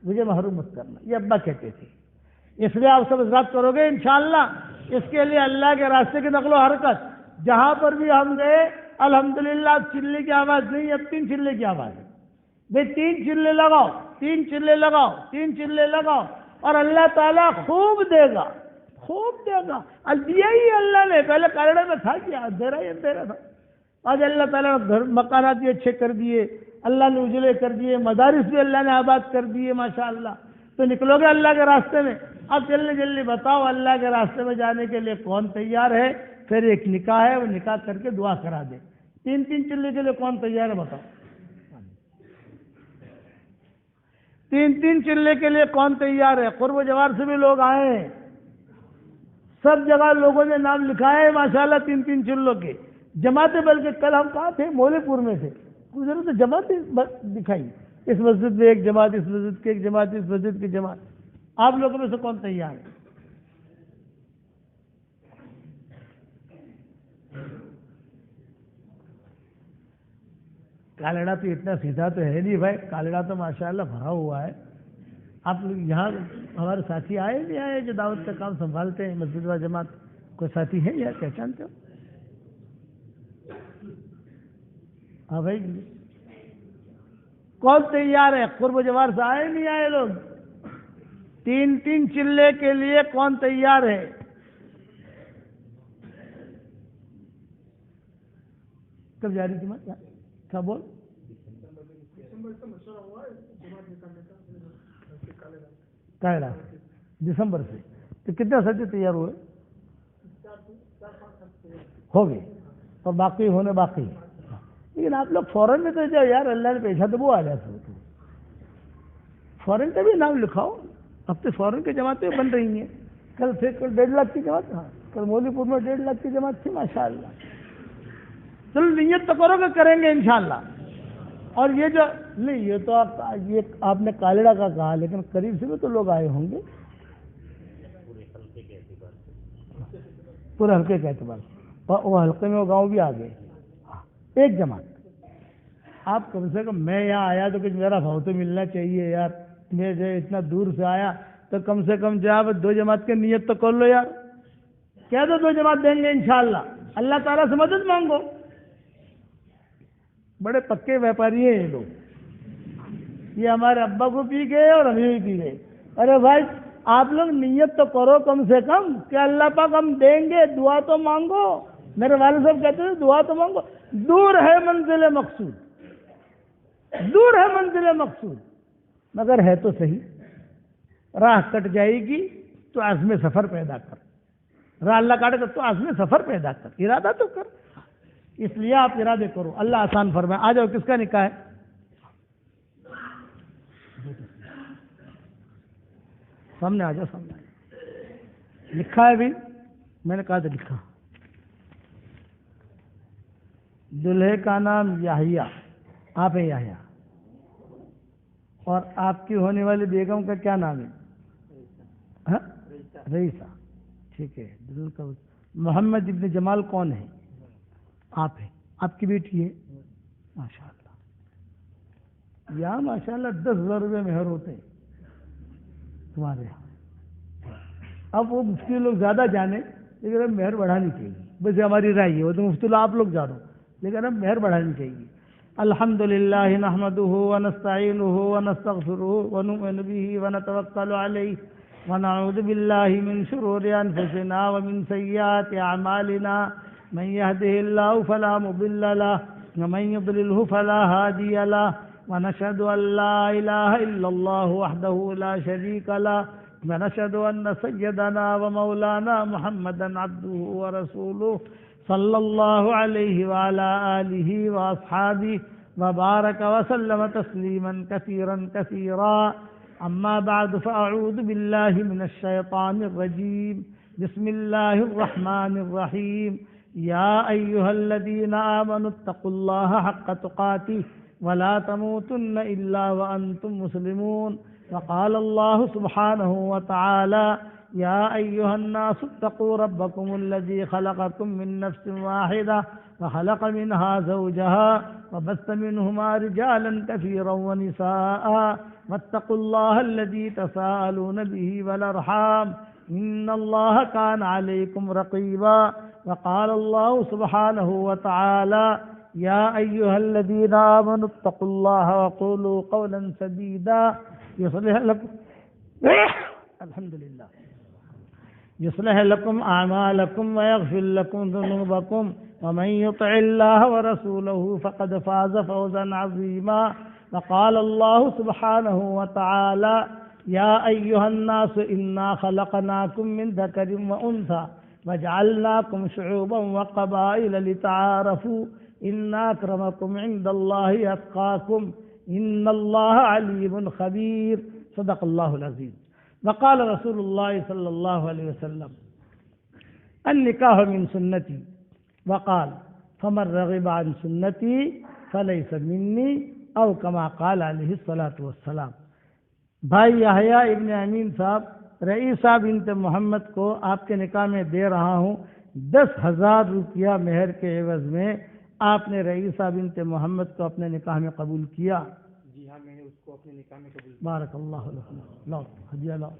مجھے محروم مت کرنا۔ یہ ابا کہتے تھے۔ اس لیے آپ سب بات کرو گے انشاءاللہ، اس کے لیے اللہ کے راستے کی نقل و حرکت، جہاں پر بھی ہم گئے الحمدللہ چلے کی آواز نہیں، اب 3 چلے کی آواز ہے، بھائی 3 چلے لگاؤ، 3 چلے لگاؤ، 3 چلے لگاؤ، اور اللہ تعالیٰ خوب دے گا، خوب دے گا۔ دیا ہی اللہ نے، پہلے کینیڈا میں تھا کیا، اندھیرا ہی اندھیرا تھا، آج اللہ تعالیٰ نے گھر مکانات بھی اچھے کر دیے، اللہ نے اجلے کر دیے، مدارس بھی اللہ نے آباد کر دیے ماشاءاللہ۔ تو نکلو گے اللہ کے راستے میں، اب جلدی جلدی بتاؤ اللہ کے راستے میں جانے کے لیے کون تیار ہے؟ پھر ایک نکاح ہے، وہ نکاح کر کے دعا کرا دے۔ 3 چلے کے لیے کون تیار ہے بتاؤ؟ 3 چلے کے لیے کون تیار ہے؟ قرب و جوار سے بھی لوگ آئے ہیں، سب جگہ لوگوں نے نام لکھائے ہیں ماشاءاللہ 3 چلوں کے جماعتیں۔ بلکہ کل ہم کہاں تھے؟ مولے پور میں تھے، گزرے تو جماعتیں دکھائی، اس مسجد میں ایک جماعت، اس مسجد کی ایک جماعت، اس مسجد کی جماعت۔ آپ لوگوں میں سے کون تیار ہے؟ کالڑا تو اتنا سیدھا تو ہے نہیں بھائی، کالڑا تو ماشاءاللہ بھرا ہوا ہے۔ آپ لوگ یہاں ہمارے ساتھی آئے نہیں آئے جو دعوت کا کام سنبھالتے ہیں مسجد و جماعت؟ کوئی ساتھی ہے یا پہچانتے ہو؟ ہاں بھائی، کون تیار ہے؟ قرب و جوار سے آئے نہیں آئے لوگ؟ 3 چلے کے لیے کون تیار ہے؟ کب جاری جماعت کیا بول؟ کائرہ دسمبر سے، تو کتنے ساتھی تیار ہوئے؟ ہو گئے، اور باقی ہونے باقی ہے۔ لیکن آپ لوگ فوراً میں تو جاؤ یار، اللہ نے پیسہ تو وہ آ جاتا ہے، فوراً کا بھی نام لکھاؤ۔ اب تو فوراً کی جماعتیں بن رہی ہیں، کل 1.5 لاکھ کی جماعت، ہاں کل مولوی پور میں 1.5 لاکھ کی جماعت تھی ماشاءاللہ۔ چلو نیت تو کرو کہ کریں گے انشاءاللہ۔ اور یہ جو نہیں، یہ تو آپ نے کالڑا کا کہا، لیکن قریب سے بھی تو لوگ آئے ہوں گے، پورے حلقے کے اعتبار سے، وہ حلقے میں وہ گاؤں بھی آ گئے، ایک جماعت۔ آپ کم سے کم، میں یہاں آیا تو کچھ میرا بھاؤ تو ملنا چاہیے یار، میں جو اتنا دور سے آیا تو کم سے کم جو آپ 2 جماعت کی نیت تو کر لو یار، کہہ دو 2 جماعت دیں گے انشاءاللہ، اللہ تعالیٰ سے مدد مانگو۔ بڑے پکے ویپاری ہیں یہ لوگ، یہ ہمارے ابا کو پی گئے اور ہمیں بھی پی گئے۔ ارے بھائی آپ لوگ نیت تو کرو کم سے کم کہ اللہ پاک ہم دیں گے، دعا تو مانگو. میرے والد صاحب کہتے تھے دعا تو مانگو. دور ہے منزل مقصود، دور ہے منزل مقصود، مگر ہے تو صحیح. راہ کٹ جائے گی تو عزم سفر پیدا کر. راہ اللہ کاٹے گا تو عزم سفر پیدا کر، ارادہ تو کر. اس لیے آپ ارادے کرو، اللہ آسان فرمائے. آ جاؤ، کس کا نکاح ہے؟ سامنے آ جاؤ، سامنے آ جاؤ. لکھا ہے بھی، میں نے کہا تھا لکھا. دلہے کا نام یحییٰ، آپ ہیں یحییٰ، اور آپ کی ہونے والی بیگم کا کیا نام ہے؟ رئیسہ. ٹھیک ہے. محمد ابن جمال کون ہے؟ آپ ہیں. آپ کی بیٹی ہے؟ ماشاء اللہ. یا ماشاء اللہ 10,000 روپے مہر ہوتے ہیں تمہارے یہاں. اب وہ مفتی لوگ زیادہ جانے، لیکن اب مہر بڑھانی چاہیے. ویسے ہماری رائے ہے، وہ تو مفتی آپ لوگ جانو، لیکن اب مہر بڑھانی چاہیے. الحمدللہ نحمدہ ونستعینہ ونستغفرہ ونؤمن بہ ونتوکل علیہ ونعوذ باللہ من شرور انفسنا ومن سیئات اعمالنا من یہدہ اللہ فلا مضل لہ ومن یضللہ فلا ہادی لہ ونشہد ان لا الہ الا اللہ وحدہ لا شریک لہ ونشہد ان سیدنا ومولانا محمدا عبدہ ورسولہ صلی اللہ علیہ وعلی آلہ واصحابہ وبارک وسلم تسلیما کثیرا کثیرا. اما بعد فاعوذ باللہ من الشیطان الرجیم. بسم اللہ الرحمن الرحیم. یا ایہا الذین آمنوا اتقوا اللہ حق تقاتہ ولا تموتن الا وانتم مسلمون. وقال اللہ سبحانہ وتعالی يا أيها الناس اتقوا ربكم الذي خلقكم من نفس واحدة وخلق منها زوجها وبث منهما رجالا كثيرا ونساء واتقوا الله الذي تساءلون به والأرحام إن الله كان عليكم رقيبا. وقال الله سبحانه وتعالى يا أيها الذين آمنوا اتقوا الله وقولوا قولا سديدا يصلح لكم الحمد لله يصلح لكم أعمالكم ويغفر لكم ذنوبكم ومن يطع الله ورسوله فقد فاز فوزا عظيما. وقال الله سبحانه وتعالى يا أيها الناس إنا خلقناكم من ذكر وأنثى وجعلناكم شعوبا وقبائل لتعارفوا إن أكرمكم عند الله أتقاكم إن الله عليم خبير. صدق الله العظيم. وقال رسول الله صلى الله عليه وسلم النكاح من سنتي وقال فمن رغب عن سنتي فليس مني او كما قال علیہ الصلاۃ والسلام. بھائی یحییٰ ابن امین صاحب رئیسہ بنت محمد کو آپ کے نکاح میں دے رہا ہوں 10,000 روپیہ مہر کے عوض میں. آپ نے رئیسہ بنت محمد کو اپنے نکاح میں قبول کیا؟ جی ہاں، میں نے اس کو اپنے نکاح میں قبول. بارک اللہ لکم. لاؤ ہدیہ لاؤ.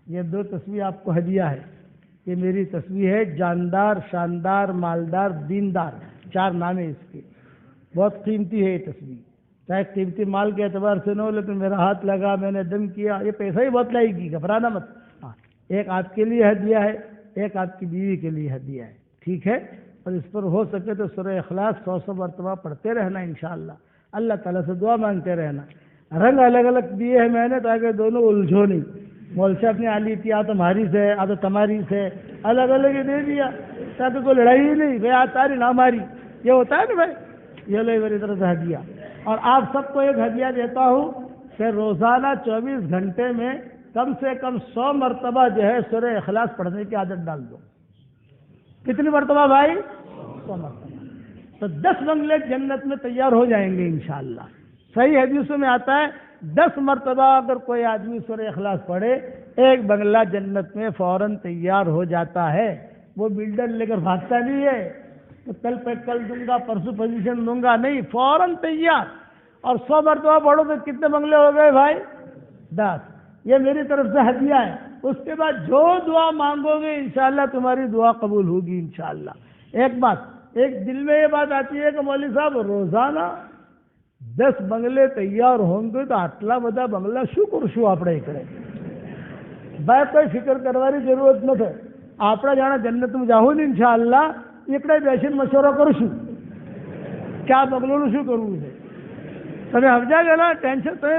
یہ 2 تصویر آپ کو ہدیہ ہے. یہ میری تصویر ہے. جاندار، شاندار، مالدار، دیندار، 4 نام ہے اس کے. بہت قیمتی ہے یہ تصویر. چاہے قیمتی مال کے اعتبار سے نہ ہو، لیکن میرا ہاتھ لگا، میں نے دم کیا. یہ پیسہ ہی بہت لائے گی، گھبرانا مت. ہاں، ایک آپ کے لیے ہدیہ ہے، ایک آپ کی بیوی کے لیے ہدیہ ہے. ٹھیک ہے؟ اور اس پر ہو سکے تو سورہ اخلاص 100 مرتبہ پڑھتے رہنا انشاءاللہ. اللہ تعالیٰ سے دعا مانگتے رہنا. رنگ الگ الگ دیے ہیں میں نے تاکہ دونوں الجھو نہیں. مول صاحب نے علی تھی، آ تمہاری سے، آ تو تمہاری سے، الگ الگ ہی دے دیا تاکہ کوئی لڑائی ہی نہیں. بھائی آج تاری نہ ہماری، یہ ہوتا ہے نا بھائی. یہ لے میری طرف سے ہدیہ. اور آپ سب کو ایک ہدیہ دیتا ہوں کہ روزانہ 24 گھنٹے میں کم سے کم 100 مرتبہ جو ہے سورہ اخلاص پڑھنے کی عادت ڈال دو. کتنی مرتبہ بھائی؟ 100 مرتبہ. تو 10 بنگلے جنت میں تیار ہو جائیں گے انشاءاللہ. صحیح حدیثوں میں آتا ہے 10 مرتبہ اگر کوئی آدمی سورہ اخلاص پڑھے، ایک بنگلہ جنت میں فوراً تیار ہو جاتا ہے. وہ بلڈر لے کر بھاگتا نہیں ہے تو کل دوں گا، پرسوں پوزیشن دوں گا، نہیں، فوراً تیار. اور 100 مرتبہ پڑھو تو کتنے بنگلے ہو گئے بھائی؟ 10. یہ میری طرف سے ہدیہ ہے. اس کے بعد جو دعا مانگو گے انشاءاللہ تمہاری دعا قبول ہوگی انشاءاللہ. ایک بات، ایک دل میں یہ بات آتی ہے کہ مولوی صاحب روزانہ 10 بنگلے تیار ہوں گے تو آٹلا بدا بنگلہ شو کرشو اپنے کرے. ભાઈ કોઈ ફિકર કરવાની જરૂરત નથી. આપણે જાણે જન્નતમાં જાવું ને ઇન્શાઅલ્લાહ એકડે બેસીને મશવરો કરશું કે આ બંગલોનું શું કરવું છે. તમે સમજા ગયો ના, ટેન્શન તમે